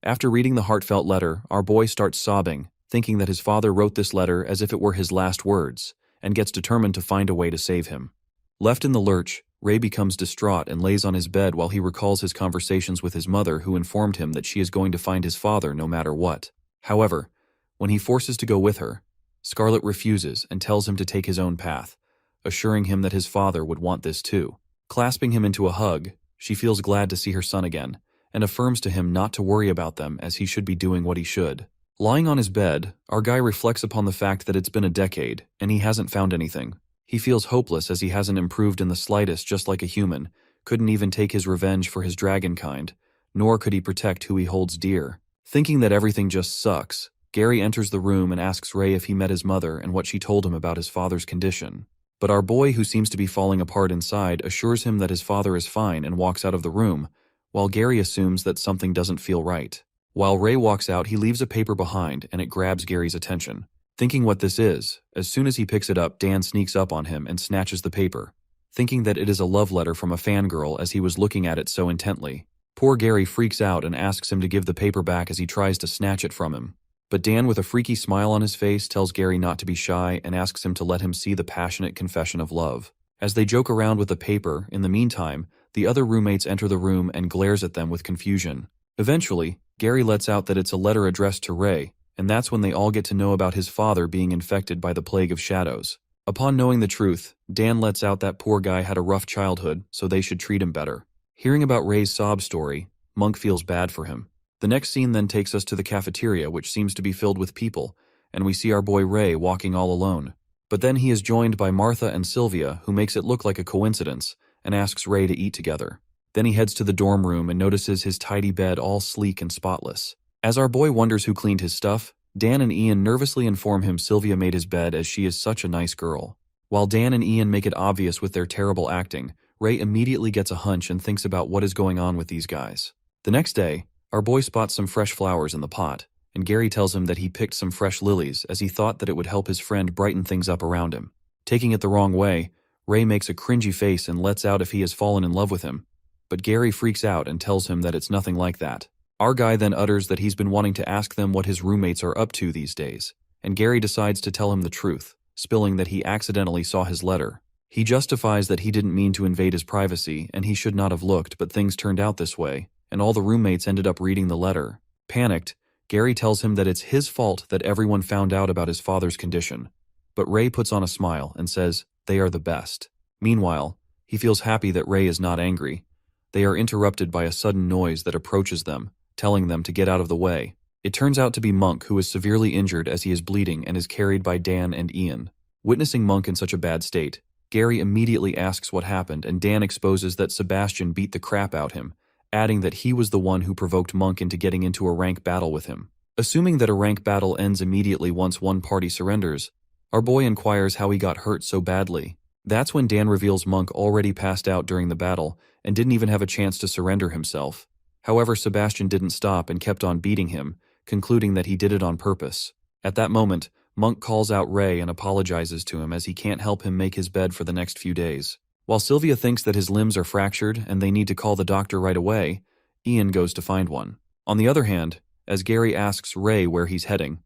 After reading the heartfelt letter, our boy starts sobbing, thinking that his father wrote this letter as if it were his last words, and gets determined to find a way to save him. Left in the lurch, Ray becomes distraught and lays on his bed while he recalls his conversations with his mother, who informed him that she is going to find his father no matter what. However, when he forces to go with her, Scarlet refuses and tells him to take his own path, assuring him that his father would want this too. Clasping him into a hug, she feels glad to see her son again, and affirms to him not to worry about them as he should be doing what he should. Lying on his bed, our guy reflects upon the fact that it's been a decade, and he hasn't found anything. He feels hopeless as he hasn't improved in the slightest, just like a human, couldn't even take his revenge for his dragon kind, nor could he protect who he holds dear. Thinking that everything just sucks, Gary enters the room and asks Ray if he met his mother and what she told him about his father's condition. But our boy, who seems to be falling apart inside, assures him that his father is fine and walks out of the room, while Gary assumes that something doesn't feel right. While Ray walks out, he leaves a paper behind and it grabs Gary's attention. Thinking what this is, as soon as he picks it up, Dan sneaks up on him and snatches the paper, thinking that it is a love letter from a fangirl as he was looking at it so intently. Poor Gary freaks out and asks him to give the paper back as he tries to snatch it from him. But Dan, with a freaky smile on his face, tells Gary not to be shy and asks him to let him see the passionate confession of love. As they joke around with the paper, in the meantime, the other roommates enter the room and glares at them with confusion. Eventually, Gary lets out that it's a letter addressed to Ray, and that's when they all get to know about his father being infected by the plague of shadows. Upon knowing the truth, Dan lets out that poor guy had a rough childhood, so they should treat him better. Hearing about Ray's sob story, Monk feels bad for him. The next scene then takes us to the cafeteria, which seems to be filled with people, and we see our boy Ray walking all alone. But then he is joined by Martha and Sylvia, who makes it look like a coincidence, and asks Ray to eat together. Then he heads to the dorm room and notices his tidy bed all sleek and spotless. As our boy wonders who cleaned his stuff, Dan and Ian nervously inform him Sylvia made his bed as she is such a nice girl. While Dan and Ian make it obvious with their terrible acting, Ray immediately gets a hunch and thinks about what is going on with these guys. The next day, our boy spots some fresh flowers in the pot, and Gary tells him that he picked some fresh lilies as he thought that it would help his friend brighten things up around him. Taking it the wrong way, Ray makes a cringy face and lets out if he has fallen in love with him, but Gary freaks out and tells him that it's nothing like that. Our guy then utters that he's been wanting to ask them what his roommates are up to these days, and Gary decides to tell him the truth, spilling that he accidentally saw his letter. He justifies that he didn't mean to invade his privacy and he should not have looked, but things turned out this way, and all the roommates ended up reading the letter. Panicked, Gary tells him that it's his fault that everyone found out about his father's condition, but Ray puts on a smile and says they are the best. Meanwhile, he feels happy that Ray is not angry. They are interrupted by a sudden noise that approaches them, telling them to get out of the way. It turns out to be Monk, who is severely injured as he is bleeding and is carried by Dan and Ian. Witnessing Monk in such a bad state, Gary immediately asks what happened, and Dan exposes that Sebastian beat the crap out him, adding that he was the one who provoked Monk into getting into a rank battle with him. Assuming that a rank battle ends immediately once one party surrenders, our boy inquires how he got hurt so badly. That's when Dan reveals Monk already passed out during the battle and didn't even have a chance to surrender himself. However, Sebastian didn't stop and kept on beating him, concluding that he did it on purpose. At that moment, Monk calls out Ray and apologizes to him as he can't help him make his bed for the next few days. While Sylvia thinks that his limbs are fractured and they need to call the doctor right away, Ian goes to find one. On the other hand, as Gary asks Ray where he's heading,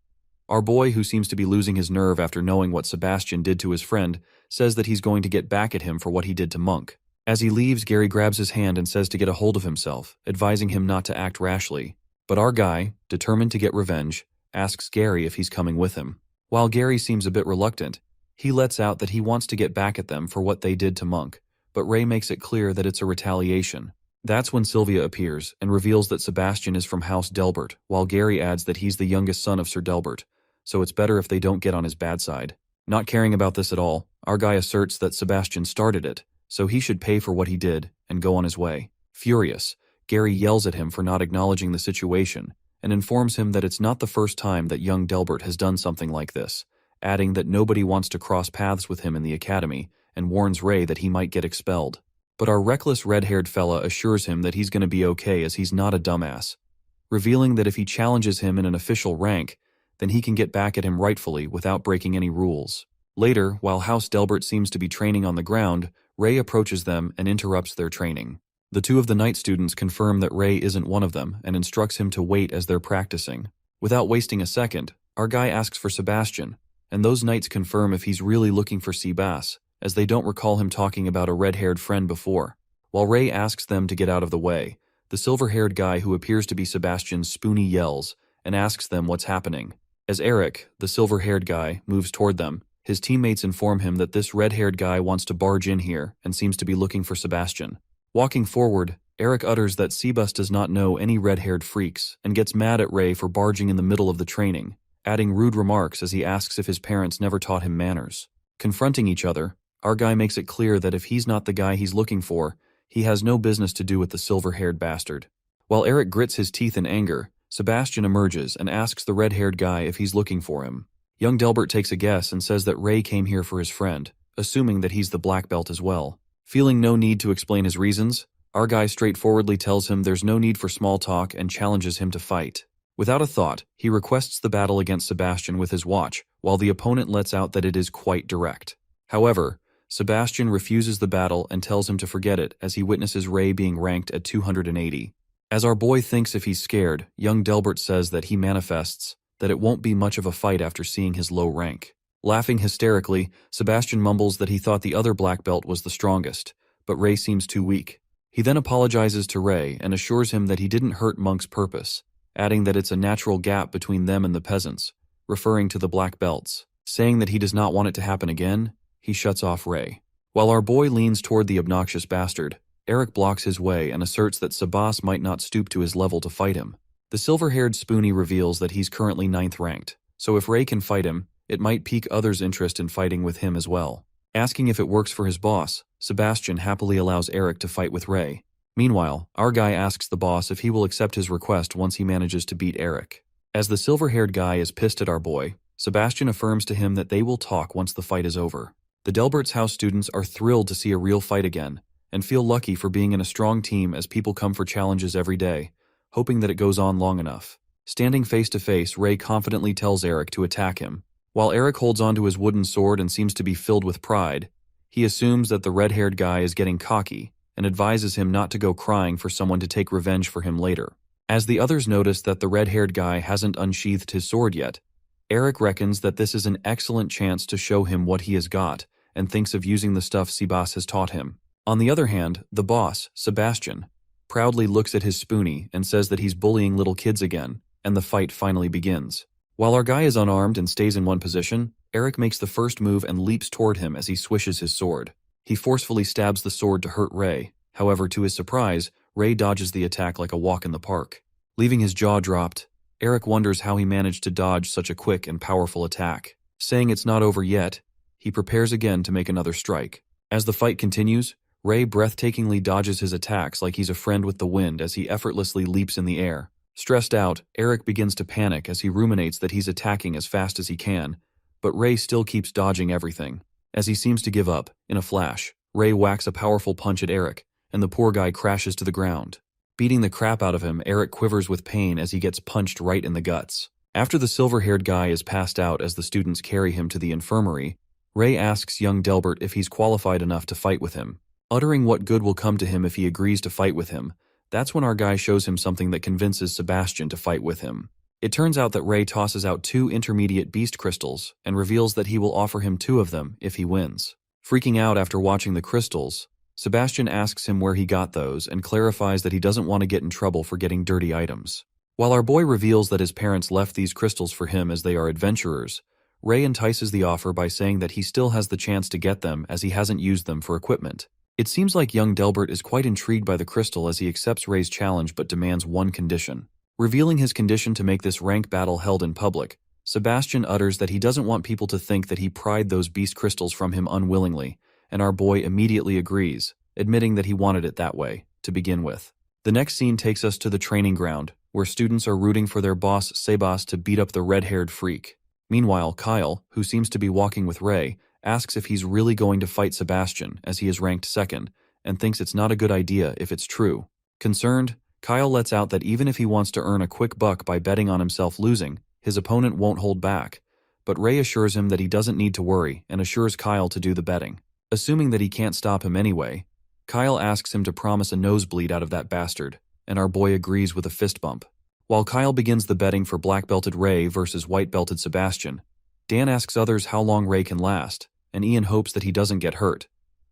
our boy, who seems to be losing his nerve after knowing what Sebastian did to his friend, says that he's going to get back at him for what he did to Monk. As he leaves, Gary grabs his hand and says to get a hold of himself, advising him not to act rashly. But our guy, determined to get revenge, asks Gary if he's coming with him. While Gary seems a bit reluctant, he lets out that he wants to get back at them for what they did to Monk, but Ray makes it clear that it's a retaliation. That's when Sylvia appears and reveals that Sebastian is from House Delbert, while Gary adds that he's the youngest son of Sir Delbert, so it's better if they don't get on his bad side. Not caring about this at all, our guy asserts that Sebastian started it, so he should pay for what he did and go on his way. Furious, Gary yells at him for not acknowledging the situation and informs him that it's not the first time that young Delbert has done something like this, adding that nobody wants to cross paths with him in the academy and warns Ray that he might get expelled. But our reckless red-haired fella assures him that he's going to be okay as he's not a dumbass, revealing that if he challenges him in an official rank, then he can get back at him rightfully without breaking any rules. Later, while House Delbert seems to be training on the ground, Ray approaches them and interrupts their training. The two of the night students confirm that Ray isn't one of them and instructs him to wait as they're practicing. Without wasting a second, our guy asks for Sebastian, and those knights confirm if he's really looking for Seabass, as they don't recall him talking about a red-haired friend before. While Ray asks them to get out of the way, the silver-haired guy who appears to be Sebastian's spoony yells and asks them what's happening. As Eric, the silver-haired guy, moves toward them, his teammates inform him that this red-haired guy wants to barge in here and seems to be looking for Sebastian. Walking forward, Eric utters that Seabass does not know any red-haired freaks and gets mad at Ray for barging in the middle of the training, adding rude remarks as he asks if his parents never taught him manners. Confronting each other, our guy makes it clear that if he's not the guy he's looking for, he has no business to do with the silver-haired bastard. While Eric grits his teeth in anger, Sebastian emerges and asks the red-haired guy if he's looking for him. Young Delbert takes a guess and says that Ray came here for his friend, assuming that he's the black belt as well. Feeling no need to explain his reasons, our guy straightforwardly tells him there's no need for small talk and challenges him to fight. Without a thought, he requests the battle against Sebastian with his watch, while the opponent lets out that it is quite direct. However, Sebastian refuses the battle and tells him to forget it as he witnesses Ray being ranked at 280. As our boy thinks if he's scared, young Delbert says that he manifests that it won't be much of a fight after seeing his low rank. Laughing hysterically, Sebastian mumbles that he thought the other black belt was the strongest, but Ray seems too weak. He then apologizes to Ray and assures him that he didn't hurt Monk's purpose, adding that it's a natural gap between them and the peasants, referring to the black belts. Saying that he does not want it to happen again, he shuts off Ray. While our boy leans toward the obnoxious bastard, Eric blocks his way and asserts that Sebastian might not stoop to his level to fight him. The silver-haired Spoonie reveals that he's currently 9th ranked, so if Ray can fight him, it might pique others' interest in fighting with him as well. Asking if it works for his boss, Sebastian happily allows Eric to fight with Ray. Meanwhile, our guy asks the boss if he will accept his request once he manages to beat Eric. As the silver-haired guy is pissed at our boy, Sebastian affirms to him that they will talk once the fight is over. The Delbert's house students are thrilled to see a real fight again, and feel lucky for being in a strong team as people come for challenges every day, hoping that it goes on long enough. Standing face to face, Ray confidently tells Eric to attack him. While Eric holds onto his wooden sword and seems to be filled with pride, he assumes that the red-haired guy is getting cocky and advises him not to go crying for someone to take revenge for him later. As the others notice that the red-haired guy hasn't unsheathed his sword yet, Eric reckons that this is an excellent chance to show him what he has got and thinks of using the stuff Seabass has taught him. On the other hand, the boss, Sebastian, proudly looks at his spoonie and says that he's bullying little kids again, and the fight finally begins. While our guy is unarmed and stays in one position, Eric makes the first move and leaps toward him as he swishes his sword. He forcefully stabs the sword to hurt Ray. However, to his surprise, Ray dodges the attack like a walk in the park. Leaving his jaw dropped, Eric wonders how he managed to dodge such a quick and powerful attack. Saying it's not over yet, he prepares again to make another strike. As the fight continues, Ray breathtakingly dodges his attacks like he's a friend with the wind as he effortlessly leaps in the air, Stressed out, Eric begins to panic as he ruminates that he's attacking as fast as he can, but Ray still keeps dodging everything. As he seems to give up, in a flash, Ray whacks a powerful punch at Eric, and the poor guy crashes to the ground. Beating the crap out of him, Eric quivers with pain as he gets punched right in the guts. After the silver-haired guy is passed out as the students carry him to the infirmary, Ray asks young Delbert if he's qualified enough to fight with him. Uttering what good will come to him if he agrees to fight with him, that's when our guy shows him something that convinces Sebastian to fight with him. It turns out that Ray tosses out 2 intermediate beast crystals and reveals that he will offer him 2 of them if he wins. Freaking out after watching the crystals, Sebastian asks him where he got those and clarifies that he doesn't want to get in trouble for getting dirty items. While our boy reveals that his parents left these crystals for him as they are adventurers, Ray entices the offer by saying that he still has the chance to get them as he hasn't used them for equipment. It seems like young Delbert is quite intrigued by the crystal as he accepts Ray's challenge but demands one condition. Revealing his condition to make this rank battle held in public, Sebastian utters that he doesn't want people to think that he pried those beast crystals from him unwillingly, and our boy immediately agrees, admitting that he wanted it that way, to begin with. The next scene takes us to the training ground, where students are rooting for their boss Sebas to beat up the red-haired freak. Meanwhile, Kyle, who seems to be walking with Ray, asks if he's really going to fight Sebastian, as he is ranked second, and thinks it's not a good idea if it's true. Concerned, Kyle lets out that even if he wants to earn a quick buck by betting on himself losing, his opponent won't hold back. But Ray assures him that he doesn't need to worry and assures Kyle to do the betting. Assuming that he can't stop him anyway, Kyle asks him to promise a nosebleed out of that bastard, and our boy agrees with a fist bump. While Kyle begins the betting for black-belted Ray versus white-belted Sebastian, Dan asks others how long Ray can last, and Ian hopes that he doesn't get hurt.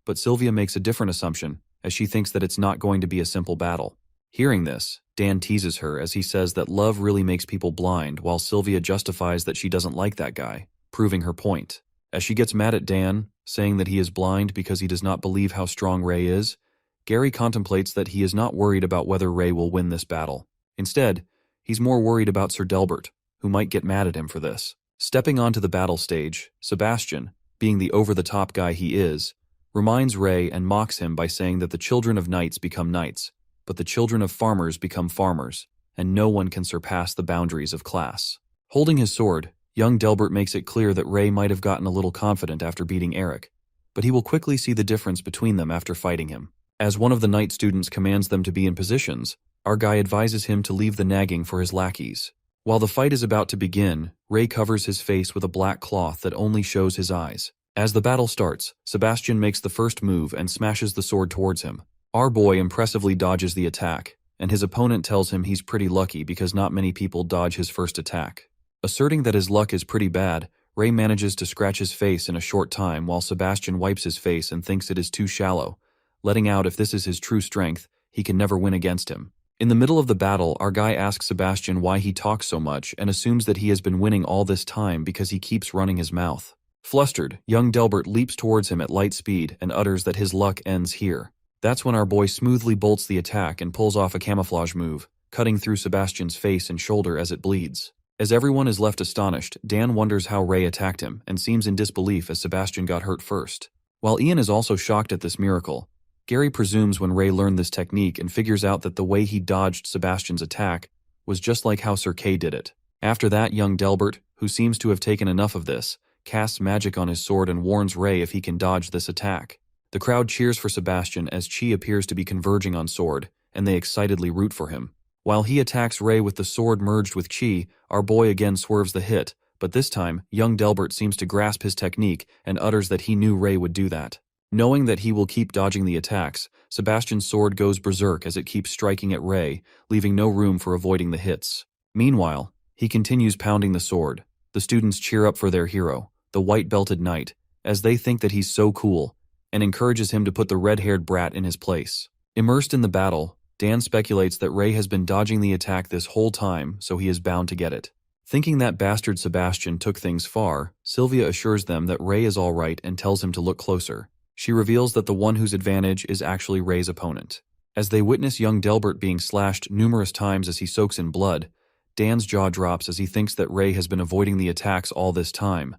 But Sylvia makes a different assumption, as she thinks that it's not going to be a simple battle. Hearing this, Dan teases her as he says that love really makes people blind, while Sylvia justifies that she doesn't like that guy, proving her point. As she gets mad at Dan, saying that he is blind because he does not believe how strong Ray is, Gary contemplates that he is not worried about whether Ray will win this battle. Instead, he's more worried about Sir Delbert, who might get mad at him for this. Stepping onto the battle stage, Sebastian, being the over-the-top guy he is, reminds Ray and mocks him by saying that the children of knights become knights, but the children of farmers become farmers, and no one can surpass the boundaries of class. Holding his sword, young Delbert makes it clear that Ray might have gotten a little confident after beating Eric, but he will quickly see the difference between them after fighting him. As one of the knight students commands them to be in positions, our guy advises him to leave the nagging for his lackeys. While the fight is about to begin, Ray covers his face with a black cloth that only shows his eyes. As the battle starts, Sebastian makes the first move and smashes the sword towards him. Our boy impressively dodges the attack, and his opponent tells him he's pretty lucky because not many people dodge his first attack. Asserting that his luck is pretty bad, Ray manages to scratch his face in a short time while Sebastian wipes his face and thinks it is too shallow, letting out if this is his true strength, he can never win against him. In the middle of the battle, our guy asks Sebastian why he talks so much and assumes that he has been winning all this time because he keeps running his mouth. Flustered, young Delbert leaps towards him at light speed and utters that his luck ends here. That's when our boy smoothly bolts the attack and pulls off a camouflage move, cutting through Sebastian's face and shoulder as it bleeds. As everyone is left astonished, Dan wonders how Ray attacked him and seems in disbelief as Sebastian got hurt first. While Ian is also shocked at this miracle, Gary presumes when Ray learned this technique and figures out that the way he dodged Sebastian's attack was just like how Sir Kay did it. After that, young Delbert, who seems to have taken enough of this, casts magic on his sword and warns Ray if he can dodge this attack. The crowd cheers for Sebastian as Chi appears to be converging on sword, and they excitedly root for him. While he attacks Ray with the sword merged with Chi, our boy again swerves the hit, but this time, young Delbert seems to grasp his technique and utters that he knew Ray would do that. Knowing that he will keep dodging the attacks, Sebastian's sword goes berserk as it keeps striking at Ray, leaving no room for avoiding the hits. Meanwhile, he continues pounding the sword. The students cheer up for their hero, the white-belted knight, as they think that he's so cool, and encourages him to put the red-haired brat in his place. Immersed in the battle, Dan speculates that Ray has been dodging the attack this whole time, so he is bound to get it. Thinking that bastard Sebastian took things far, Sylvia assures them that Ray is all right and tells him to look closer. She reveals that the one whose advantage is actually Ray's opponent. As they witness young Delbert being slashed numerous times as he soaks in blood, Dan's jaw drops as he thinks that Ray has been avoiding the attacks all this time.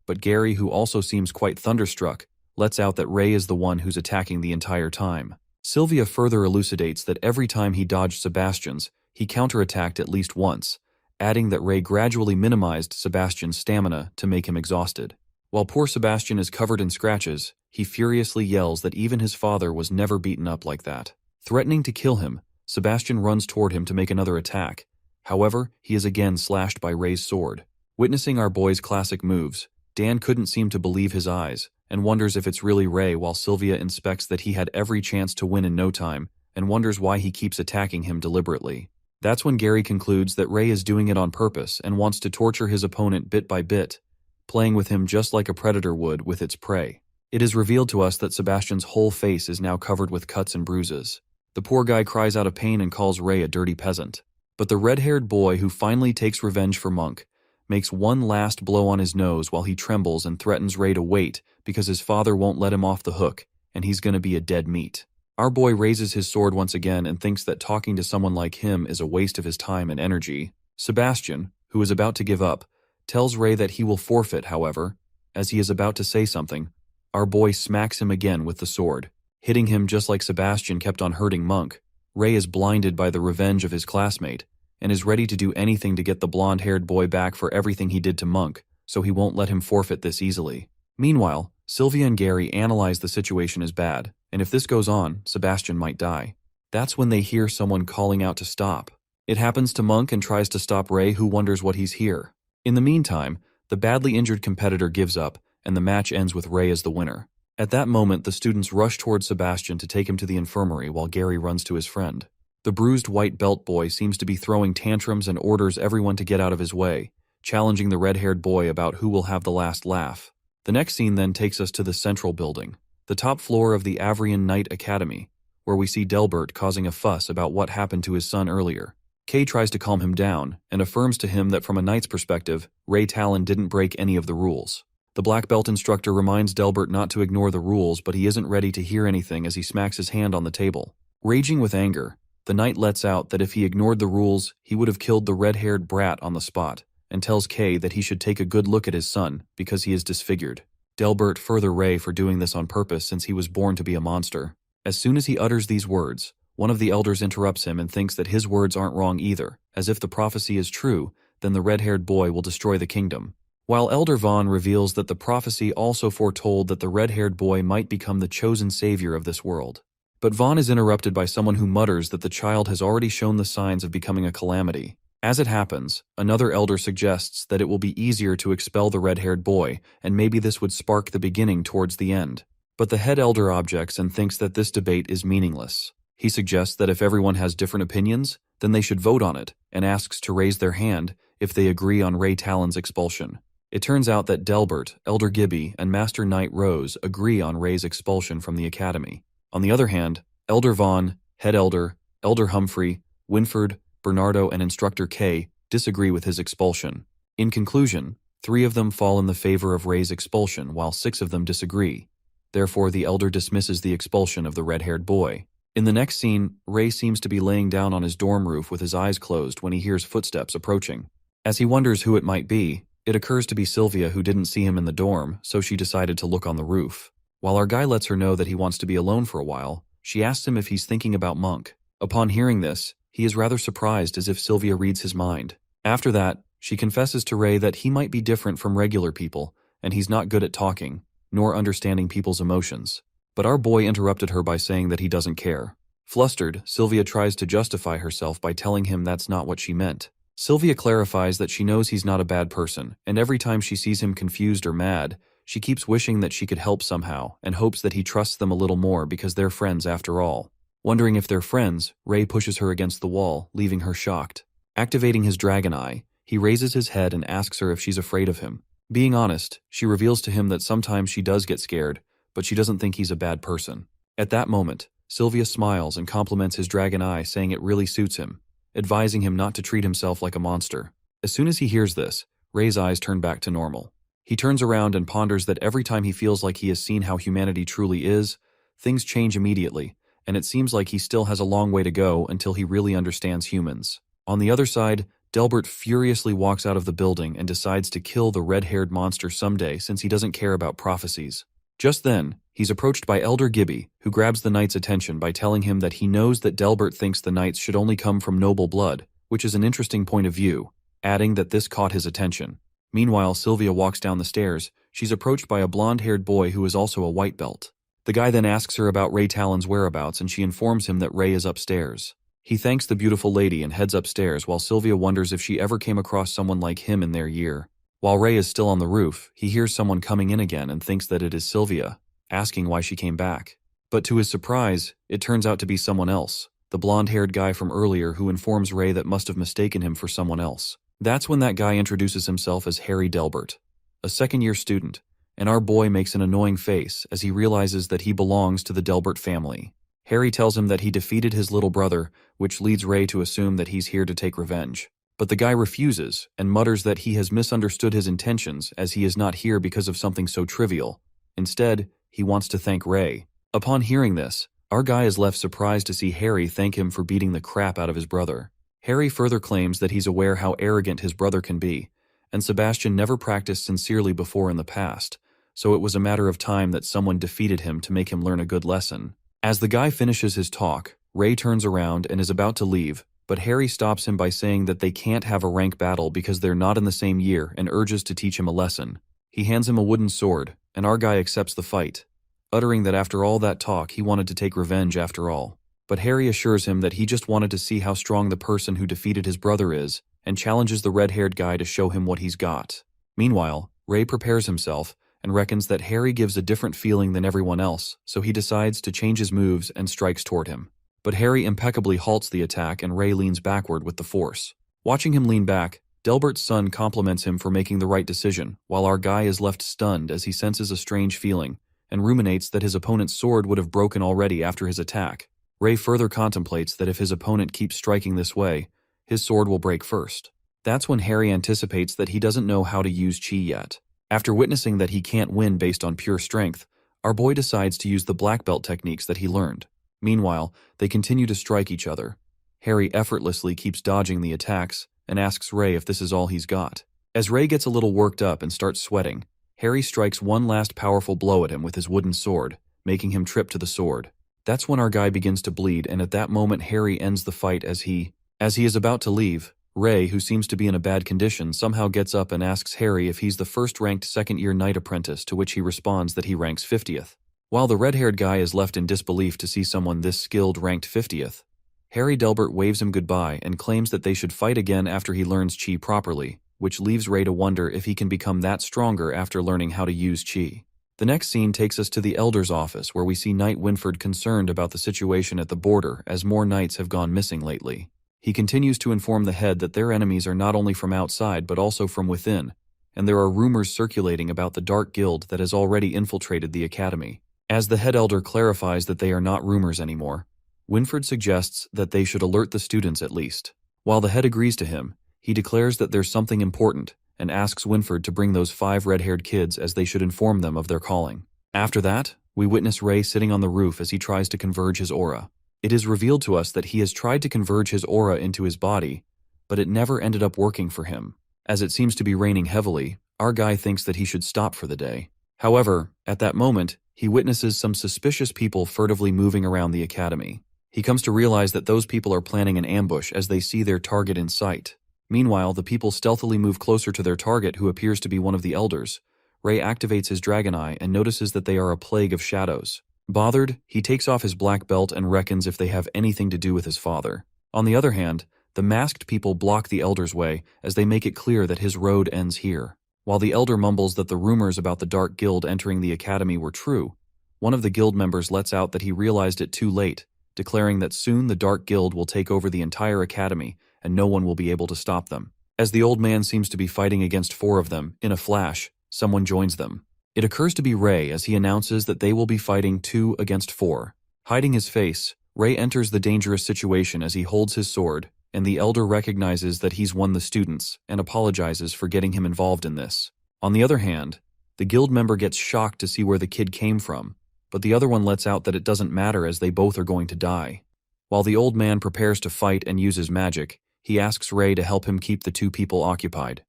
But Gary, who also seems quite thunderstruck, lets out that Ray is the one who's attacking the entire time. Sylvia further elucidates that every time he dodged Sebastian's, he counterattacked at least once, adding that Ray gradually minimized Sebastian's stamina to make him exhausted. While poor Sebastian is covered in scratches, he furiously yells that even his father was never beaten up like that. Threatening to kill him, Sebastian runs toward him to make another attack. However, he is again slashed by Ray's sword. Witnessing our boy's classic moves, Dan couldn't seem to believe his eyes, and wonders if it's really Ray, while Sylvia inspects that he had every chance to win in no time, and wonders why he keeps attacking him deliberately. That's when Gary concludes that Ray is doing it on purpose and wants to torture his opponent bit by bit, playing with him just like a predator would with its prey. It is revealed to us that Sebastian's whole face is now covered with cuts and bruises. The poor guy cries out of pain and calls Ray a dirty peasant. But the red-haired boy, who finally takes revenge for Monk, makes one last blow on his nose while he trembles and threatens Ray to wait because his father won't let him off the hook, and he's gonna be a dead meat. Our boy raises his sword once again and thinks that talking to someone like him is a waste of his time and energy. Sebastian, who is about to give up, tells Ray that he will forfeit. However, as he is about to say something, our boy smacks him again with the sword, hitting him just like Sebastian kept on hurting Monk. Ray is blinded by the revenge of his classmate and is ready to do anything to get the blonde-haired boy back for everything he did to Monk, so he won't let him forfeit this easily. Meanwhile, Sylvia and Gary analyze the situation as bad, and if this goes on, Sebastian might die. That's when they hear someone calling out to stop. It happens to Monk and tries to stop Ray, who wonders what he's here. In the meantime, the badly injured competitor gives up, and the match ends with Ray as the winner. At that moment, the students rush towards Sebastian to take him to the infirmary while Gary runs to his friend. The bruised white belt boy seems to be throwing tantrums and orders everyone to get out of his way, challenging the red-haired boy about who will have the last laugh. The next scene then takes us to the central building, the top floor of the Avrian Knight Academy, where we see Delbert causing a fuss about what happened to his son earlier. Kay tries to calm him down and affirms to him that from a knight's perspective, Ray Talon didn't break any of the rules. The black belt instructor reminds Delbert not to ignore the rules, but he isn't ready to hear anything as he smacks his hand on the table. Raging with anger, the knight lets out that if he ignored the rules, he would have killed the red-haired brat on the spot, and tells Kay that he should take a good look at his son because he is disfigured. Delbert further Ray for doing this on purpose since he was born to be a monster. As soon as he utters these words, one of the elders interrupts him and thinks that his words aren't wrong either, as if the prophecy is true, then the red-haired boy will destroy the kingdom. While Elder Vaughn reveals that the prophecy also foretold that the red-haired boy might become the chosen savior of this world. But Vaughn is interrupted by someone who mutters that the child has already shown the signs of becoming a calamity. As it happens, another elder suggests that it will be easier to expel the red-haired boy, and maybe this would spark the beginning towards the end. But the head elder objects and thinks that this debate is meaningless. He suggests that if everyone has different opinions, then they should vote on it, and asks to raise their hand if they agree on Ray Talon's expulsion. It turns out that Delbert, Elder Gibby, and Master Knight Rose agree on Ray's expulsion from the academy. On the other hand, Elder Vaughn, Head Elder, Elder Humphrey, Winford, Bernardo, and Instructor K disagree with his expulsion. In conclusion, 3 of them fall in the favor of Ray's expulsion, while 6 of them disagree. Therefore, the elder dismisses the expulsion of the red-haired boy. In the next scene, Ray seems to be laying down on his dorm roof with his eyes closed when he hears footsteps approaching. As he wonders who it might be, it occurs to be Sylvia, who didn't see him in the dorm, so she decided to look on the roof. While our guy lets her know that he wants to be alone for a while, she asks him if he's thinking about Monk. Upon hearing this, he is rather surprised, as if Sylvia reads his mind. After that, she confesses to Ray that he might be different from regular people, and he's not good at talking, nor understanding people's emotions. But our boy interrupted her by saying that he doesn't care. Flustered, Sylvia tries to justify herself by telling him that's not what she meant. Sylvia clarifies that she knows he's not a bad person, and every time she sees him confused or mad, she keeps wishing that she could help somehow, and hopes that he trusts them a little more because they're friends after all. Wondering if they're friends, Ray pushes her against the wall, leaving her shocked. Activating his dragon eye, he raises his head and asks her if she's afraid of him. Being honest, she reveals to him that sometimes she does get scared, but she doesn't think he's a bad person. At that moment, Sylvia smiles and compliments his dragon eye, saying it really suits him, advising him not to treat himself like a monster. As soon as he hears this, Ray's eyes turn back to normal. He turns around and ponders that every time he feels like he has seen how humanity truly is, things change immediately, and it seems like he still has a long way to go until he really understands humans. On the other side, Delbert furiously walks out of the building and decides to kill the red-haired monster someday since he doesn't care about prophecies. Just then, he's approached by Elder Gibby, who grabs the knight's attention by telling him that he knows that Delbert thinks the knights should only come from noble blood, which is an interesting point of view, adding that this caught his attention. Meanwhile, Sylvia walks down the stairs. She's approached by a blonde-haired boy who is also a white belt. The guy then asks her about Ray Talon's whereabouts, and she informs him that Ray is upstairs. He thanks the beautiful lady and heads upstairs, while Sylvia wonders if she ever came across someone like him in their year. While Ray is still on the roof, he hears someone coming in again and thinks that it is Sylvia, asking why she came back. But to his surprise, it turns out to be someone else, the blonde-haired guy from earlier who informs Ray that must have mistaken him for someone else. That's when that guy introduces himself as Harry Delbert, a second-year student, and our boy makes an annoying face as he realizes that he belongs to the Delbert family. Harry tells him that he defeated his little brother, which leads Ray to assume that he's here to take revenge. But the guy refuses and mutters that he has misunderstood his intentions as he is not here because of something so trivial. Instead, he wants to thank Ray. Upon hearing this, our guy is left surprised to see Harry thank him for beating the crap out of his brother. Harry further claims that he's aware how arrogant his brother can be, and Sebastian never practiced sincerely before in the past, so it was a matter of time that someone defeated him to make him learn a good lesson. As the guy finishes his talk, Ray turns around and is about to leave, but Harry stops him by saying that they can't have a rank battle because they're not in the same year and urges to teach him a lesson. He hands him a wooden sword, and our guy accepts the fight, uttering that after all that talk he wanted to take revenge after all. But Harry assures him that he just wanted to see how strong the person who defeated his brother is, and challenges the red-haired guy to show him what he's got. Meanwhile, Ray prepares himself, and reckons that Harry gives a different feeling than everyone else, so he decides to change his moves and strikes toward him. But Harry impeccably halts the attack and Ray leans backward with the force. Watching him lean back, Delbert's son compliments him for making the right decision, while our guy is left stunned as he senses a strange feeling, and ruminates that his opponent's sword would have broken already after his attack. Ray further contemplates that if his opponent keeps striking this way, his sword will break first. That's when Harry anticipates that he doesn't know how to use chi yet. After witnessing that he can't win based on pure strength, our boy decides to use the black belt techniques that he learned. Meanwhile, they continue to strike each other. Harry effortlessly keeps dodging the attacks and asks Ray if this is all he's got. As Ray gets a little worked up and starts sweating, Harry strikes one last powerful blow at him with his wooden sword, making him trip to the sword. That's when our guy begins to bleed, and at that moment Harry ends the fight as he is about to leave. Ray, who seems to be in a bad condition, somehow gets up and asks Harry if he's the first-ranked second-year knight apprentice, to which he responds that he ranks 50th. While the red-haired guy is left in disbelief to see someone this skilled ranked 50th, Harry Delbert waves him goodbye and claims that they should fight again after he learns chi properly, which leaves Ray to wonder if he can become that stronger after learning how to use chi. The next scene takes us to the Elder's office, where we see Knight Winford concerned about the situation at the border as more knights have gone missing lately. He continues to inform the head that their enemies are not only from outside but also from within, and there are rumors circulating about the Dark Guild that has already infiltrated the academy. As the head elder clarifies that they are not rumors anymore, Winford suggests that they should alert the students at least. While the head agrees to him, he declares that there's something important and asks Winford to bring those 5 red-haired kids as they should inform them of their calling. After that, we witness Ray sitting on the roof as he tries to converge his aura. It is revealed to us that he has tried to converge his aura into his body, but it never ended up working for him. As it seems to be raining heavily, our guy thinks that he should stop for the day. However, at that moment, he witnesses some suspicious people furtively moving around the academy. He comes to realize that those people are planning an ambush as they see their target in sight. Meanwhile, the people stealthily move closer to their target, who appears to be one of the elders. Ray activates his dragon eye and notices that they are a plague of shadows. Bothered, he takes off his black belt and reckons if they have anything to do with his father. On the other hand, the masked people block the elder's way as they make it clear that his road ends here. While the elder mumbles that the rumors about the Dark Guild entering the academy were true, one of the guild members lets out that he realized it too late, declaring that soon the Dark Guild will take over the entire academy and no one will be able to stop them. As the old man seems to be fighting against 4 of them, in a flash, someone joins them. It occurs to be Ray as he announces that they will be fighting 2 against 4. Hiding his face, Ray enters the dangerous situation as he holds his sword, and the elder recognizes that he's won the students and apologizes for getting him involved in this. On the other hand, the guild member gets shocked to see where the kid came from, but the other one lets out that it doesn't matter as they both are going to die. While the old man prepares to fight and uses magic, he asks Ray to help him keep the 2 people occupied.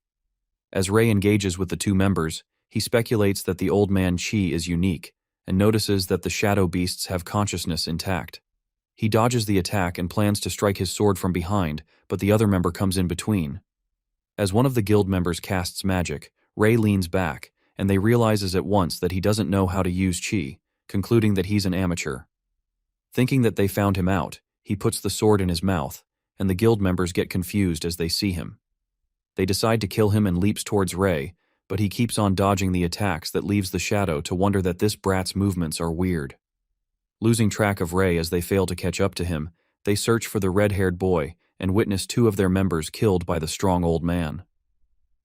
As Ray engages with the 2 members, he speculates that the old man chi is unique, and notices that the shadow beasts have consciousness intact. He dodges the attack and plans to strike his sword from behind, but the other member comes in between. As one of the guild members casts magic, Ray leans back, and they realizes at once that he doesn't know how to use chi, concluding that he's an amateur. Thinking that they found him out, he puts the sword in his mouth, and the guild members get confused as they see him. They decide to kill him and leaps towards Ray, but he keeps on dodging the attacks that leaves the shadow to wonder that this brat's movements are weird. Losing track of Ray as they fail to catch up to him, they search for the red-haired boy and witness two of their members killed by the strong old man.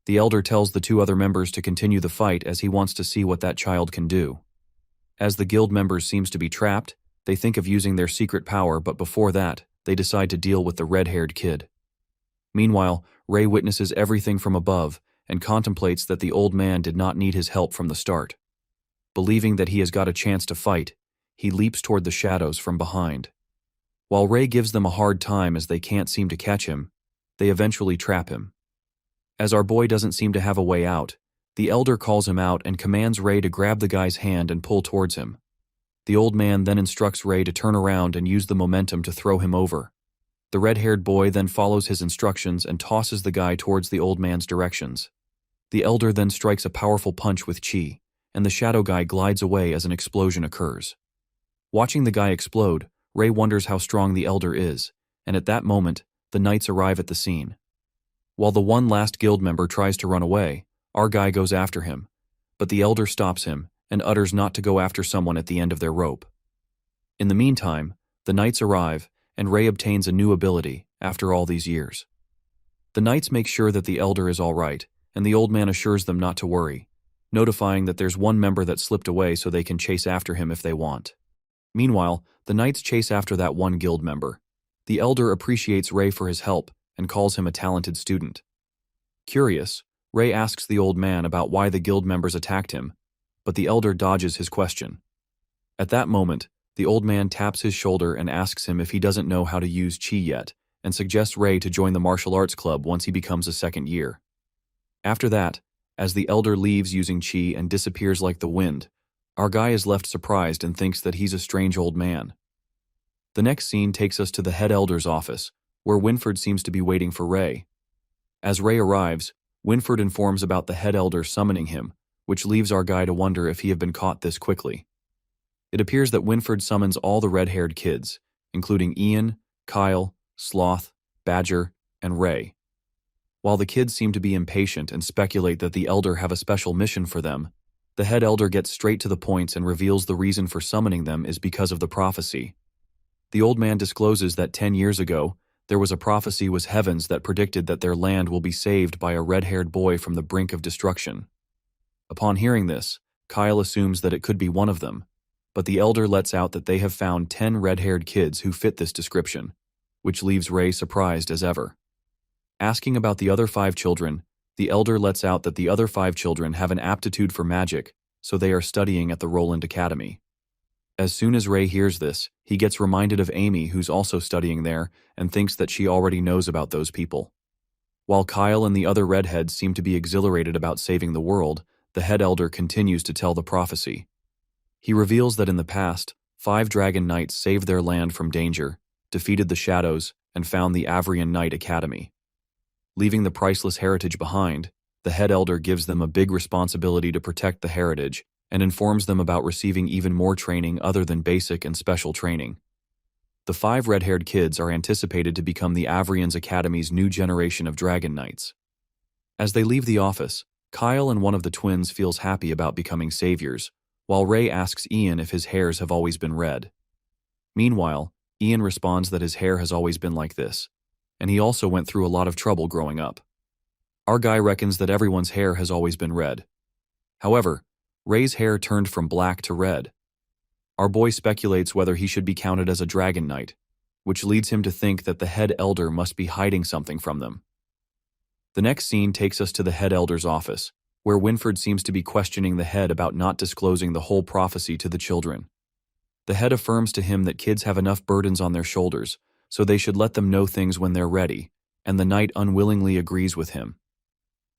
The elder tells the two other members to continue the fight as he wants to see what that child can do. As the guild members seems to be trapped, they think of using their secret power, but before that, they decide to deal with the red-haired kid. Meanwhile, Ray witnesses everything from above and contemplates that the old man did not need his help from the start. Believing that he has got a chance to fight, he leaps toward the shadows from behind. While Ray gives them a hard time as they can't seem to catch him, they eventually trap him. As our boy doesn't seem to have a way out, the elder calls him out and commands Ray to grab the guy's hand and pull towards him. The old man then instructs Ray to turn around and use the momentum to throw him over. The red-haired boy then follows his instructions and tosses the guy towards the old man's directions. The elder then strikes a powerful punch with chi, and the shadow guy glides away as an explosion occurs. Watching the guy explode, Ray wonders how strong the elder is, and at that moment, the knights arrive at the scene. While the one last guild member tries to run away, our guy goes after him, but the elder stops him and utters not to go after someone at the end of their rope. In the meantime, the knights arrive, and Ray obtains a new ability after all these years. The knights make sure that the elder is all right, and the old man assures them not to worry, notifying that there's one member that slipped away so they can chase after him if they want. Meanwhile, the knights chase after that one guild member. The elder appreciates Ray for his help and calls him a talented student. Curious, Ray asks the old man about why the guild members attacked him, but the elder dodges his question. At that moment, the old man taps his shoulder and asks him if he doesn't know how to use chi yet, and suggests Ray to join the martial arts club once he becomes a second year. After that, as the elder leaves using chi and disappears like the wind, our guy is left surprised and thinks that he's a strange old man. The next scene takes us to the head elder's office, where Winford seems to be waiting for Ray. As Ray arrives, Winford informs about the head elder summoning him, which leaves our guy to wonder if he had been caught this quickly. It appears that Winford summons all the red-haired kids, including Ian, Kyle, Sloth, Badger, and Ray. While the kids seem to be impatient and speculate that the elder have a special mission for them, the head elder gets straight to the point and reveals the reason for summoning them is because of the prophecy. The old man discloses that 10 years ago, there was a prophecy was heavens that predicted that their land will be saved by a red-haired boy from the brink of destruction. Upon hearing this, Kyle assumes that it could be one of them, but the elder lets out that they have found 10 red-haired kids who fit this description, which leaves Ray surprised as ever. Asking about the other 5 children, the elder lets out that the other 5 children have an aptitude for magic, so they are studying at the Roland Academy. As soon as Ray hears this, he gets reminded of Amy, who's also studying there, and thinks that she already knows about those people. While Kyle and the other redheads seem to be exhilarated about saving the world, the head elder continues to tell the prophecy. He reveals that in the past, 5 dragon knights saved their land from danger, defeated the shadows, and found the Avrian Knight Academy. Leaving the priceless heritage behind, the head elder gives them a big responsibility to protect the heritage and informs them about receiving even more training other than basic and special training. The 5 red-haired kids are anticipated to become the Avrian's Academy's new generation of dragon knights. As they leave the office, Kyle and one of the twins feels happy about becoming saviors, while Ray asks Ian if his hairs have always been red. Meanwhile, Ian responds that his hair has always been like this, and he also went through a lot of trouble growing up. Our guy reckons that everyone's hair has always been red. However, Ray's hair turned from black to red. Our boy speculates whether he should be counted as a dragon knight, which leads him to think that the head elder must be hiding something from them. The next scene takes us to the head elder's office, where Winford seems to be questioning the head about not disclosing the whole prophecy to the children. The head affirms to him that kids have enough burdens on their shoulders, so they should let them know things when they're ready, and the knight unwillingly agrees with him.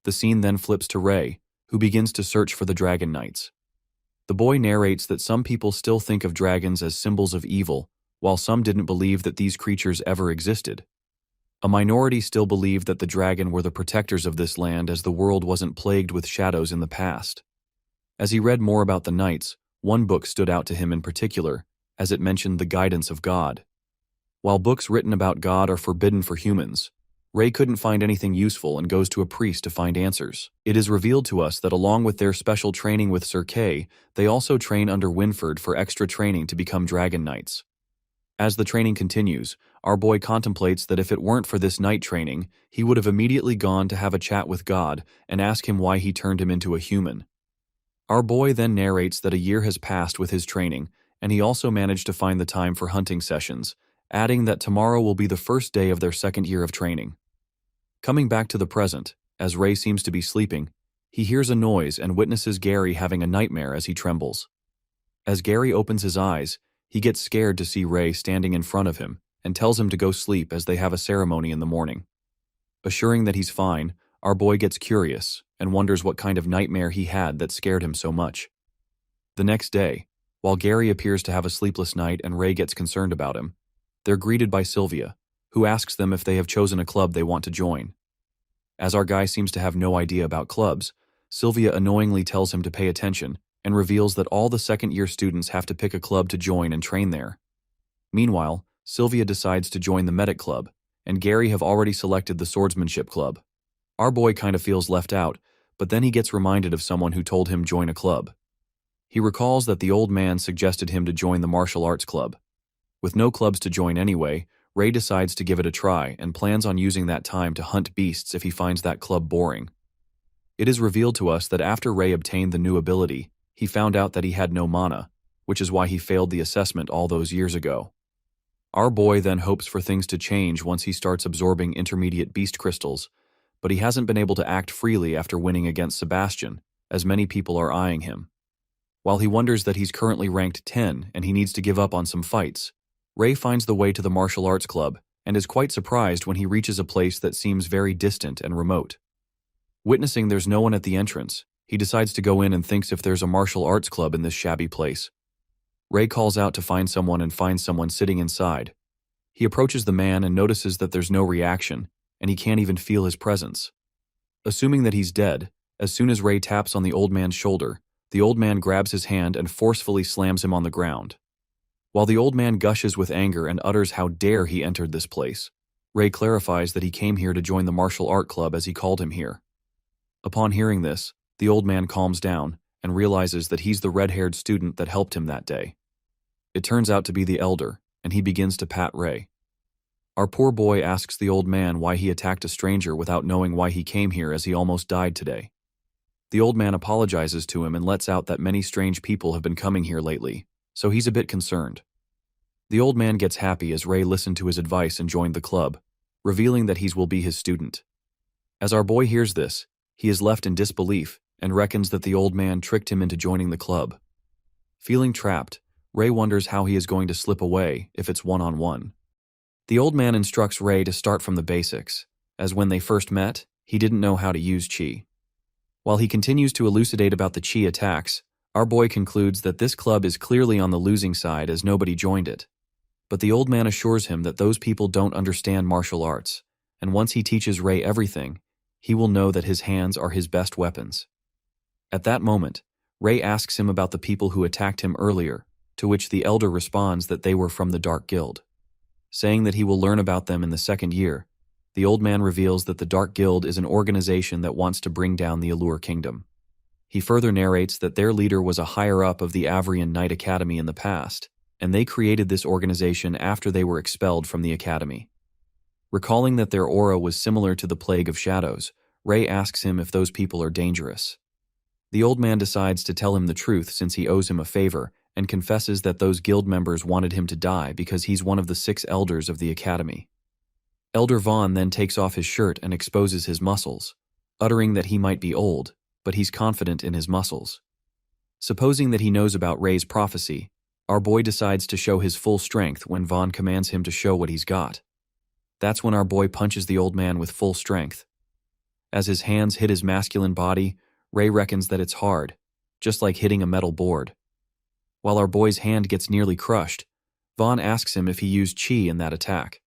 The scene then flips to Ray, who begins to search for the dragon knights. The boy narrates that some people still think of dragons as symbols of evil, while some didn't believe that these creatures ever existed. A minority still believed that the dragon were the protectors of this land as the world wasn't plagued with shadows in the past. As he read more about the knights, one book stood out to him in particular, as it mentioned the guidance of God. While books written about God are forbidden for humans, Ray couldn't find anything useful and goes to a priest to find answers. It is revealed to us that along with their special training with Sir Kay, they also train under Winford for extra training to become Dragon Knights. As the training continues, our boy contemplates that if it weren't for this knight training, he would have immediately gone to have a chat with God and ask him why he turned him into a human. Our boy then narrates that a year has passed with his training, and he also managed to find the time for hunting sessions, adding that tomorrow will be the first day of their second year of training. Coming back to the present, as Ray seems to be sleeping, he hears a noise and witnesses Gary having a nightmare as he trembles. As Gary opens his eyes, he gets scared to see Ray standing in front of him and tells him to go sleep as they have a ceremony in the morning. Assuring that he's fine, our boy gets curious and wonders what kind of nightmare he had that scared him so much. The next day, while Gary appears to have a sleepless night and Ray gets concerned about him, they're greeted by Sylvia, who asks them if they have chosen a club they want to join. As our guy seems to have no idea about clubs, Sylvia annoyingly tells him to pay attention and reveals that all the second-year students have to pick a club to join and train there. Meanwhile, Sylvia decides to join the Medic Club, and Gary have already selected the Swordsmanship Club. Our boy kind of feels left out, but then he gets reminded of someone who told him join a club. He recalls that the old man suggested him to join the Martial Arts Club. With no clubs to join anyway, Ray decides to give it a try and plans on using that time to hunt beasts if he finds that club boring. It is revealed to us that after Ray obtained the new ability, he found out that he had no mana, which is why he failed the assessment all those years ago. Our boy then hopes for things to change once he starts absorbing intermediate beast crystals, but he hasn't been able to act freely after winning against Sebastian, as many people are eyeing him. While he wonders that he's currently ranked 10 and he needs to give up on some fights, Ray finds the way to the martial arts club and is quite surprised when he reaches a place that seems very distant and remote. Witnessing there's no one at the entrance, he decides to go in and thinks if there's a martial arts club in this shabby place. Ray calls out to find someone and finds someone sitting inside. He approaches the man and notices that there's no reaction, and he can't even feel his presence. Assuming that he's dead, as soon as Ray taps on the old man's shoulder, the old man grabs his hand and forcefully slams him on the ground. While the old man gushes with anger and utters how dare he entered this place, Ray clarifies that he came here to join the martial art club as he called him here. Upon hearing this, the old man calms down and realizes that he's the red-haired student that helped him that day. It turns out to be the elder, and he begins to pat Ray. Our poor boy asks the old man why he attacked a stranger without knowing why he came here as he almost died today. The old man apologizes to him and lets out that many strange people have been coming here lately, so he's a bit concerned. The old man gets happy as Ray listened to his advice and joined the club, revealing that he will be his student. As our boy hears this, he is left in disbelief and reckons that the old man tricked him into joining the club. Feeling trapped, Ray wonders how he is going to slip away if it's one-on-one. The old man instructs Ray to start from the basics, as when they first met, he didn't know how to use chi. While he continues to elucidate about the chi attacks, our boy concludes that this club is clearly on the losing side as nobody joined it. But the old man assures him that those people don't understand martial arts, and once he teaches Ray everything, he will know that his hands are his best weapons. At that moment, Ray asks him about the people who attacked him earlier, to which the elder responds that they were from the Dark Guild. Saying that he will learn about them in the second year, the old man reveals that the Dark Guild is an organization that wants to bring down the Allure Kingdom. He further narrates that their leader was a higher-up of the Avrian Knight Academy in the past, and they created this organization after they were expelled from the academy. Recalling that their aura was similar to the Plague of Shadows, Ray asks him if those people are dangerous. The old man decides to tell him the truth since he owes him a favor, and confesses that those guild members wanted him to die because he's one of the 6 elders of the academy. Elder Vaughn then takes off his shirt and exposes his muscles, uttering that he might be old, but he's confident in his muscles. Supposing that he knows about Ray's prophecy, our boy decides to show his full strength when Vaughn commands him to show what he's got. That's when our boy punches the old man with full strength. As his hands hit his masculine body, Ray reckons that it's hard, just like hitting a metal board, While our boy's hand gets nearly crushed, Vaughn asks him if he used chi in that attack.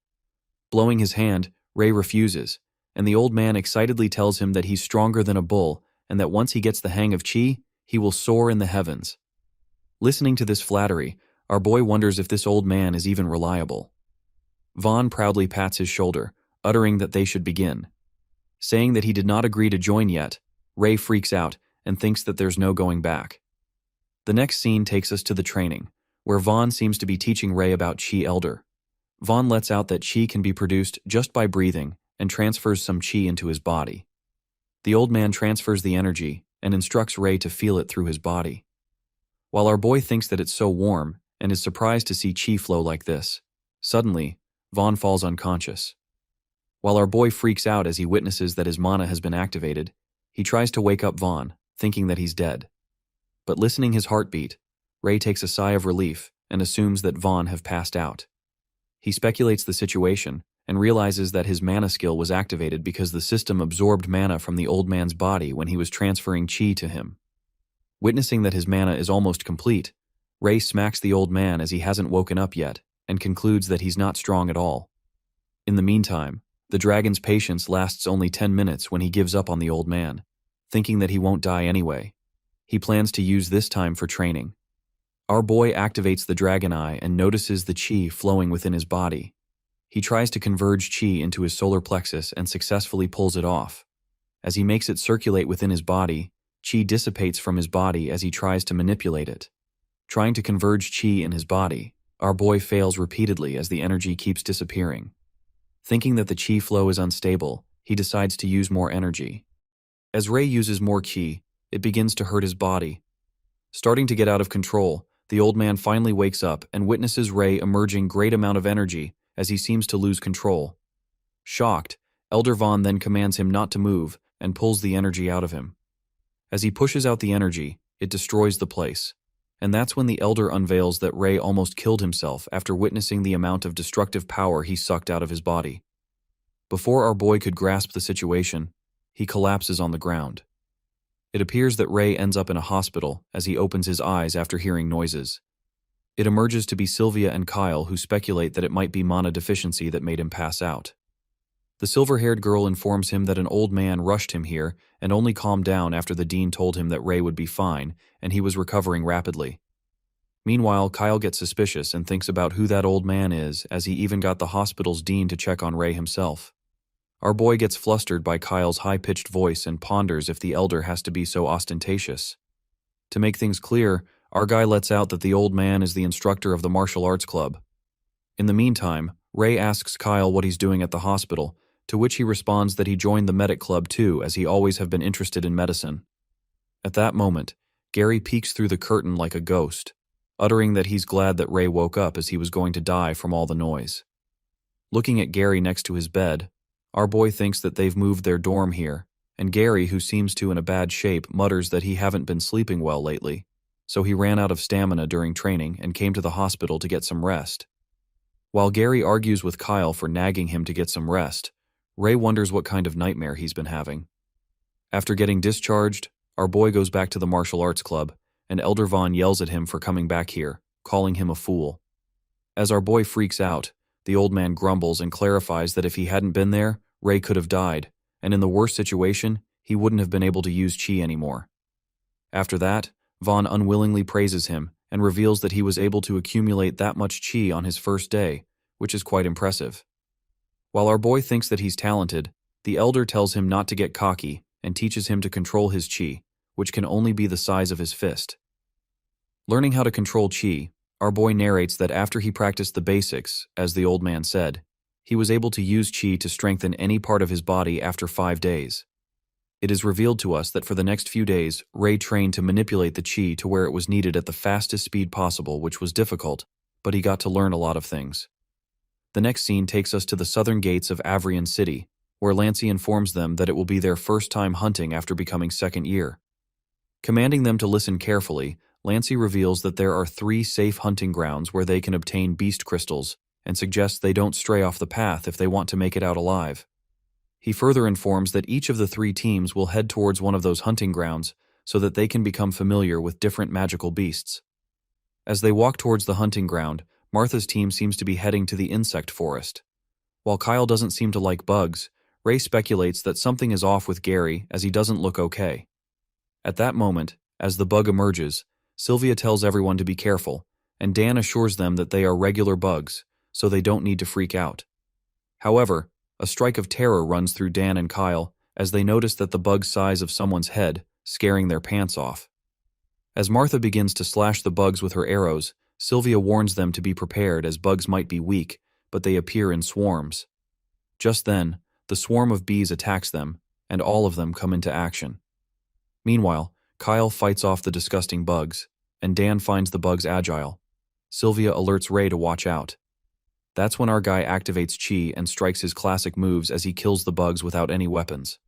Blowing his hand, Ray refuses, and the old man excitedly tells him that he's stronger than a bull and that once he gets the hang of chi, he will soar in the heavens. Listening to this flattery, our boy wonders if this old man is even reliable. Vaughn proudly pats his shoulder, uttering that they should begin. Saying that he did not agree to join yet, Ray freaks out and thinks that there's no going back. The next scene takes us to the training, where Vaughn seems to be teaching Ray about Chi Elder. Vaughn lets out that Chi can be produced just by breathing and transfers some Chi into his body. The old man transfers the energy and instructs Ray to feel it through his body. While our boy thinks that it's so warm and is surprised to see Chi flow like this, suddenly, Vaughn falls unconscious. While our boy freaks out as he witnesses that his mana has been activated, he tries to wake up Vaughn, thinking that he's dead. But listening his heartbeat, Ray takes a sigh of relief and assumes that Vaughn have passed out. He speculates the situation and realizes that his mana skill was activated because the system absorbed mana from the old man's body when he was transferring chi to him. Witnessing that his mana is almost complete, Ray smacks the old man as he hasn't woken up yet and concludes that he's not strong at all. In the meantime, the dragon's patience lasts only 10 minutes when he gives up on the old man, thinking that he won't die anyway. He plans to use this time for training. Our boy activates the dragon eye and notices the chi flowing within his body. He tries to converge chi into his solar plexus and successfully pulls it off. As he makes it circulate within his body, chi dissipates from his body as he tries to manipulate it. Trying to converge chi in his body, our boy fails repeatedly as the energy keeps disappearing. Thinking that the chi flow is unstable, he decides to use more energy. As Ray uses more chi, it begins to hurt his body. Starting to get out of control, the old man finally wakes up and witnesses Ray emerging great amount of energy as he seems to lose control. Shocked, Elder Vaughn then commands him not to move and pulls the energy out of him. As he pushes out the energy, it destroys the place. And that's when the Elder unveils that Ray almost killed himself after witnessing the amount of destructive power he sucked out of his body. Before our boy could grasp the situation, he collapses on the ground. It appears that Ray ends up in a hospital as he opens his eyes after hearing noises. It emerges to be Sylvia and Kyle who speculate that it might be mana deficiency that made him pass out. The silver-haired girl informs him that an old man rushed him here and only calmed down after the dean told him that Ray would be fine and he was recovering rapidly. Meanwhile, Kyle gets suspicious and thinks about who that old man is as he even got the hospital's dean to check on Ray himself. Our boy gets flustered by Kyle's high-pitched voice and ponders if the elder has to be so ostentatious. To make things clear, our guy lets out that the old man is the instructor of the martial arts club. In the meantime, Ray asks Kyle what he's doing at the hospital, to which he responds that he joined the medic club too, as he always have been interested in medicine. At that moment, Gary peeks through the curtain like a ghost, uttering that he's glad that Ray woke up as he was going to die from all the noise. Looking at Gary next to his bed, our boy thinks that they've moved their dorm here, and Gary, who seems to in a bad shape, mutters that he haven't been sleeping well lately, so he ran out of stamina during training and came to the hospital to get some rest. While Gary argues with Kyle for nagging him to get some rest, Ray wonders what kind of nightmare he's been having. After getting discharged, our boy goes back to the martial arts club, and Elder Vaughn yells at him for coming back here, calling him a fool. As our boy freaks out, the old man grumbles and clarifies that if he hadn't been there, Ray could have died, and in the worst situation, he wouldn't have been able to use chi anymore. After that, Vaughn unwillingly praises him and reveals that he was able to accumulate that much chi on his first day, which is quite impressive. While our boy thinks that he's talented, the elder tells him not to get cocky and teaches him to control his chi, which can only be the size of his fist. Learning how to control chi, our boy narrates that after he practiced the basics, as the old man said, he was able to use chi to strengthen any part of his body after 5 days. It is revealed to us that for the next few days, Ray trained to manipulate the chi to where it was needed at the fastest speed possible, which was difficult, but he got to learn a lot of things. The next scene takes us to the southern gates of Avrian City, where Lancey informs them that it will be their first time hunting after becoming second year. Commanding them to listen carefully, Lancey reveals that there are 3 safe hunting grounds where they can obtain beast crystals and suggests they don't stray off the path if they want to make it out alive. He further informs that each of the 3 teams will head towards one of those hunting grounds so that they can become familiar with different magical beasts. As they walk towards the hunting ground, Martha's team seems to be heading to the insect forest. While Kyle doesn't seem to like bugs, Ray speculates that something is off with Gary as he doesn't look okay. At that moment, as the bug emerges, Sylvia tells everyone to be careful, and Dan assures them that they are regular bugs, so they don't need to freak out. However, a strike of terror runs through Dan and Kyle as they notice that the bug's size of someone's head, scaring their pants off. As Martha begins to slash the bugs with her arrows, Sylvia warns them to be prepared as bugs might be weak, but they appear in swarms. Just then, the swarm of bees attacks them, and all of them come into action. Meanwhile, Kyle fights off the disgusting bugs, and Dan finds the bugs agile. Sylvia alerts Ray to watch out. That's when our guy activates Chi and strikes his classic moves as he kills the bugs without any weapons.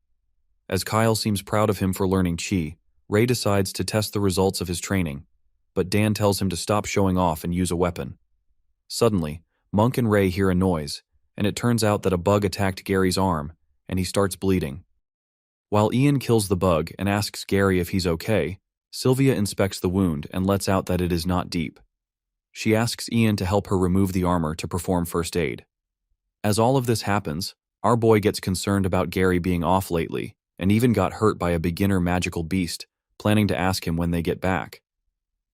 As Kyle seems proud of him for learning Chi, Ray decides to test the results of his training, but Dan tells him to stop showing off and use a weapon. Suddenly, Monk and Ray hear a noise, and it turns out that a bug attacked Gary's arm, and he starts bleeding. While Ian kills the bug and asks Gary if he's okay, Sylvia inspects the wound and lets out that it is not deep. She asks Ian to help her remove the armor to perform first aid. As all of this happens, our boy gets concerned about Gary being off lately, and even got hurt by a beginner magical beast, planning to ask him when they get back.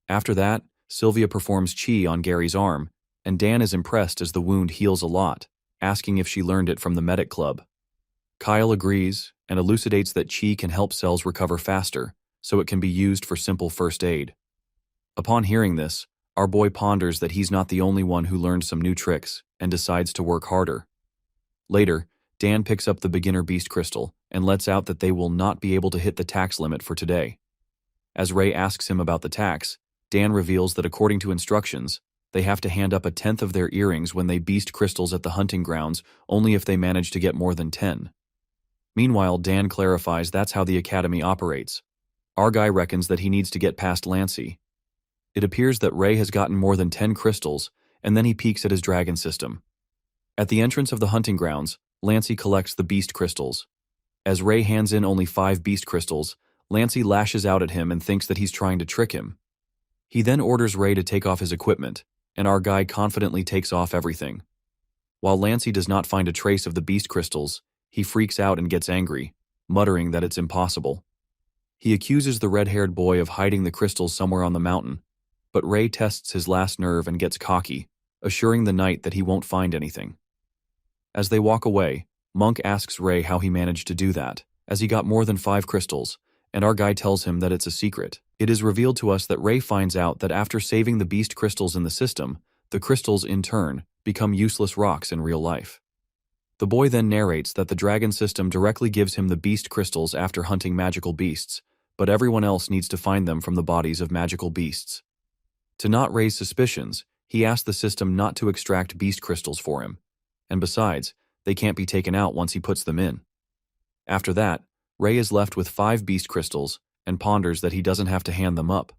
After that, Sylvia performs Chi on Gary's arm, and Dan is impressed as the wound heals a lot, asking if she learned it from the medic club. Kyle agrees and elucidates that Chi can help cells recover faster, so it can be used for simple first aid. Upon hearing this, our boy ponders that he's not the only one who learned some new tricks and decides to work harder. Later, Dan picks up the beginner beast crystal and lets out that they will not be able to hit the tax limit for today. As Ray asks him about the tax, Dan reveals that according to instructions, they have to hand up 1/10 of their earrings when they beast crystals at the hunting grounds only if they manage to get more than 10. Meanwhile, Dan clarifies that's how the academy operates. Our guy reckons that he needs to get past Lancey. It appears that Ray has gotten more than 10 crystals, and then he peeks at his dragon system. At the entrance of the hunting grounds, Lancey collects the beast crystals. As Ray hands in only 5 beast crystals, Lancey lashes out at him and thinks that he's trying to trick him. He then orders Ray to take off his equipment, and our guy confidently takes off everything. While Lancey does not find a trace of the beast crystals, he freaks out and gets angry, muttering that it's impossible. He accuses the red-haired boy of hiding the crystals somewhere on the mountain, but Ray tests his last nerve and gets cocky, assuring the knight that he won't find anything. As they walk away, Monk asks Ray how he managed to do that, as he got more than 5 crystals, and our guy tells him that it's a secret. It is revealed to us that Ray finds out that after saving the beast crystals in the system, the crystals, in turn, become useless rocks in real life. The boy then narrates that the dragon system directly gives him the beast crystals after hunting magical beasts, but everyone else needs to find them from the bodies of magical beasts. To not raise suspicions, he asked the system not to extract beast crystals for him, and besides, they can't be taken out once he puts them in. After that, Ray is left with 5 beast crystals and ponders that he doesn't have to hand them up.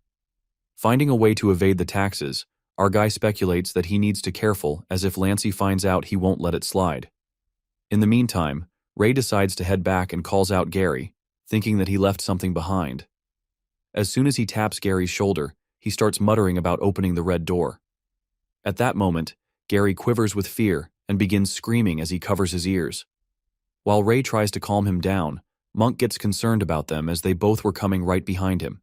Finding a way to evade the taxes, our guy speculates that he needs to careful as if Lancey finds out he won't let it slide. In the meantime, Ray decides to head back and calls out Gary, thinking that he left something behind. As soon as he taps Gary's shoulder, he starts muttering about opening the red door. At that moment, Gary quivers with fear and begins screaming as he covers his ears. While Ray tries to calm him down, Monk gets concerned about them as they both were coming right behind him.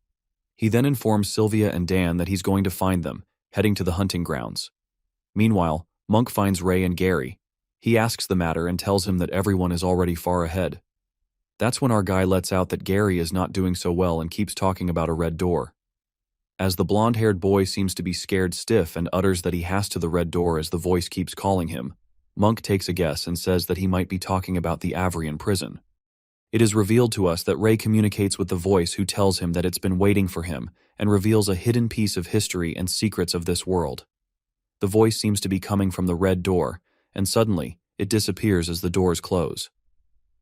He then informs Sylvia and Dan that he's going to find them, heading to the hunting grounds. Meanwhile, Monk finds Ray and Gary. He asks the matter and tells him that everyone is already far ahead. That's when our guy lets out that Gary is not doing so well and keeps talking about a red door. As the blonde-haired boy seems to be scared stiff and utters that he has to the red door as the voice keeps calling him, Monk takes a guess and says that he might be talking about the Avrian prison. It is revealed to us that Ray communicates with the voice who tells him that it's been waiting for him and reveals a hidden piece of history and secrets of this world. The voice seems to be coming from the red door, and suddenly, it disappears as the doors close.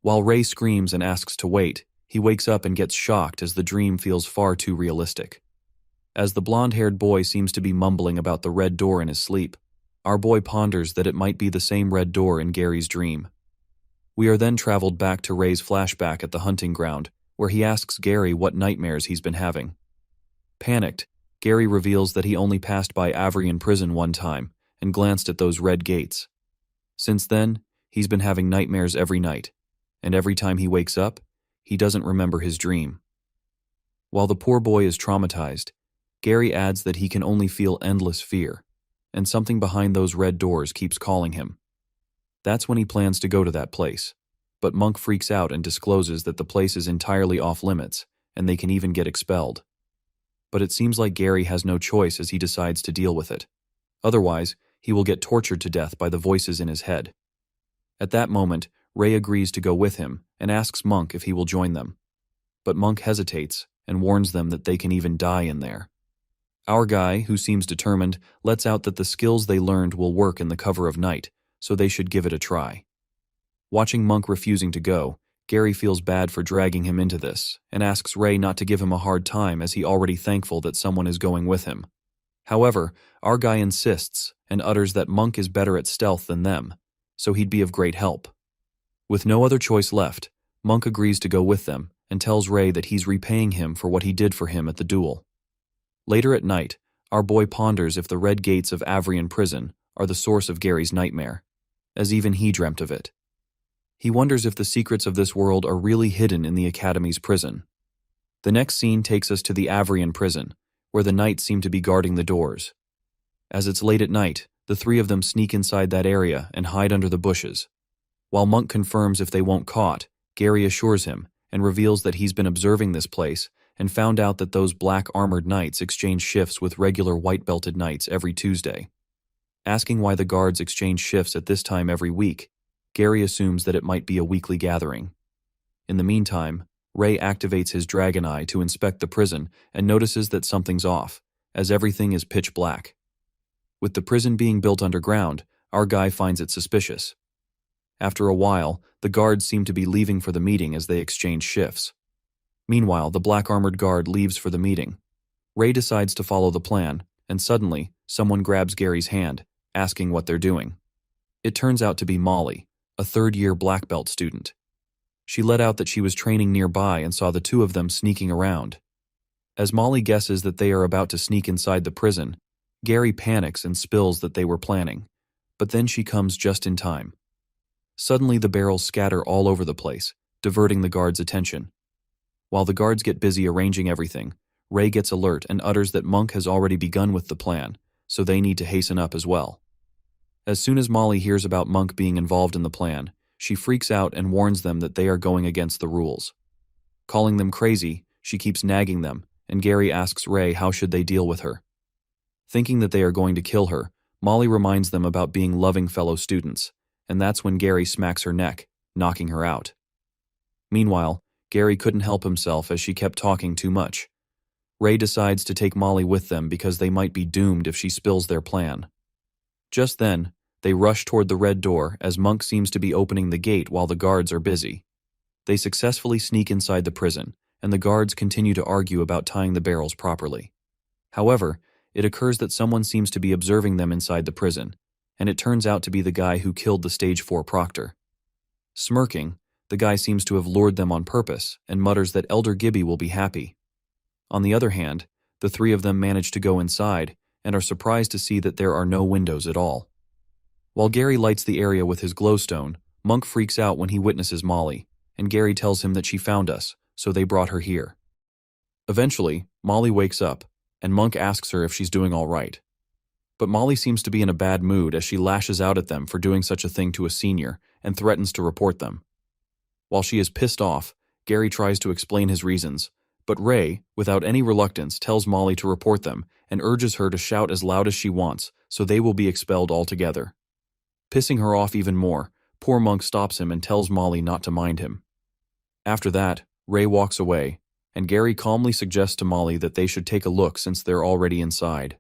While Ray screams and asks to wait, he wakes up and gets shocked as the dream feels far too realistic. As the blonde-haired boy seems to be mumbling about the red door in his sleep, our boy ponders that it might be the same red door in Gary's dream. We are then traveled back to Ray's flashback at the hunting ground, where he asks Gary what nightmares he's been having. Panicked, Gary reveals that he only passed by Avrian prison one time and glanced at those red gates. Since then, he's been having nightmares every night, and every time he wakes up, he doesn't remember his dream. While the poor boy is traumatized, Gary adds that he can only feel endless fear, and something behind those red doors keeps calling him. That's when he plans to go to that place, but Monk freaks out and discloses that the place is entirely off limits, and they can even get expelled. But it seems like Gary has no choice as he decides to deal with it. Otherwise, he will get tortured to death by the voices in his head. At that moment, Ray agrees to go with him and asks Monk if he will join them. But Monk hesitates and warns them that they can even die in there. Our guy, who seems determined, lets out that the skills they learned will work in the cover of night, so they should give it a try. Watching Monk refusing to go, Gary feels bad for dragging him into this and asks Ray not to give him a hard time as he already thankful that someone is going with him. However, our guy insists and utters that Monk is better at stealth than them, so he'd be of great help. With no other choice left, Monk agrees to go with them and tells Ray that he's repaying him for what he did for him at the duel. Later at night, our boy ponders if the red gates of Avrian prison are the source of Gary's nightmare, as even he dreamt of it. He wonders if the secrets of this world are really hidden in the Academy's prison. The next scene takes us to the Avrian prison, where the knights seem to be guarding the doors. As it's late at night, the three of them sneak inside that area and hide under the bushes. While Monk confirms if they won't caught, Gary assures him and reveals that he's been observing this place and found out that those black armored knights exchange shifts with regular white-belted knights every Tuesday. Asking why the guards exchange shifts at this time every week, Gary assumes that it might be a weekly gathering. In the meantime, Ray activates his dragon eye to inspect the prison and notices that something's off, as everything is pitch black. With the prison being built underground, our guy finds it suspicious. After a while, the guards seem to be leaving for the meeting as they exchange shifts. Meanwhile, the black armored guard leaves for the meeting. Ray decides to follow the plan, and suddenly, someone grabs Gary's hand, asking what they're doing. It turns out to be Molly, a third-year black belt student. She let out that she was training nearby and saw the two of them sneaking around. As Molly guesses that they are about to sneak inside the prison, Gary panics and spills that they were planning, but then she comes just in time. Suddenly the barrels scatter all over the place, diverting the guards' attention. While the guards get busy arranging everything, Ray gets alert and utters that Monk has already begun with the plan, so they need to hasten up as well. As soon as Molly hears about Monk being involved in the plan, she freaks out and warns them that they are going against the rules. Calling them crazy, she keeps nagging them, and Gary asks Ray how should they deal with her. Thinking that they are going to kill her, Molly reminds them about being loving fellow students, and that's when Gary smacks her neck, knocking her out. Meanwhile, Gary couldn't help himself as she kept talking too much. Ray decides to take Molly with them because they might be doomed if she spills their plan. Just then, they rush toward the red door as Monk seems to be opening the gate while the guards are busy. They successfully sneak inside the prison, and the guards continue to argue about tying the barrels properly. However, it occurs that someone seems to be observing them inside the prison, and it turns out to be the guy who killed the Stage 4 proctor. Smirking, the guy seems to have lured them on purpose and mutters that Elder Gibby will be happy. On the other hand, the three of them manage to go inside and are surprised to see that there are no windows at all. While Gary lights the area with his glowstone, Monk freaks out when he witnesses Molly, and Gary tells him that she found us, so they brought her here. Eventually, Molly wakes up, and Monk asks her if she's doing all right. But Molly seems to be in a bad mood as she lashes out at them for doing such a thing to a senior and threatens to report them. While she is pissed off, Gary tries to explain his reasons, but Ray, without any reluctance, tells Molly to report them and urges her to shout as loud as she wants so they will be expelled altogether. Pissing her off even more, poor Monk stops him and tells Molly not to mind him. After that, Ray walks away, and Gary calmly suggests to Molly that they should take a look since they're already inside.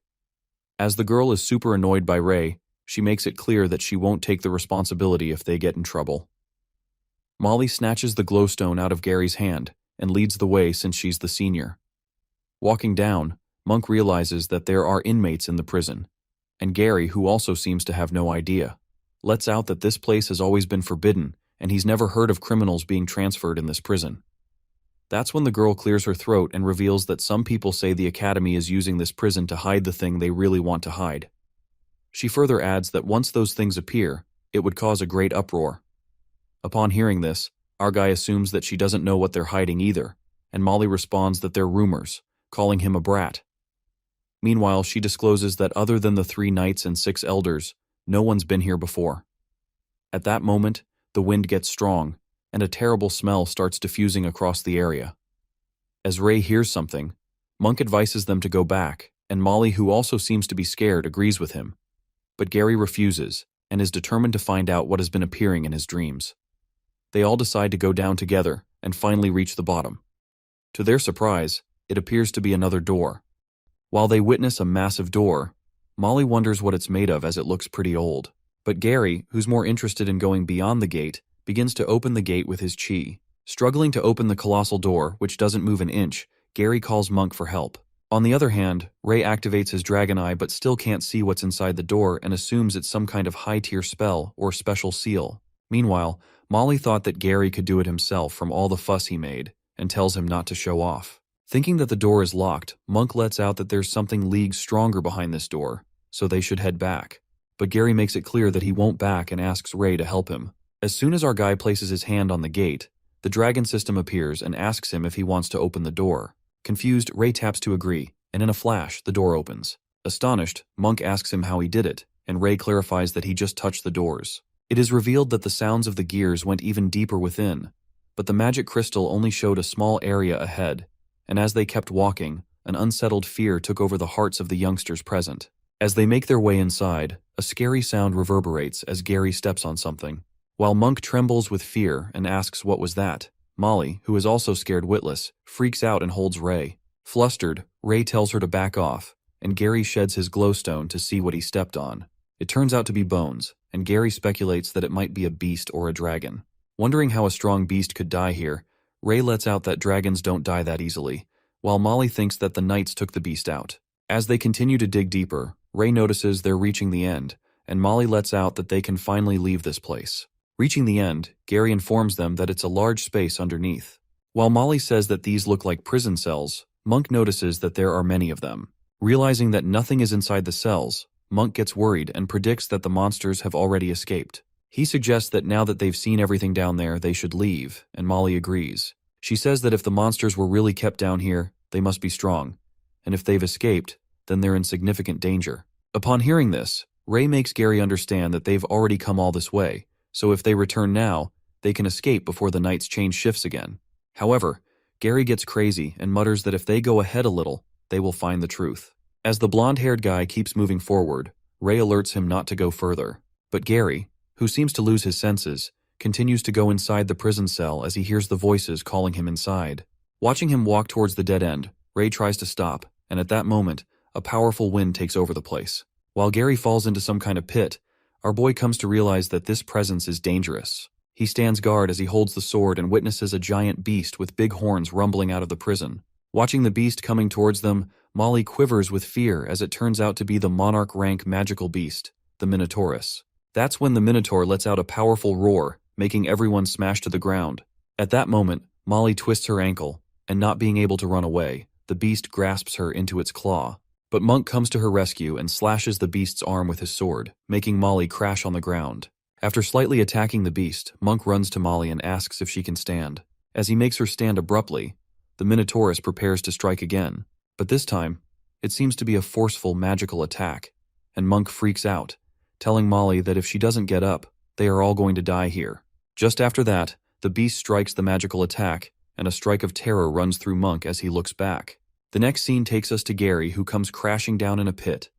As the girl is super annoyed by Ray, she makes it clear that she won't take the responsibility if they get in trouble. Molly snatches the glowstone out of Gary's hand and leads the way since she's the senior. Walking down, Monk realizes that there are inmates in the prison, and Gary, who also seems to have no idea, lets out that this place has always been forbidden and he's never heard of criminals being transferred in this prison. That's when the girl clears her throat and reveals that some people say the Academy is using this prison to hide the thing they really want to hide. She further adds that once those things appear, it would cause a great uproar. Upon hearing this, our guy assumes that she doesn't know what they're hiding either, and Molly responds that they're rumors, calling him a brat. Meanwhile, she discloses that other than the 3 knights and 6 elders, no one's been here before. At that moment, the wind gets strong, and a terrible smell starts diffusing across the area. As Ray hears something, Monk advises them to go back, and Molly, who also seems to be scared, agrees with him. But Gary refuses, and is determined to find out what has been appearing in his dreams. They all decide to go down together, and finally reach the bottom. To their surprise, it appears to be another door. While they witness a massive door, Molly wonders what it's made of as it looks pretty old. But Gary, who's more interested in going beyond the gate, begins to open the gate with his chi. Struggling to open the colossal door, which doesn't move an inch, Gary calls Monk for help. On the other hand, Ray activates his dragon eye but still can't see what's inside the door and assumes it's some kind of high-tier spell or special seal. Meanwhile, Molly thought that Gary could do it himself from all the fuss he made, and tells him not to show off. Thinking that the door is locked, Monk lets out that there's something leagues stronger behind this door, so they should head back. But Gary makes it clear that he won't back and asks Ray to help him. As soon as our guy places his hand on the gate, the dragon system appears and asks him if he wants to open the door. Confused, Ray taps to agree, and in a flash, the door opens. Astonished, Monk asks him how he did it, and Ray clarifies that he just touched the doors. It is revealed that the sounds of the gears went even deeper within, but the magic crystal only showed a small area ahead, and as they kept walking, an unsettled fear took over the hearts of the youngsters present. As they make their way inside, a scary sound reverberates as Gary steps on something. While Monk trembles with fear and asks what was that, Molly, who is also scared witless, freaks out and holds Ray. Flustered, Ray tells her to back off, and Gary sheds his glowstone to see what he stepped on. It turns out to be bones, and Gary speculates that it might be a beast or a dragon. Wondering how a strong beast could die here, Ray lets out that dragons don't die that easily, while Molly thinks that the knights took the beast out. As they continue to dig deeper, Ray notices they're reaching the end, and Molly lets out that they can finally leave this place. Reaching the end, Gary informs them that it's a large space underneath. While Molly says that these look like prison cells, Monk notices that there are many of them. Realizing that nothing is inside the cells, Monk gets worried and predicts that the monsters have already escaped. He suggests that now that they've seen everything down there, they should leave, and Molly agrees. She says that if the monsters were really kept down here, they must be strong, and if they've escaped, then they're in significant danger. Upon hearing this, Ray makes Gary understand that they've already come all this way, so if they return now, they can escape before the knights change shifts again. However, Gary gets crazy and mutters that if they go ahead a little, they will find the truth. As the blonde-haired guy keeps moving forward, Ray alerts him not to go further. But Gary, who seems to lose his senses, continues to go inside the prison cell as he hears the voices calling him inside. Watching him walk towards the dead end, Ray tries to stop, and at that moment, a powerful wind takes over the place. While Gary falls into some kind of pit, our boy comes to realize that this presence is dangerous. He stands guard as he holds the sword and witnesses a giant beast with big horns rumbling out of the prison. Watching the beast coming towards them, Molly quivers with fear as it turns out to be the monarch rank magical beast, the Minotaurus. That's when the Minotaur lets out a powerful roar, making everyone smash to the ground. At that moment, Molly twists her ankle, and not being able to run away, the beast grasps her into its claw. But Monk comes to her rescue and slashes the beast's arm with his sword, making Molly crash on the ground. After slightly attacking the beast, Monk runs to Molly and asks if she can stand. As he makes her stand abruptly, the Minotaurus prepares to strike again. But this time, it seems to be a forceful magical attack, and Monk freaks out, telling Molly that if she doesn't get up, they are all going to die here. Just after that, the beast strikes the magical attack, and a strike of terror runs through Monk as he looks back. The next scene takes us to Gary, who comes crashing down in a pit,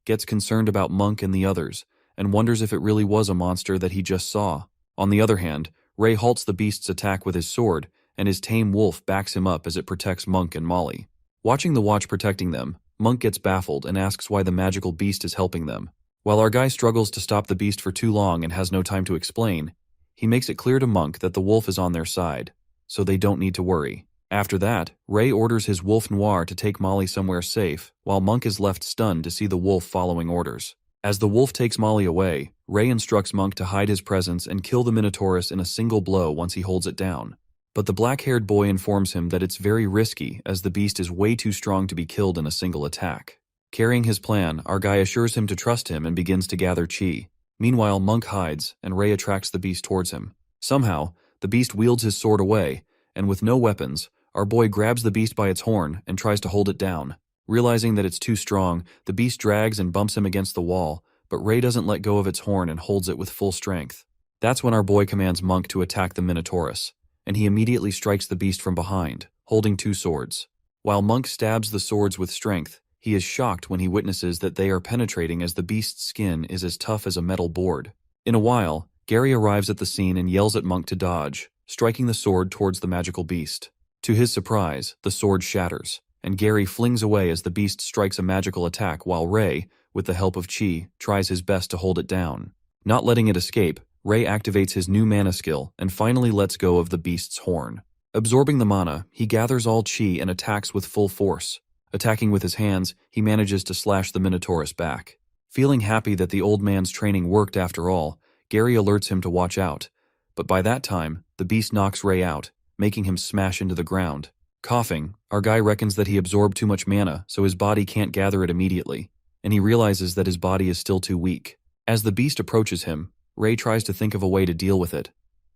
gets concerned about Monk and the others, and wonders if it really was a monster that he just saw. On the other hand, Ray halts the beast's attack with his sword, and his tame wolf backs him up as it protects Monk and Molly. Watching the watch protecting them, Monk gets baffled and asks why the magical beast is helping them. While our guy struggles to stop the beast for too long and has no time to explain, he makes it clear to Monk that the wolf is on their side, so they don't need to worry. After that, Ray orders his wolf Noir to take Molly somewhere safe, while Monk is left stunned to see the wolf following orders. As the wolf takes Molly away, Ray instructs Monk to hide his presence and kill the Minotaurus in a single blow once he holds it down. But the black-haired boy informs him that it's very risky as the beast is way too strong to be killed in a single attack. Carrying his plan, our guy assures him to trust him and begins to gather chi. Meanwhile, Monk hides, and Ray attracts the beast towards him. Somehow, the beast wields his sword away, and with no weapons, our boy grabs the beast by its horn and tries to hold it down. Realizing that it's too strong, the beast drags and bumps him against the wall, but Ray doesn't let go of its horn and holds it with full strength. That's when our boy commands Monk to attack the Minotaurus, and he immediately strikes the beast from behind, holding two swords. While Monk stabs the swords with strength, he is shocked when he witnesses that they are penetrating as the beast's skin is as tough as a metal board. In a while, Gary arrives at the scene and yells at Monk to dodge, striking the sword towards the magical beast. To his surprise, the sword shatters, and Gary flings away as the beast strikes a magical attack while Ray, with the help of Chi, tries his best to hold it down. Not letting it escape, Ray activates his new mana skill and finally lets go of the beast's horn. Absorbing the mana, he gathers all Chi and attacks with full force. Attacking with his hands, he manages to slash the Minotaurus back. Feeling happy that the old man's training worked after all, Gary alerts him to watch out. But by that time, the beast knocks Ray out, making him smash into the ground. Coughing, our guy reckons that he absorbed too much mana, so his body can't gather it immediately, and he realizes that his body is still too weak. As the beast approaches him, Ray tries to think of a way to deal with it,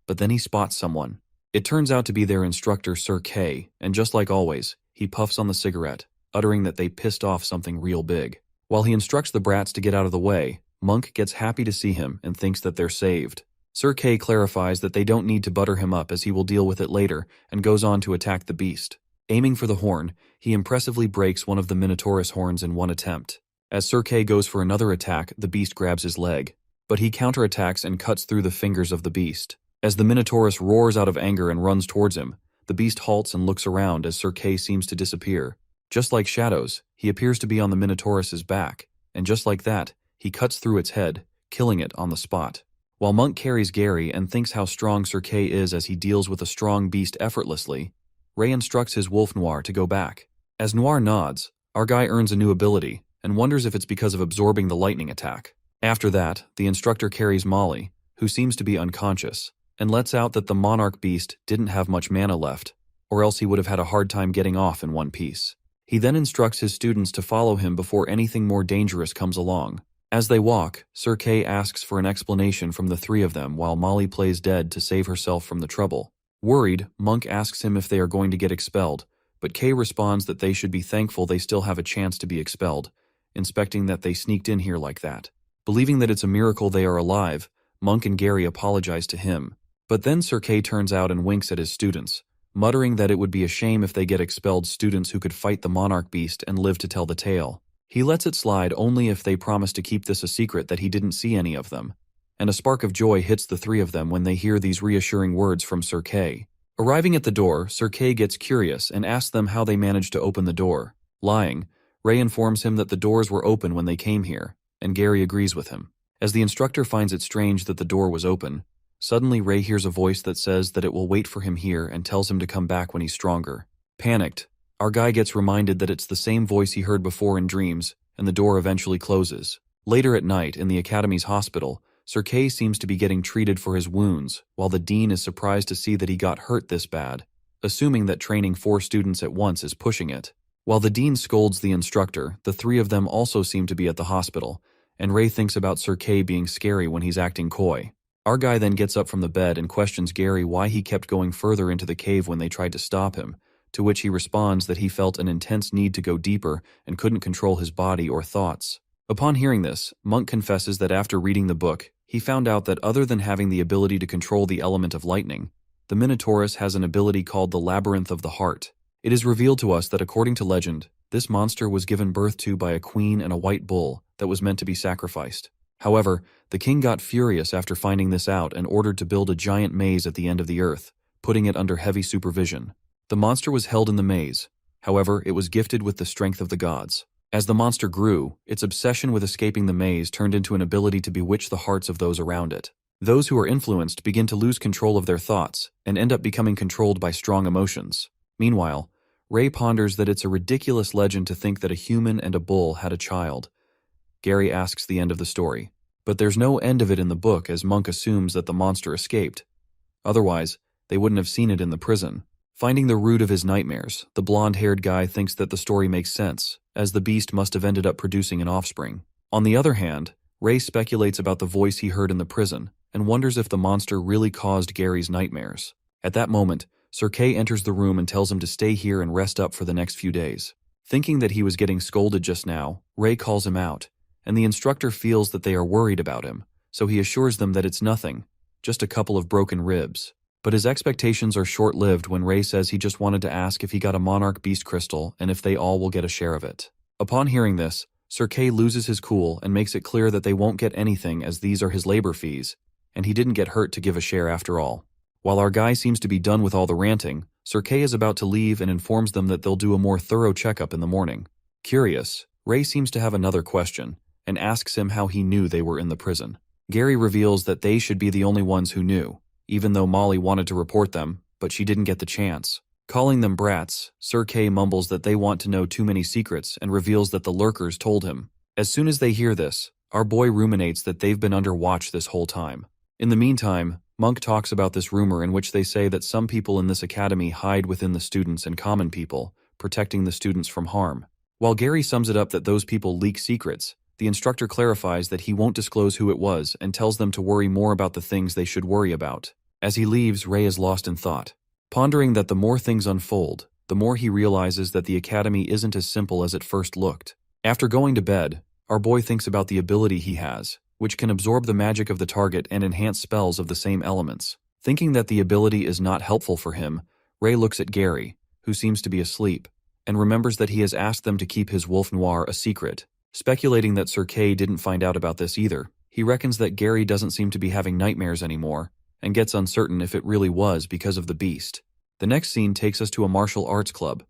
but then he spots someone. It turns out to be their instructor, Sir K, and just like always, he puffs on the cigarette, uttering that they pissed off something real big. While he instructs the brats to get out of the way, Monk gets happy to see him and thinks that they're saved. Sir K clarifies that they don't need to butter him up as he will deal with it later and goes on to attack the beast. Aiming for the horn, he impressively breaks one of the Minotaurus horns in one attempt. As Sir K goes for another attack, the beast grabs his leg, but he counterattacks and cuts through the fingers of the beast. As the Minotaurus roars out of anger and runs towards him, the beast halts and looks around as Sir K seems to disappear. Just like shadows, he appears to be on the Minotaurus's back, and just like that, he cuts through its head, killing it on the spot. While Monk carries Gary and thinks how strong Sir K is as he deals with a strong beast effortlessly, Ray instructs his wolf Noir to go back. As Noir nods, our guy earns a new ability and wonders if it's because of absorbing the lightning attack. After that, the instructor carries Molly, who seems to be unconscious, and lets out that the monarch beast didn't have much mana left, or else he would have had a hard time getting off in one piece. He then instructs his students to follow him before anything more dangerous comes along. As they walk, Sir K asks for an explanation from the three of them while Molly plays dead to save herself from the trouble. Worried, Monk asks him if they are going to get expelled, but K responds that they should be thankful they still have a chance to be expelled, inspecting that they sneaked in here like that. Believing that it's a miracle they are alive, Monk and Gary apologize to him. But then Sir K turns out and winks at his students, muttering that it would be a shame if they get expelled students who could fight the monarch beast and live to tell the tale. He lets it slide only if they promise to keep this a secret that he didn't see any of them. And a spark of joy hits the three of them when they hear these reassuring words from Sir K. Arriving at the door, Sir K gets curious and asks them how they managed to open the door. Lying, Ray informs him that the doors were open when they came here, and Gary agrees with him. As the instructor finds it strange that the door was open, suddenly Ray hears a voice that says that it will wait for him here and tells him to come back when he's stronger. Panicked, our guy gets reminded that it's the same voice he heard before in dreams, and the door eventually closes. Later at night, in the Academy's hospital, Sir K seems to be getting treated for his wounds, while the dean is surprised to see that he got hurt this bad, assuming that training 4 students at once is pushing it. While the dean scolds the instructor, the three of them also seem to be at the hospital, and Ray thinks about Sir K being scary when he's acting coy. Our guy then gets up from the bed and questions Gary why he kept going further into the cave when they tried to stop him, to which he responds that he felt an intense need to go deeper and couldn't control his body or thoughts. Upon hearing this, Monk confesses that after reading the book, he found out that other than having the ability to control the element of lightning, the Minotaurus has an ability called the Labyrinth of the Heart. It is revealed to us that according to legend, this monster was given birth to by a queen and a white bull that was meant to be sacrificed. However, the king got furious after finding this out and ordered to build a giant maze at the end of the earth, putting it under heavy supervision. The monster was held in the maze. However, it was gifted with the strength of the gods. As the monster grew, its obsession with escaping the maze turned into an ability to bewitch the hearts of those around it. Those who are influenced begin to lose control of their thoughts and end up becoming controlled by strong emotions. Meanwhile, Ray ponders that it's a ridiculous legend to think that a human and a bull had a child. Gary asks the end of the story, but there's no end of it in the book as Monk assumes that the monster escaped. Otherwise, they wouldn't have seen it in the prison. Finding the root of his nightmares, the blonde-haired guy thinks that the story makes sense, as the beast must have ended up producing an offspring. On the other hand, Ray speculates about the voice he heard in the prison, and wonders if the monster really caused Gary's nightmares. At that moment, Sir Kay enters the room and tells him to stay here and rest up for the next few days. Thinking that he was getting scolded just now, Ray calls him out, and the instructor feels that they are worried about him, so he assures them that it's nothing, just a couple of broken ribs. But his expectations are short-lived when Ray says he just wanted to ask if he got a Monarch Beast Crystal and if they all will get a share of it. Upon hearing this, Sir Kay loses his cool and makes it clear that they won't get anything as these are his labor fees, and he didn't get hurt to give a share after all. While our guy seems to be done with all the ranting, Sir Kay is about to leave and informs them that they'll do a more thorough checkup in the morning. Curious, Ray seems to have another question, and asks him how he knew they were in the prison. Gary reveals that they should be the only ones who knew, even though Molly wanted to report them, but she didn't get the chance. Calling them brats, Sir Kay mumbles that they want to know too many secrets and reveals that the lurkers told him. As soon as they hear this, our boy ruminates that they've been under watch this whole time. In the meantime, Monk talks about this rumor in which they say that some people in this academy hide within the students and common people, protecting the students from harm. While Gary sums it up that those people leak secrets, the instructor clarifies that he won't disclose who it was and tells them to worry more about the things they should worry about. As he leaves, Ray is lost in thought, pondering that the more things unfold, the more he realizes that the academy isn't as simple as it first looked. After going to bed, our boy thinks about the ability he has, which can absorb the magic of the target and enhance spells of the same elements. Thinking that the ability is not helpful for him, Ray looks at Gary, who seems to be asleep, and remembers that he has asked them to keep his wolf noir a secret. Speculating that Sir Kay didn't find out about this either, he reckons that Gary doesn't seem to be having nightmares anymore, and gets uncertain if it really was because of the beast. The next scene takes us to a martial arts club.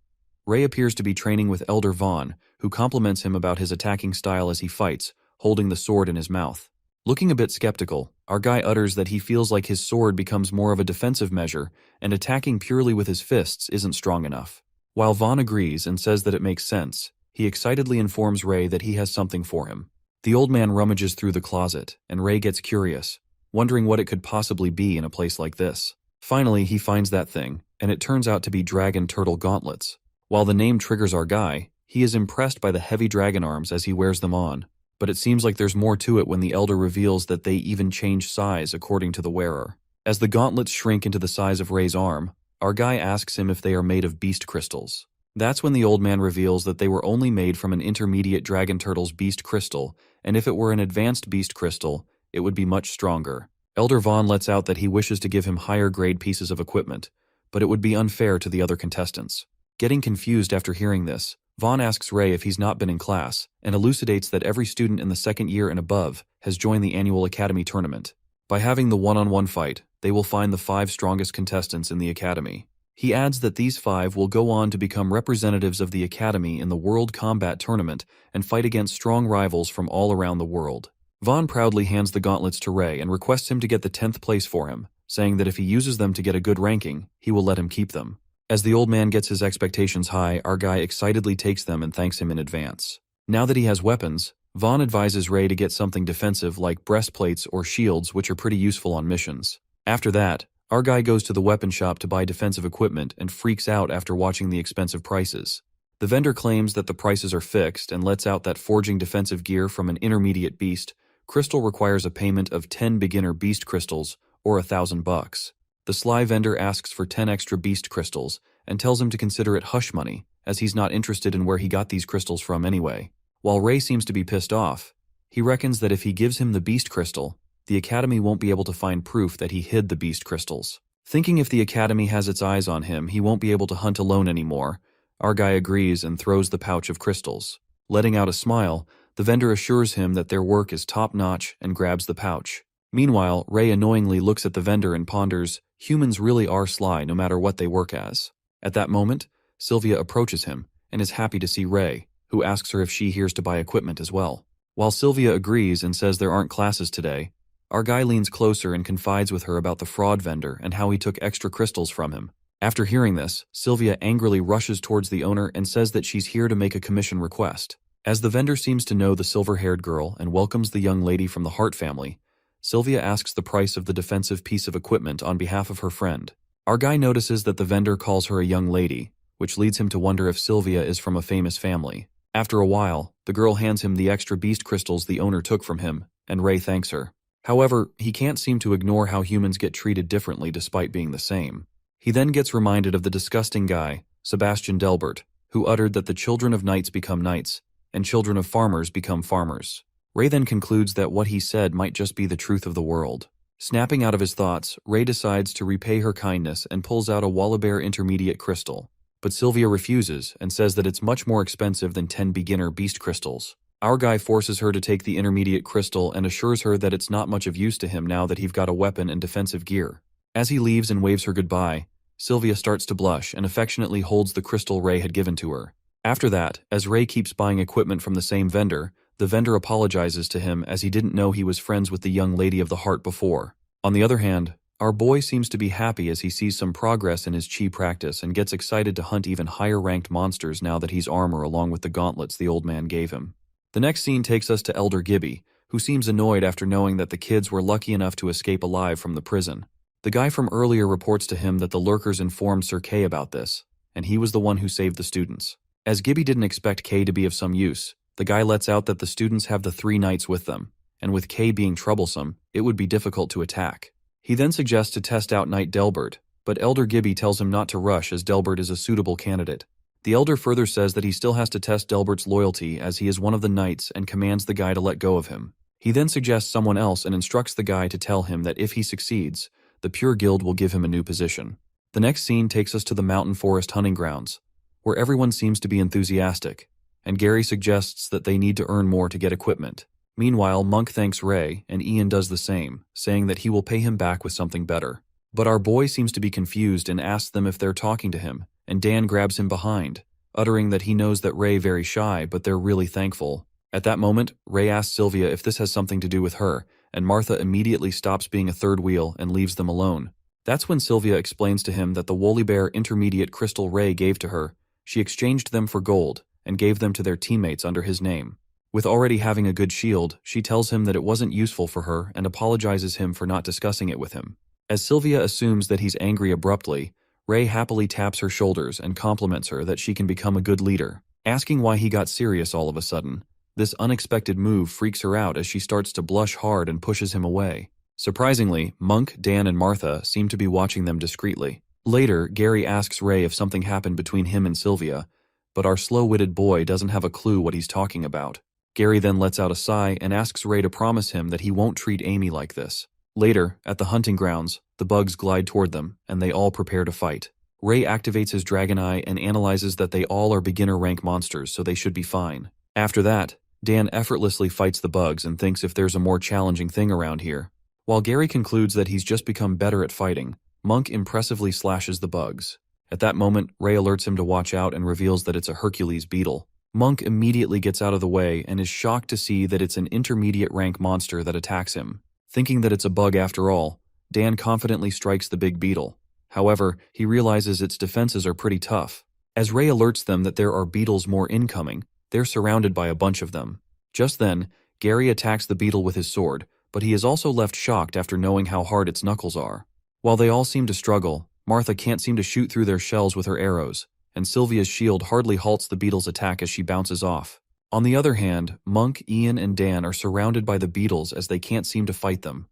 Ray appears to be training with Elder Vaughn, who compliments him about his attacking style as he fights, holding the sword in his mouth. Looking a bit skeptical, our guy utters that he feels like his sword becomes more of a defensive measure, and attacking purely with his fists isn't strong enough. While Vaughn agrees and says that it makes sense, he excitedly informs Ray that he has something for him. The old man rummages through the closet, and Ray gets curious, wondering what it could possibly be in a place like this. Finally, he finds that thing, and it turns out to be dragon turtle gauntlets. While the name triggers our guy, he is impressed by the heavy dragon arms as he wears them on, but it seems like there's more to it when the elder reveals that they even change size according to the wearer. As the gauntlets shrink into the size of Ray's arm, our guy asks him if they are made of beast crystals. That's when the old man reveals that they were only made from an intermediate dragon turtle's beast crystal, and if it were an advanced beast crystal, it would be much stronger. Elder Vaughn lets out that he wishes to give him higher grade pieces of equipment, but it would be unfair to the other contestants. Getting confused after hearing this, Vaughn asks Ray if he's not been in class, and elucidates that every student in the second year and above has joined the annual academy tournament. By having the one-on-one fight, they will find the 5 strongest contestants in the academy. He adds that these 5 will go on to become representatives of the academy in the World Combat Tournament and fight against strong rivals from all around the world. Vaughn proudly hands the gauntlets to Ray and requests him to get the 10th place for him, saying that if he uses them to get a good ranking, he will let him keep them. As the old man gets his expectations high, our guy excitedly takes them and thanks him in advance. Now that he has weapons, Vaughn advises Ray to get something defensive like breastplates or shields, which are pretty useful on missions. After that, our guy goes to the weapon shop to buy defensive equipment and freaks out after watching the expensive prices. The vendor claims that the prices are fixed and lets out that forging defensive gear from an intermediate beast crystal requires a payment of 10 beginner beast crystals or $1,000. The sly vendor asks for 10 extra beast crystals and tells him to consider it hush money, as he's not interested in where he got these crystals from anyway. While Ray seems to be pissed off, he reckons that if he gives him the beast crystal, the academy won't be able to find proof that he hid the beast crystals. Thinking if the academy has its eyes on him, he won't be able to hunt alone anymore, our guy agrees and throws the pouch of crystals. Letting out a smile, the vendor assures him that their work is top-notch and grabs the pouch. Meanwhile, Ray annoyingly looks at the vendor and ponders, humans really are sly no matter what they work as. At that moment, Sylvia approaches him and is happy to see Ray, who asks her if she hears to buy equipment as well. While Sylvia agrees and says there aren't classes today, our guy leans closer and confides with her about the fraud vendor and how he took extra crystals from him. After hearing this, Sylvia angrily rushes towards the owner and says that she's here to make a commission request. As the vendor seems to know the silver-haired girl and welcomes the young lady from the Hart family, Sylvia asks the price of the defensive piece of equipment on behalf of her friend. Our guy notices that the vendor calls her a young lady, which leads him to wonder if Sylvia is from a famous family. After a while, the girl hands him the extra beast crystals the owner took from him, and Ray thanks her. However, he can't seem to ignore how humans get treated differently despite being the same. He then gets reminded of the disgusting guy, Sebastian Delbert, who uttered that the children of knights become knights, and children of farmers become farmers. Ray then concludes that what he said might just be the truth of the world. Snapping out of his thoughts, Ray decides to repay her kindness and pulls out a Wallabear Intermediate crystal. But Sylvia refuses and says that it's much more expensive than 10 beginner beast crystals. Our guy forces her to take the intermediate crystal and assures her that it's not much of use to him now that he's got a weapon and defensive gear. As he leaves and waves her goodbye, Sylvia starts to blush and affectionately holds the crystal Ray had given to her. After that, as Ray keeps buying equipment from the same vendor, the vendor apologizes to him as he didn't know he was friends with the young lady of the heart before. On the other hand, our boy seems to be happy as he sees some progress in his chi practice and gets excited to hunt even higher ranked monsters now that he's armor along with the gauntlets the old man gave him. The next scene takes us to Elder Gibby, who seems annoyed after knowing that the kids were lucky enough to escape alive from the prison. The guy from earlier reports to him that the lurkers informed Sir Kay about this, and he was the one who saved the students. As Gibby didn't expect Kay to be of some use, the guy lets out that the students have the 3 knights with them, and with Kay being troublesome, it would be difficult to attack. He then suggests to test out Knight Delbert, but Elder Gibby tells him not to rush as Delbert is a suitable candidate. The Elder further says that he still has to test Delbert's loyalty as he is one of the knights and commands the guy to let go of him. He then suggests someone else and instructs the guy to tell him that if he succeeds, the Pure Guild will give him a new position. The next scene takes us to the mountain forest hunting grounds, where everyone seems to be enthusiastic, and Gary suggests that they need to earn more to get equipment. Meanwhile, Monk thanks Ray, and Ian does the same, saying that he will pay him back with something better. But our boy seems to be confused and asks them if they're talking to him, and Dan grabs him behind, uttering that he knows that Ray very shy, but they're really thankful. At that moment, Ray asks Sylvia if this has something to do with her, and Martha immediately stops being a third wheel and leaves them alone. That's when Sylvia explains to him that the Woolly Bear Intermediate crystal Ray gave to her, she exchanged them for gold, and gave them to their teammates under his name. With already having a good shield, she tells him that it wasn't useful for her and apologizes him for not discussing it with him. As Sylvia assumes that he's angry abruptly, Ray happily taps her shoulders and compliments her that she can become a good leader. Asking why he got serious all of a sudden, this unexpected move freaks her out as she starts to blush hard and pushes him away. Surprisingly, Monk, Dan, and Martha seem to be watching them discreetly. Later, Gary asks Ray if something happened between him and Sylvia, but our slow-witted boy doesn't have a clue what he's talking about. Gary then lets out a sigh and asks Ray to promise him that he won't treat Amy like this. Later, at the hunting grounds, the bugs glide toward them, and they all prepare to fight. Ray activates his dragon eye and analyzes that they all are beginner rank monsters, so they should be fine. After that, Dan effortlessly fights the bugs and thinks if there's a more challenging thing around here. While Gary concludes that he's just become better at fighting, Monk impressively slashes the bugs. At that moment, Ray alerts him to watch out and reveals that it's a Hercules beetle. Monk immediately gets out of the way and is shocked to see that it's an intermediate rank monster that attacks him. Thinking that it's a bug after all, Dan confidently strikes the big beetle. However, he realizes its defenses are pretty tough. As Ray alerts them that there are beetles more incoming, they're surrounded by a bunch of them. Just then, Gary attacks the beetle with his sword, but he is also left shocked after knowing how hard its knuckles are. While they all seem to struggle, Martha can't seem to shoot through their shells with her arrows, and Sylvia's shield hardly halts the beetle's attack as she bounces off. On the other hand, Monk, Ian, and Dan are surrounded by the beetles as they can't seem to fight them.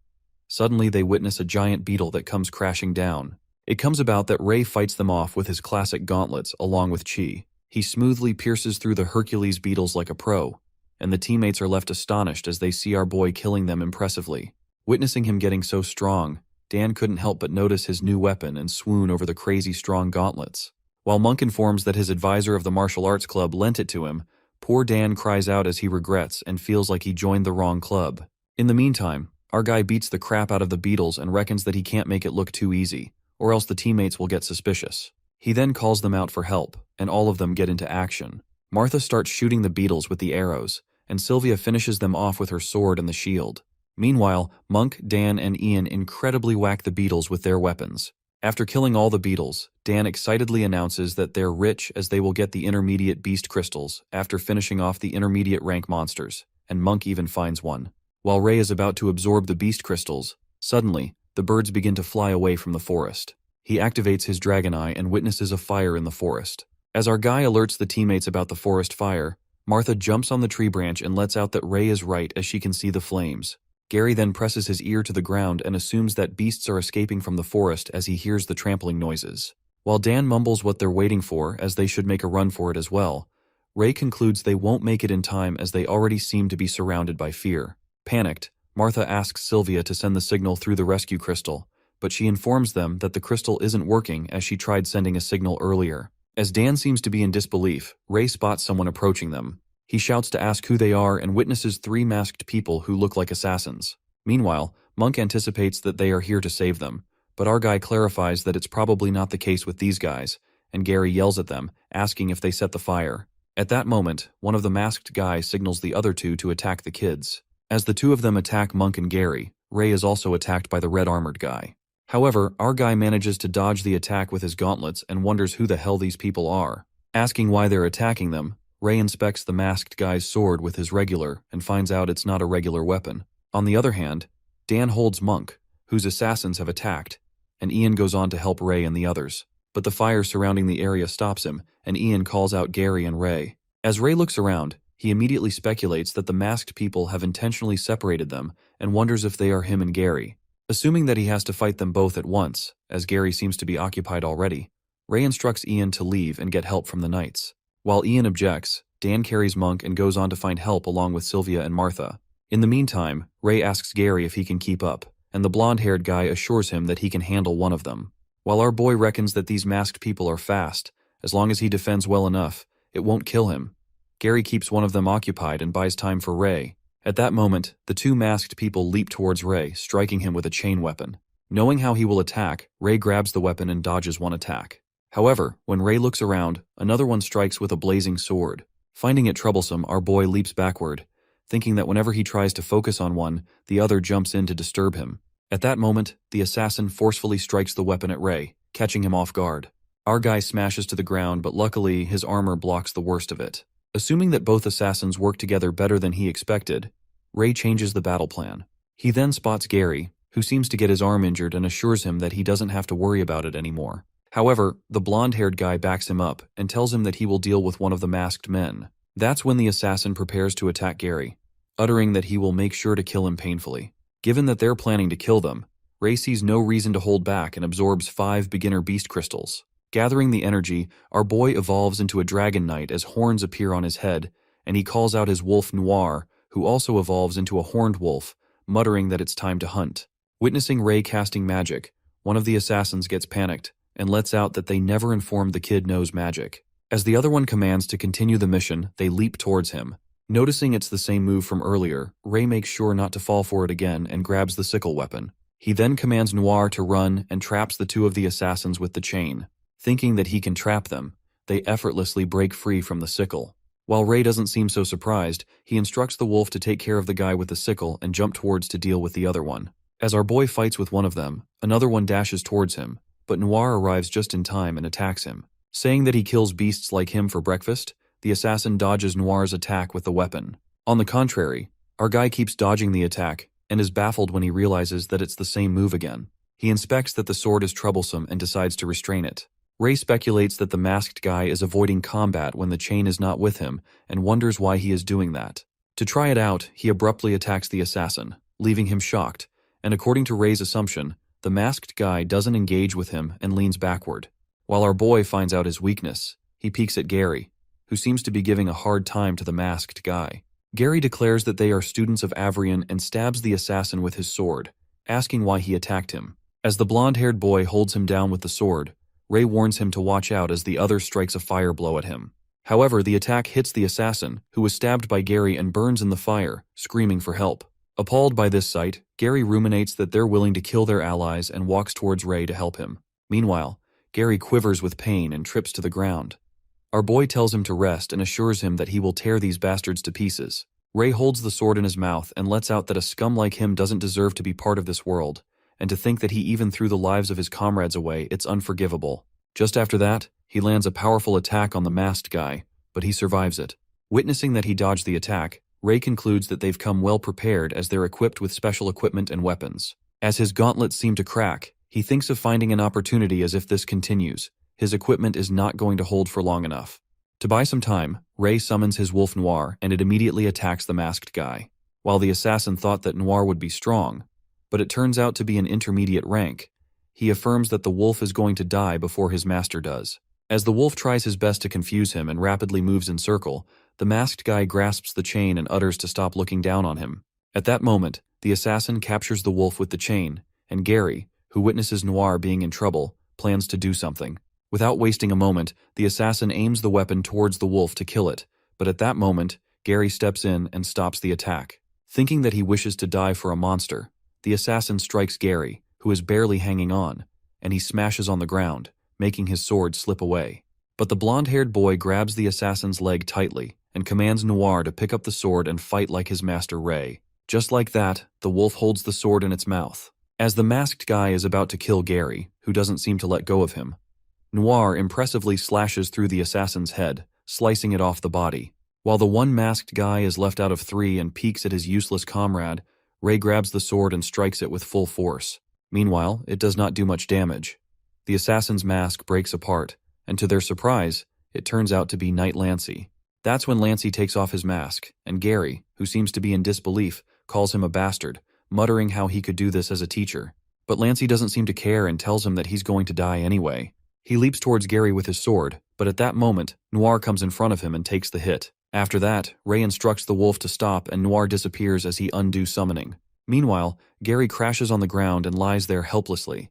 Suddenly they witness a giant beetle that comes crashing down. It comes about that Ray fights them off with his classic gauntlets along with Chi. He smoothly pierces through the Hercules beetles like a pro, and the teammates are left astonished as they see our boy killing them impressively. Witnessing him getting so strong, Dan couldn't help but notice his new weapon and swoon over the crazy strong gauntlets. While Monk informs that his advisor of the martial arts club lent it to him, poor Dan cries out as he regrets and feels like he joined the wrong club. In the meantime, our guy beats the crap out of the beetles and reckons that he can't make it look too easy, or else the teammates will get suspicious. He then calls them out for help, and all of them get into action. Martha starts shooting the beetles with the arrows, and Sylvia finishes them off with her sword and the shield. Meanwhile, Monk, Dan, and Ian incredibly whack the beetles with their weapons. After killing all the beetles, Dan excitedly announces that they're rich as they will get the intermediate beast crystals after finishing off the intermediate rank monsters, and Monk even finds one. While Ray is about to absorb the beast crystals, suddenly, the birds begin to fly away from the forest. He activates his dragon eye and witnesses a fire in the forest. As our guy alerts the teammates about the forest fire, Martha jumps on the tree branch and lets out that Ray is right as she can see the flames. Gary then presses his ear to the ground and assumes that beasts are escaping from the forest as he hears the trampling noises. While Dan mumbles what they're waiting for, as they should make a run for it as well, Ray concludes they won't make it in time as they already seem to be surrounded by fear. Panicked, Martha asks Sylvia to send the signal through the rescue crystal, but she informs them that the crystal isn't working as she tried sending a signal earlier. As Dan seems to be in disbelief, Ray spots someone approaching them. He shouts to ask who they are and witnesses 3 masked people who look like assassins. Meanwhile, Monk anticipates that they are here to save them, but our guy clarifies that it's probably not the case with these guys, and Gary yells at them, asking if they set the fire. At that moment, one of the masked guys signals the other 2 to attack the kids. As the 2 of them attack Monk and Gary, Ray is also attacked by the red-armored guy. However, our guy manages to dodge the attack with his gauntlets and wonders who the hell these people are. Asking why they're attacking them, Ray inspects the masked guy's sword with his regular and finds out it's not a regular weapon. On the other hand, Dan holds Monk, whose assassins have attacked, and Ian goes on to help Ray and the others. But the fire surrounding the area stops him, and Ian calls out Gary and Ray. As Ray looks around, he immediately speculates that the masked people have intentionally separated them and wonders if they are him and Gary. Assuming that he has to fight them both at once, as Gary seems to be occupied already, Ray instructs Ian to leave and get help from the knights. While Ian objects, Dan carries Monk and goes on to find help along with Sylvia and Martha. In the meantime, Ray asks Gary if he can keep up, and the blonde-haired guy assures him that he can handle one of them. While our boy reckons that these masked people are fast, as long as he defends well enough, it won't kill him. Gary keeps one of them occupied and buys time for Ray. At that moment, the 2 masked people leap towards Ray, striking him with a chain weapon. Knowing how he will attack, Ray grabs the weapon and dodges one attack. However, when Ray looks around, another one strikes with a blazing sword. Finding it troublesome, our boy leaps backward, thinking that whenever he tries to focus on one, the other jumps in to disturb him. At that moment, the assassin forcefully strikes the weapon at Ray, catching him off guard. Our guy smashes to the ground, but luckily his armor blocks the worst of it. Assuming that both assassins work together better than he expected, Ray changes the battle plan. He then spots Gary, who seems to get his arm injured and assures him that he doesn't have to worry about it anymore. However, the blonde-haired guy backs him up and tells him that he will deal with one of the masked men. That's when the assassin prepares to attack Gary, uttering that he will make sure to kill him painfully. Given that they're planning to kill them, Ray sees no reason to hold back and absorbs 5 beginner beast crystals. Gathering the energy, our boy evolves into a dragon knight as horns appear on his head, and he calls out his wolf Noir, who also evolves into a horned wolf, muttering that it's time to hunt. Witnessing Ray casting magic, one of the assassins gets panicked and lets out that they never informed the kid knows magic. As the other one commands to continue the mission, they leap towards him. Noticing it's the same move from earlier, Ray makes sure not to fall for it again and grabs the sickle weapon. He then commands Noir to run and traps the 2 of the assassins with the chain. Thinking that he can trap them, they effortlessly break free from the sickle. While Ray doesn't seem so surprised, he instructs the wolf to take care of the guy with the sickle and jump towards to deal with the other one. As our boy fights with one of them, another one dashes towards him, but Noir arrives just in time and attacks him. Saying that he kills beasts like him for breakfast, the assassin dodges Noir's attack with the weapon. On the contrary, our guy keeps dodging the attack and is baffled when he realizes that it's the same move again. He inspects that the sword is troublesome and decides to restrain it. Ray speculates that the masked guy is avoiding combat when the chain is not with him and wonders why he is doing that. To try it out, he abruptly attacks the assassin, leaving him shocked, and according to Ray's assumption, the masked guy doesn't engage with him and leans backward. While our boy finds out his weakness, he peeks at Gary, who seems to be giving a hard time to the masked guy. Gary declares that they are students of Avrian and stabs the assassin with his sword, asking why he attacked him. As the blonde-haired boy holds him down with the sword, Ray warns him to watch out as the other strikes a fire blow at him. However, the attack hits the assassin, who was stabbed by Gary and burns in the fire, screaming for help. Appalled by this sight, Gary ruminates that they're willing to kill their allies and walks towards Ray to help him. Meanwhile, Gary quivers with pain and trips to the ground. Our boy tells him to rest and assures him that he will tear these bastards to pieces. Ray holds the sword in his mouth and lets out that a scum like him doesn't deserve to be part of this world, and to think that he even threw the lives of his comrades away, it's unforgivable. Just after that, he lands a powerful attack on the masked guy, but he survives it. Witnessing that he dodged the attack, Ray concludes that they've come well prepared as they're equipped with special equipment and weapons. As his gauntlets seem to crack, He thinks of finding an opportunity as if this continues. His equipment is not going to hold for long enough. To buy some time, Ray summons his wolf Noir and it immediately attacks the masked guy. While the assassin thought that Noir would be strong, but it turns out to be an intermediate rank, he affirms that the wolf is going to die before his master does. As the wolf tries his best to confuse him and rapidly moves in circle, the masked guy grasps the chain and utters to stop looking down on him. At that moment, the assassin captures the wolf with the chain, and Gary, who witnesses Noir being in trouble, plans to do something. Without wasting a moment, the assassin aims the weapon towards the wolf to kill it, but at that moment, Gary steps in and stops the attack. Thinking that he wishes to die for a monster, the assassin strikes Gary, who is barely hanging on, and he smashes on the ground, making his sword slip away. But the blonde-haired boy grabs the assassin's leg tightly and commands Noir to pick up the sword and fight like his master Ray. Just like that, the wolf holds the sword in its mouth. As the masked guy is about to kill Gary, who doesn't seem to let go of him, Noir impressively slashes through the assassin's head, slicing it off the body. While the one masked guy is left out of 3 and peeks at his useless comrade, Ray grabs the sword and strikes it with full force. Meanwhile, it does not do much damage. The assassin's mask breaks apart, and to their surprise, it turns out to be Knight Lancey. That's when Lancey takes off his mask, and Gary, who seems to be in disbelief, calls him a bastard, muttering how he could do this as a teacher. But Lancey doesn't seem to care and tells him that he's going to die anyway. He leaps towards Gary with his sword, but at that moment, Noir comes in front of him and takes the hit. After that, Ray instructs the wolf to stop and Noir disappears as he undoes summoning. Meanwhile, Gary crashes on the ground and lies there helplessly.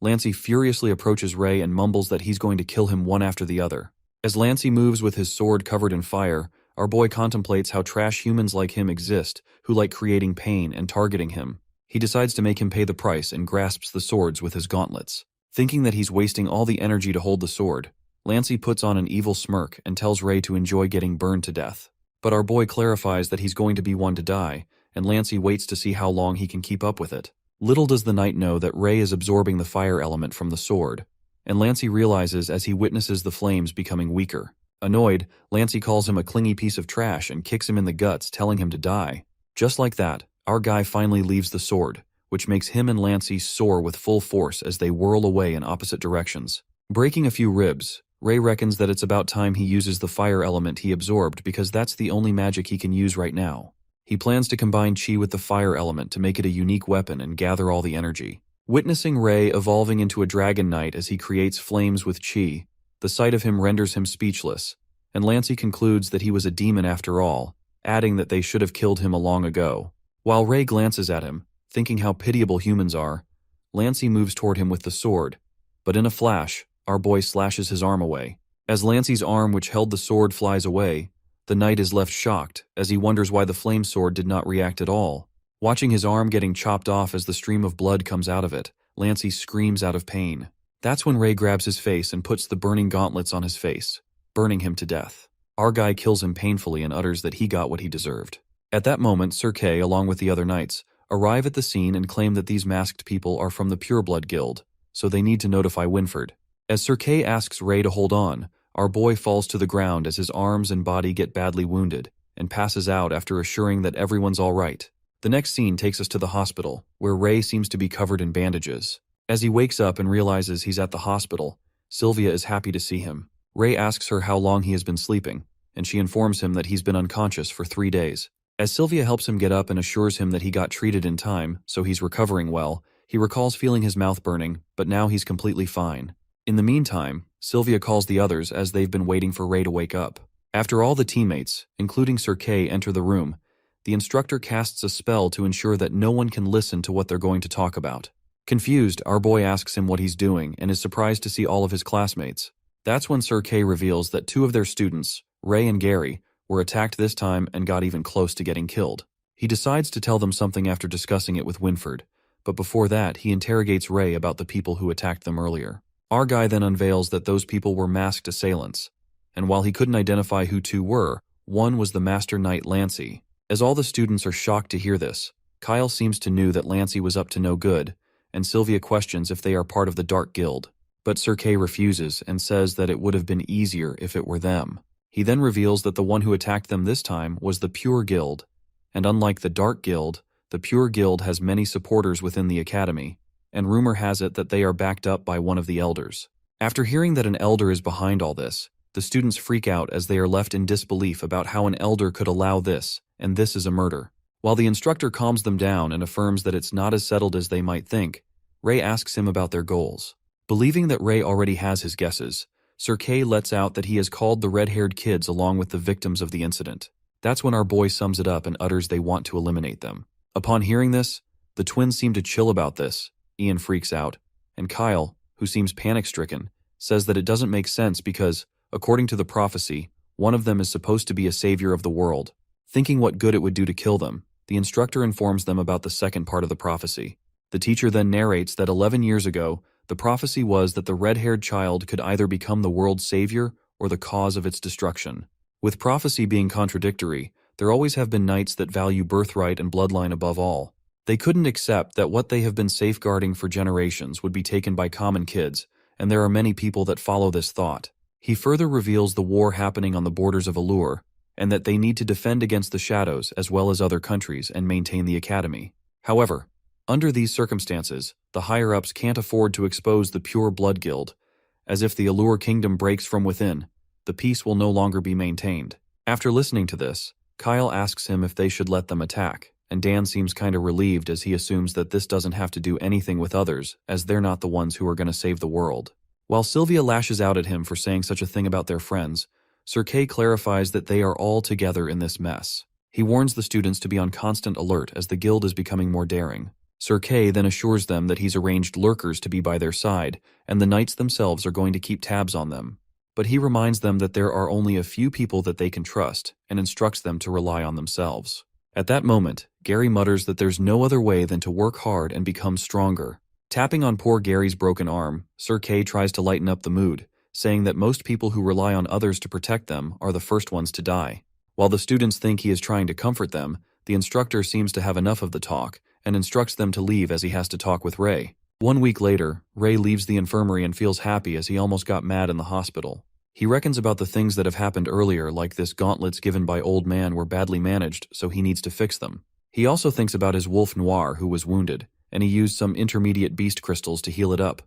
Lancey furiously approaches Ray and mumbles that he's going to kill him one after the other. As Lancey moves with his sword covered in fire, our boy contemplates how trash humans like him exist, who like creating pain and targeting him. He decides to make him pay the price and grasps the swords with his gauntlets. Thinking that he's wasting all the energy to hold the sword, Lancey puts on an evil smirk and tells Ray to enjoy getting burned to death. But our boy clarifies that he's going to be one to die, and Lancey waits to see how long he can keep up with it. Little does the knight know that Ray is absorbing the fire element from the sword, and Lancey realizes as he witnesses the flames becoming weaker. Annoyed, Lancey calls him a clingy piece of trash and kicks him in the guts, telling him to die. Just like that, our guy finally leaves the sword, which makes him and Lancey soar with full force as they whirl away in opposite directions. Breaking a few ribs, Ray reckons that it's about time he uses the fire element he absorbed because that's the only magic he can use right now. He plans to combine chi with the fire element to make it a unique weapon and gather all the energy. Witnessing Ray evolving into a dragon knight as he creates flames with chi, the sight of him renders him speechless, and Lancey concludes that he was a demon after all, adding that they should have killed him long ago. While Ray glances at him, thinking how pitiable humans are, Lancey moves toward him with the sword, but in a flash, our boy slashes his arm away. As Lancey's arm which held the sword flies away, the knight is left shocked as he wonders why the flame sword did not react at all. Watching his arm getting chopped off as the stream of blood comes out of it, Lancey screams out of pain. That's when Ray grabs his face and puts the burning gauntlets on his face, burning him to death. Our guy kills him painfully and utters that he got what he deserved. At that moment, Sir Kay, along with the other knights, arrive at the scene and claim that these masked people are from the Pureblood Guild, so they need to notify Winford. As Sir Kay asks Ray to hold on, our boy falls to the ground as his arms and body get badly wounded, and passes out after assuring that everyone's all right. The next scene takes us to the hospital, where Ray seems to be covered in bandages. As he wakes up and realizes he's at the hospital, Sylvia is happy to see him. Ray asks her how long he has been sleeping, and she informs him that he's been unconscious for 3 days. As Sylvia helps him get up and assures him that he got treated in time, so he's recovering well, he recalls feeling his mouth burning, but now he's completely fine. In the meantime, Sylvia calls the others as they've been waiting for Ray to wake up. After all the teammates, including Sir Kay, enter the room, the instructor casts a spell to ensure that no one can listen to what they're going to talk about. Confused, our boy asks him what he's doing and is surprised to see all of his classmates. That's when Sir Kay reveals that 2 of their students, Ray and Gary, were attacked this time and got even close to getting killed. He decides to tell them something after discussing it with Winford, but before that he interrogates Ray about the people who attacked them earlier. Our guy then unveils that those people were masked assailants, and while he couldn't identify who 2 were, one was the Master Knight Lancey. As all the students are shocked to hear this, Kyle seems to know that Lancey was up to no good, and Sylvia questions if they are part of the Dark Guild. But Sir Kay refuses and says that it would have been easier if it were them. He then reveals that the one who attacked them this time was the Pure Guild, and unlike the Dark Guild, the Pure Guild has many supporters within the academy, and rumor has it that they are backed up by one of the elders. After hearing that an elder is behind all this, the students freak out as they are left in disbelief about how an elder could allow this, and this is a murder. While the instructor calms them down and affirms that it's not as settled as they might think, Ray asks him about their goals. Believing that Ray already has his guesses, Sir Kay lets out that he has called the red-haired kids along with the victims of the incident. That's when our boy sums it up and utters they want to eliminate them. Upon hearing this, the twins seem to chill about this. Ian freaks out, and Kyle, who seems panic-stricken, says that it doesn't make sense because, according to the prophecy, one of them is supposed to be a savior of the world. Thinking what good it would do to kill them, the instructor informs them about the second part of the prophecy. The teacher then narrates that 11 years ago, the prophecy was that the red-haired child could either become the world's savior or the cause of its destruction. With prophecy being contradictory, there always have been knights that value birthright and bloodline above all. They couldn't accept that what they have been safeguarding for generations would be taken by common kids, and there are many people that follow this thought. He further reveals the war happening on the borders of Allure, and that they need to defend against the shadows as well as other countries and maintain the academy. However, under these circumstances, the higher-ups can't afford to expose the Pure Blood Guild, as if the Allure Kingdom breaks from within, the peace will no longer be maintained. After listening to this, Kyle asks him if they should let them attack, and Dan seems kinda relieved as he assumes that this doesn't have to do anything with others, as they're not the ones who are gonna save the world. While Sylvia lashes out at him for saying such a thing about their friends, Sir Kay clarifies that they are all together in this mess. He warns the students to be on constant alert as the guild is becoming more daring. Sir Kay then assures them that he's arranged lurkers to be by their side, and the knights themselves are going to keep tabs on them. But he reminds them that there are only a few people that they can trust, and instructs them to rely on themselves. At that moment, Gary mutters that there's no other way than to work hard and become stronger. Tapping on poor Gary's broken arm, Sir Kay tries to lighten up the mood, saying that most people who rely on others to protect them are the first ones to die. While the students think he is trying to comfort them, the instructor seems to have enough of the talk, and instructs them to leave as he has to talk with Ray. 1 week later, Ray leaves the infirmary and feels happy as he almost got mad in the hospital. He reckons about the things that have happened earlier, like this gauntlets given by Old Man were badly managed, so he needs to fix them. He also thinks about his wolf Noir who was wounded, and he used some intermediate beast crystals to heal it up,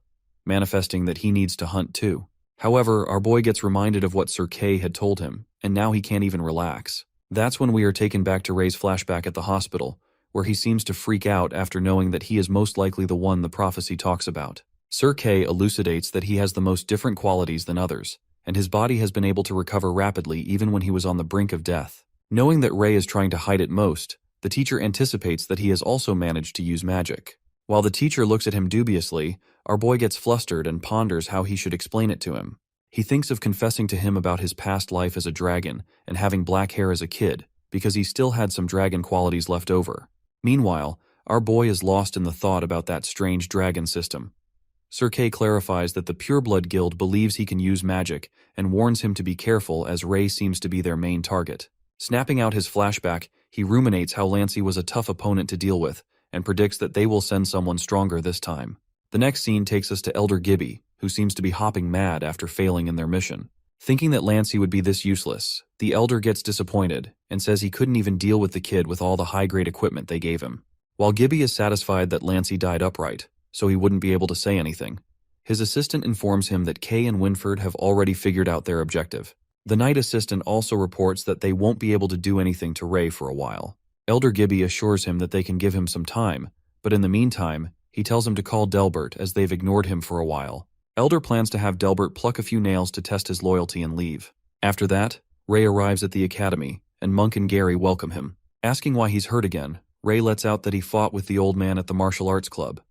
manifesting that he needs to hunt too. However, our boy gets reminded of what Sir Kay had told him, and now he can't even relax. That's when we are taken back to Ray's flashback at the hospital, where he seems to freak out after knowing that he is most likely the one the prophecy talks about. Sir Kay elucidates that he has the most different qualities than others, and his body has been able to recover rapidly even when he was on the brink of death. Knowing that Ray is trying to hide it most, the teacher anticipates that he has also managed to use magic. While the teacher looks at him dubiously, our boy gets flustered and ponders how he should explain it to him. He thinks of confessing to him about his past life as a dragon and having black hair as a kid, because he still had some dragon qualities left over. Meanwhile, our boy is lost in the thought about that strange dragon system. Sir Kay clarifies that the Pureblood Guild believes he can use magic and warns him to be careful as Ray seems to be their main target. Snapping out his flashback, he ruminates how Lancey was a tough opponent to deal with and predicts that they will send someone stronger this time. The next scene takes us to Elder Gibby, who seems to be hopping mad after failing in their mission. Thinking that Lancey would be this useless, the Elder gets disappointed and says he couldn't even deal with the kid with all the high-grade equipment they gave him. While Gibby is satisfied that Lancey died upright, so he wouldn't be able to say anything, his assistant informs him that Kay and Winford have already figured out their objective. The night assistant also reports that they won't be able to do anything to Ray for a while. Elder Gibby assures him that they can give him some time, but in the meantime, he tells him to call Delbert as they've ignored him for a while. Elder plans to have Delbert pluck a few nails to test his loyalty and leave. After that, Ray arrives at the academy, and Monk and Gary welcome him. Asking why he's hurt again, Ray lets out that he fought with the old man at the martial arts club.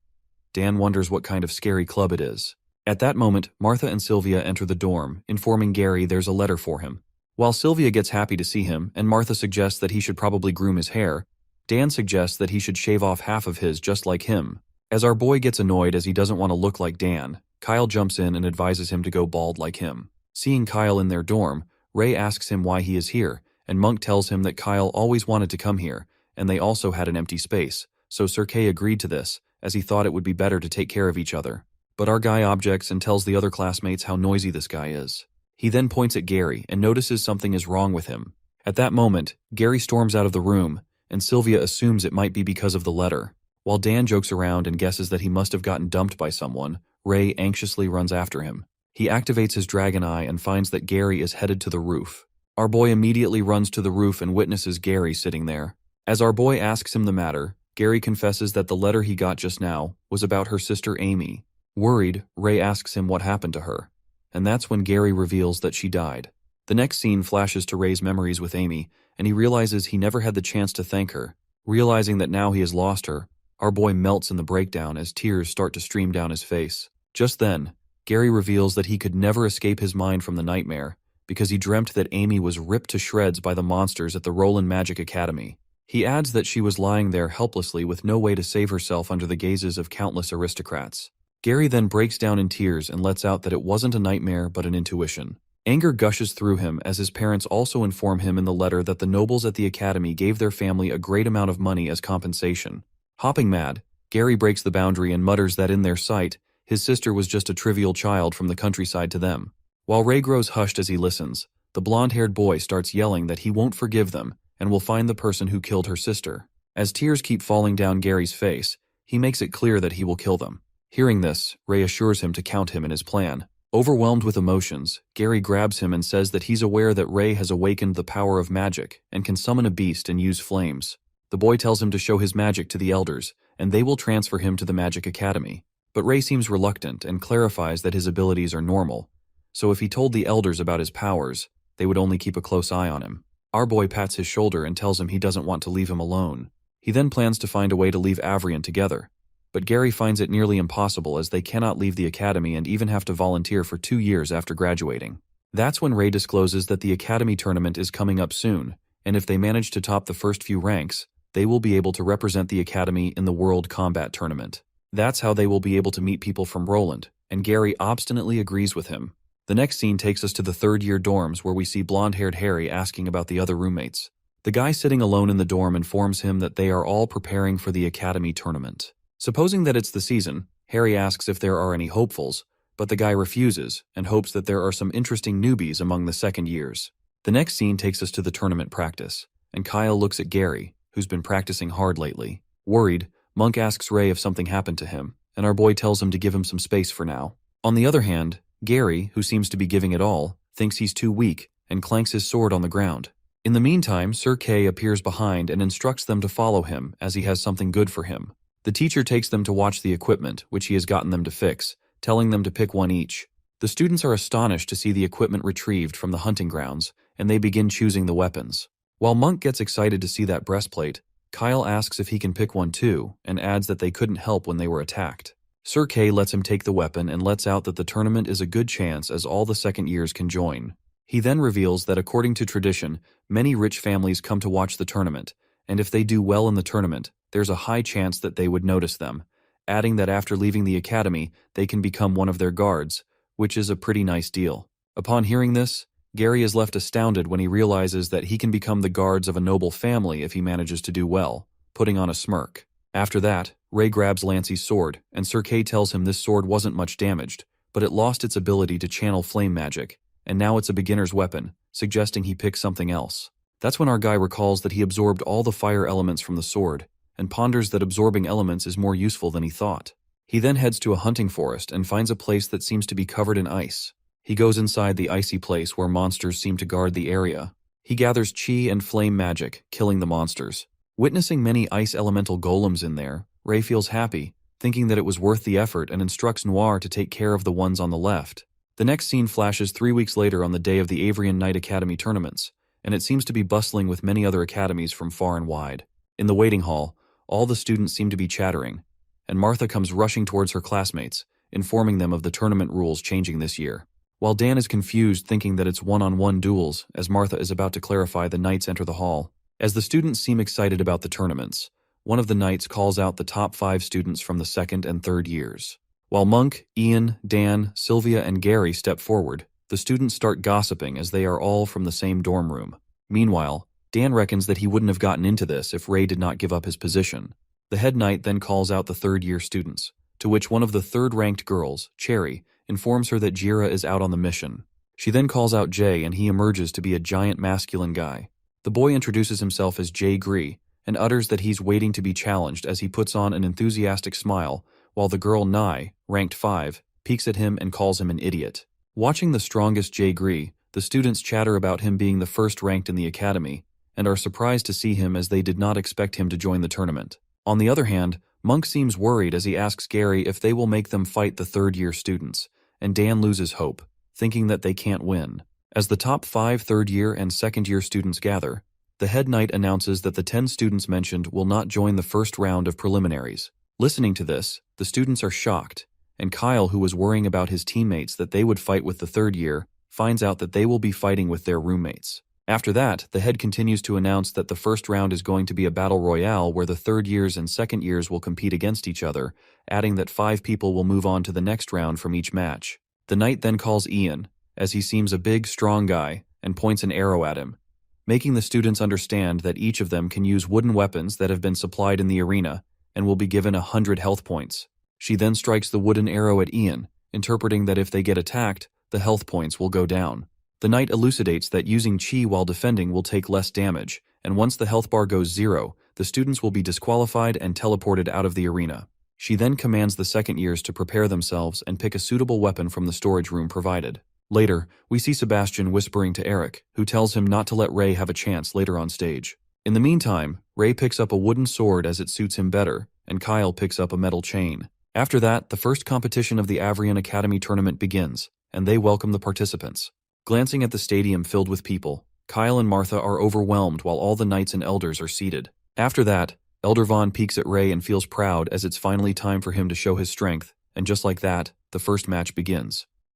Dan wonders what kind of scary club it is. At that moment, Martha and Sylvia enter the dorm, informing Gary there's a letter for him. While Sylvia gets happy to see him, and Martha suggests that he should probably groom his hair, Dan suggests that he should shave off half of his just like him. As our boy gets annoyed as he doesn't want to look like Dan, Kyle jumps in and advises him to go bald like him. Seeing Kyle in their dorm, Ray asks him why he is here, and Monk tells him that Kyle always wanted to come here, and they also had an empty space, so Sir Kay agreed to this, as he thought it would be better to take care of each other. But our guy objects and tells the other classmates how noisy this guy is. He then points at Gary and notices something is wrong with him. At that moment, Gary storms out of the room, and Sylvia assumes it might be because of the letter. While Dan jokes around and guesses that he must have gotten dumped by someone, Ray anxiously runs after him. He activates his dragon eye and finds that Gary is headed to the roof. Our boy immediately runs to the roof and witnesses Gary sitting there. As our boy asks him the matter, Gary confesses that the letter he got just now was about her sister Amy. Worried, Ray asks him what happened to her. And that's when Gary reveals that she died. The next scene flashes to Ray's memories with Amy, and he realizes he never had the chance to thank her. Realizing that now he has lost her, our boy melts in the breakdown as tears start to stream down his face. Just then, Gary reveals that he could never escape his mind from the nightmare, because he dreamt that Amy was ripped to shreds by the monsters at the Roland Magic Academy. He adds that she was lying there helplessly with no way to save herself under the gazes of countless aristocrats. Gary then breaks down in tears and lets out that it wasn't a nightmare but an intuition. Anger gushes through him as his parents also inform him in the letter that the nobles at the academy gave their family a great amount of money as compensation. Hopping mad, Gary breaks the boundary and mutters that in their sight, his sister was just a trivial child from the countryside to them. While Ray grows hushed as he listens, the blonde-haired boy starts yelling that he won't forgive them and will find the person who killed her sister. As tears keep falling down Gary's face, he makes it clear that he will kill them. Hearing this, Ray assures him to count him in his plan. Overwhelmed with emotions, Gary grabs him and says that he's aware that Ray has awakened the power of magic and can summon a beast and use flames. The boy tells him to show his magic to the elders, and they will transfer him to the Magic Academy. But Ray seems reluctant and clarifies that his abilities are normal, so if he told the elders about his powers, they would only keep a close eye on him. Our boy pats his shoulder and tells him he doesn't want to leave him alone. He then plans to find a way to leave Avrian together, but Gary finds it nearly impossible as they cannot leave the academy and even have to volunteer for 2 years after graduating. That's when Ray discloses that the academy tournament is coming up soon, and if they manage to top the first few ranks, they will be able to represent the academy in the World Combat Tournament. That's how they will be able to meet people from Roland, and Gary obstinately agrees with him. The next scene takes us to the third-year dorms where we see blonde-haired Harry asking about the other roommates. The guy sitting alone in the dorm informs him that they are all preparing for the academy tournament. Supposing that it's the season, Harry asks if there are any hopefuls, but the guy refuses and hopes that there are some interesting newbies among the second years. The next scene takes us to the tournament practice, and Kyle looks at Gary, who's been practicing hard lately. Worried, Monk asks Ray if something happened to him, and our boy tells him to give him some space for now. On the other hand, Gary, who seems to be giving it all, thinks he's too weak and clanks his sword on the ground. In the meantime, Sir Kay appears behind and instructs them to follow him as he has something good for him. The teacher takes them to watch the equipment, which he has gotten them to fix, telling them to pick one each. The students are astonished to see the equipment retrieved from the hunting grounds, and they begin choosing the weapons. While Monk gets excited to see that breastplate, Kyle asks if he can pick one too, and adds that they couldn't help when they were attacked. Sir Kay lets him take the weapon and lets out that the tournament is a good chance as all the second years can join. He then reveals that according to tradition, many rich families come to watch the tournament, and if they do well in the tournament, there's a high chance that they would notice them, adding that after leaving the academy, they can become one of their guards, which is a pretty nice deal. Upon hearing this, Gary is left astounded when he realizes that he can become the guards of a noble family if he manages to do well, putting on a smirk. After that, Ray grabs Lancey's sword, and Sir Kay tells him this sword wasn't much damaged, but it lost its ability to channel flame magic, and now it's a beginner's weapon, suggesting he pick something else. That's when our guy recalls that he absorbed all the fire elements from the sword, and ponders that absorbing elements is more useful than he thought. He then heads to a hunting forest and finds a place that seems to be covered in ice. He goes inside the icy place where monsters seem to guard the area. He gathers chi and flame magic, killing the monsters. Witnessing many ice elemental golems in there, Ray feels happy, thinking that it was worth the effort and instructs Noir to take care of the ones on the left. The next scene flashes 3 weeks later on the day of the Avrian Night Academy tournaments, and it seems to be bustling with many other academies from far and wide. In the waiting hall, all the students seem to be chattering, and Martha comes rushing towards her classmates, informing them of the tournament rules changing this year. While Dan is confused thinking that it's one-on-one duels, as Martha is about to clarify, the knights enter the hall. As the students seem excited about the tournaments, one of the knights calls out the top 5 students from the second and third years. While Monk, Ian, Dan, Sylvia, and Gary step forward, the students start gossiping as they are all from the same dorm room. Meanwhile, Dan reckons that he wouldn't have gotten into this if Ray did not give up his position. The head knight then calls out the third-year students, to which one of the third-ranked girls, Cherry, informs her that Jira is out on the mission. She then calls out Jay and he emerges to be a giant masculine guy. The boy introduces himself as Jay Gree, and utters that he's waiting to be challenged as he puts on an enthusiastic smile, while the girl Nai, ranked 5, peeks at him and calls him an idiot. Watching the strongest Jae-gri, the students chatter about him being the first ranked in the academy, and are surprised to see him as they did not expect him to join the tournament. On the other hand, Monk seems worried as he asks Gary if they will make them fight the third-year students, and Dan loses hope, thinking that they can't win. As the top 5 third-year and second-year students gather, the head knight announces that the 10 students mentioned will not join the first round of preliminaries. Listening to this, the students are shocked, and Kyle, who was worrying about his teammates that they would fight with the third year, finds out that they will be fighting with their roommates. After that, the head continues to announce that the first round is going to be a battle royale where the third years and second years will compete against each other, adding that 5 people will move on to the next round from each match. The knight then calls Ian, as he seems a big, strong guy, and points an arrow at him, making the students understand that each of them can use wooden weapons that have been supplied in the arena and will be given 100 health points. She then strikes the wooden arrow at Ian, interpreting that if they get attacked, the health points will go down. The knight elucidates that using chi while defending will take less damage, and once the health bar goes 0, the students will be disqualified and teleported out of the arena. She then commands the second years to prepare themselves and pick a suitable weapon from the storage room provided. Later, we see Sebastian whispering to Eric, who tells him not to let Ray have a chance later on stage. In the meantime, Ray picks up a wooden sword as it suits him better, and Kyle picks up a metal chain. After that, the first competition of the Avrian Academy tournament begins, and they welcome the participants. Glancing at the stadium filled with people, Kyle and Martha are overwhelmed while all the knights and elders are seated. After that, Elder Vaughn peeks at Ray and feels proud as it's finally time for him to show his strength, and just like that, the first match begins.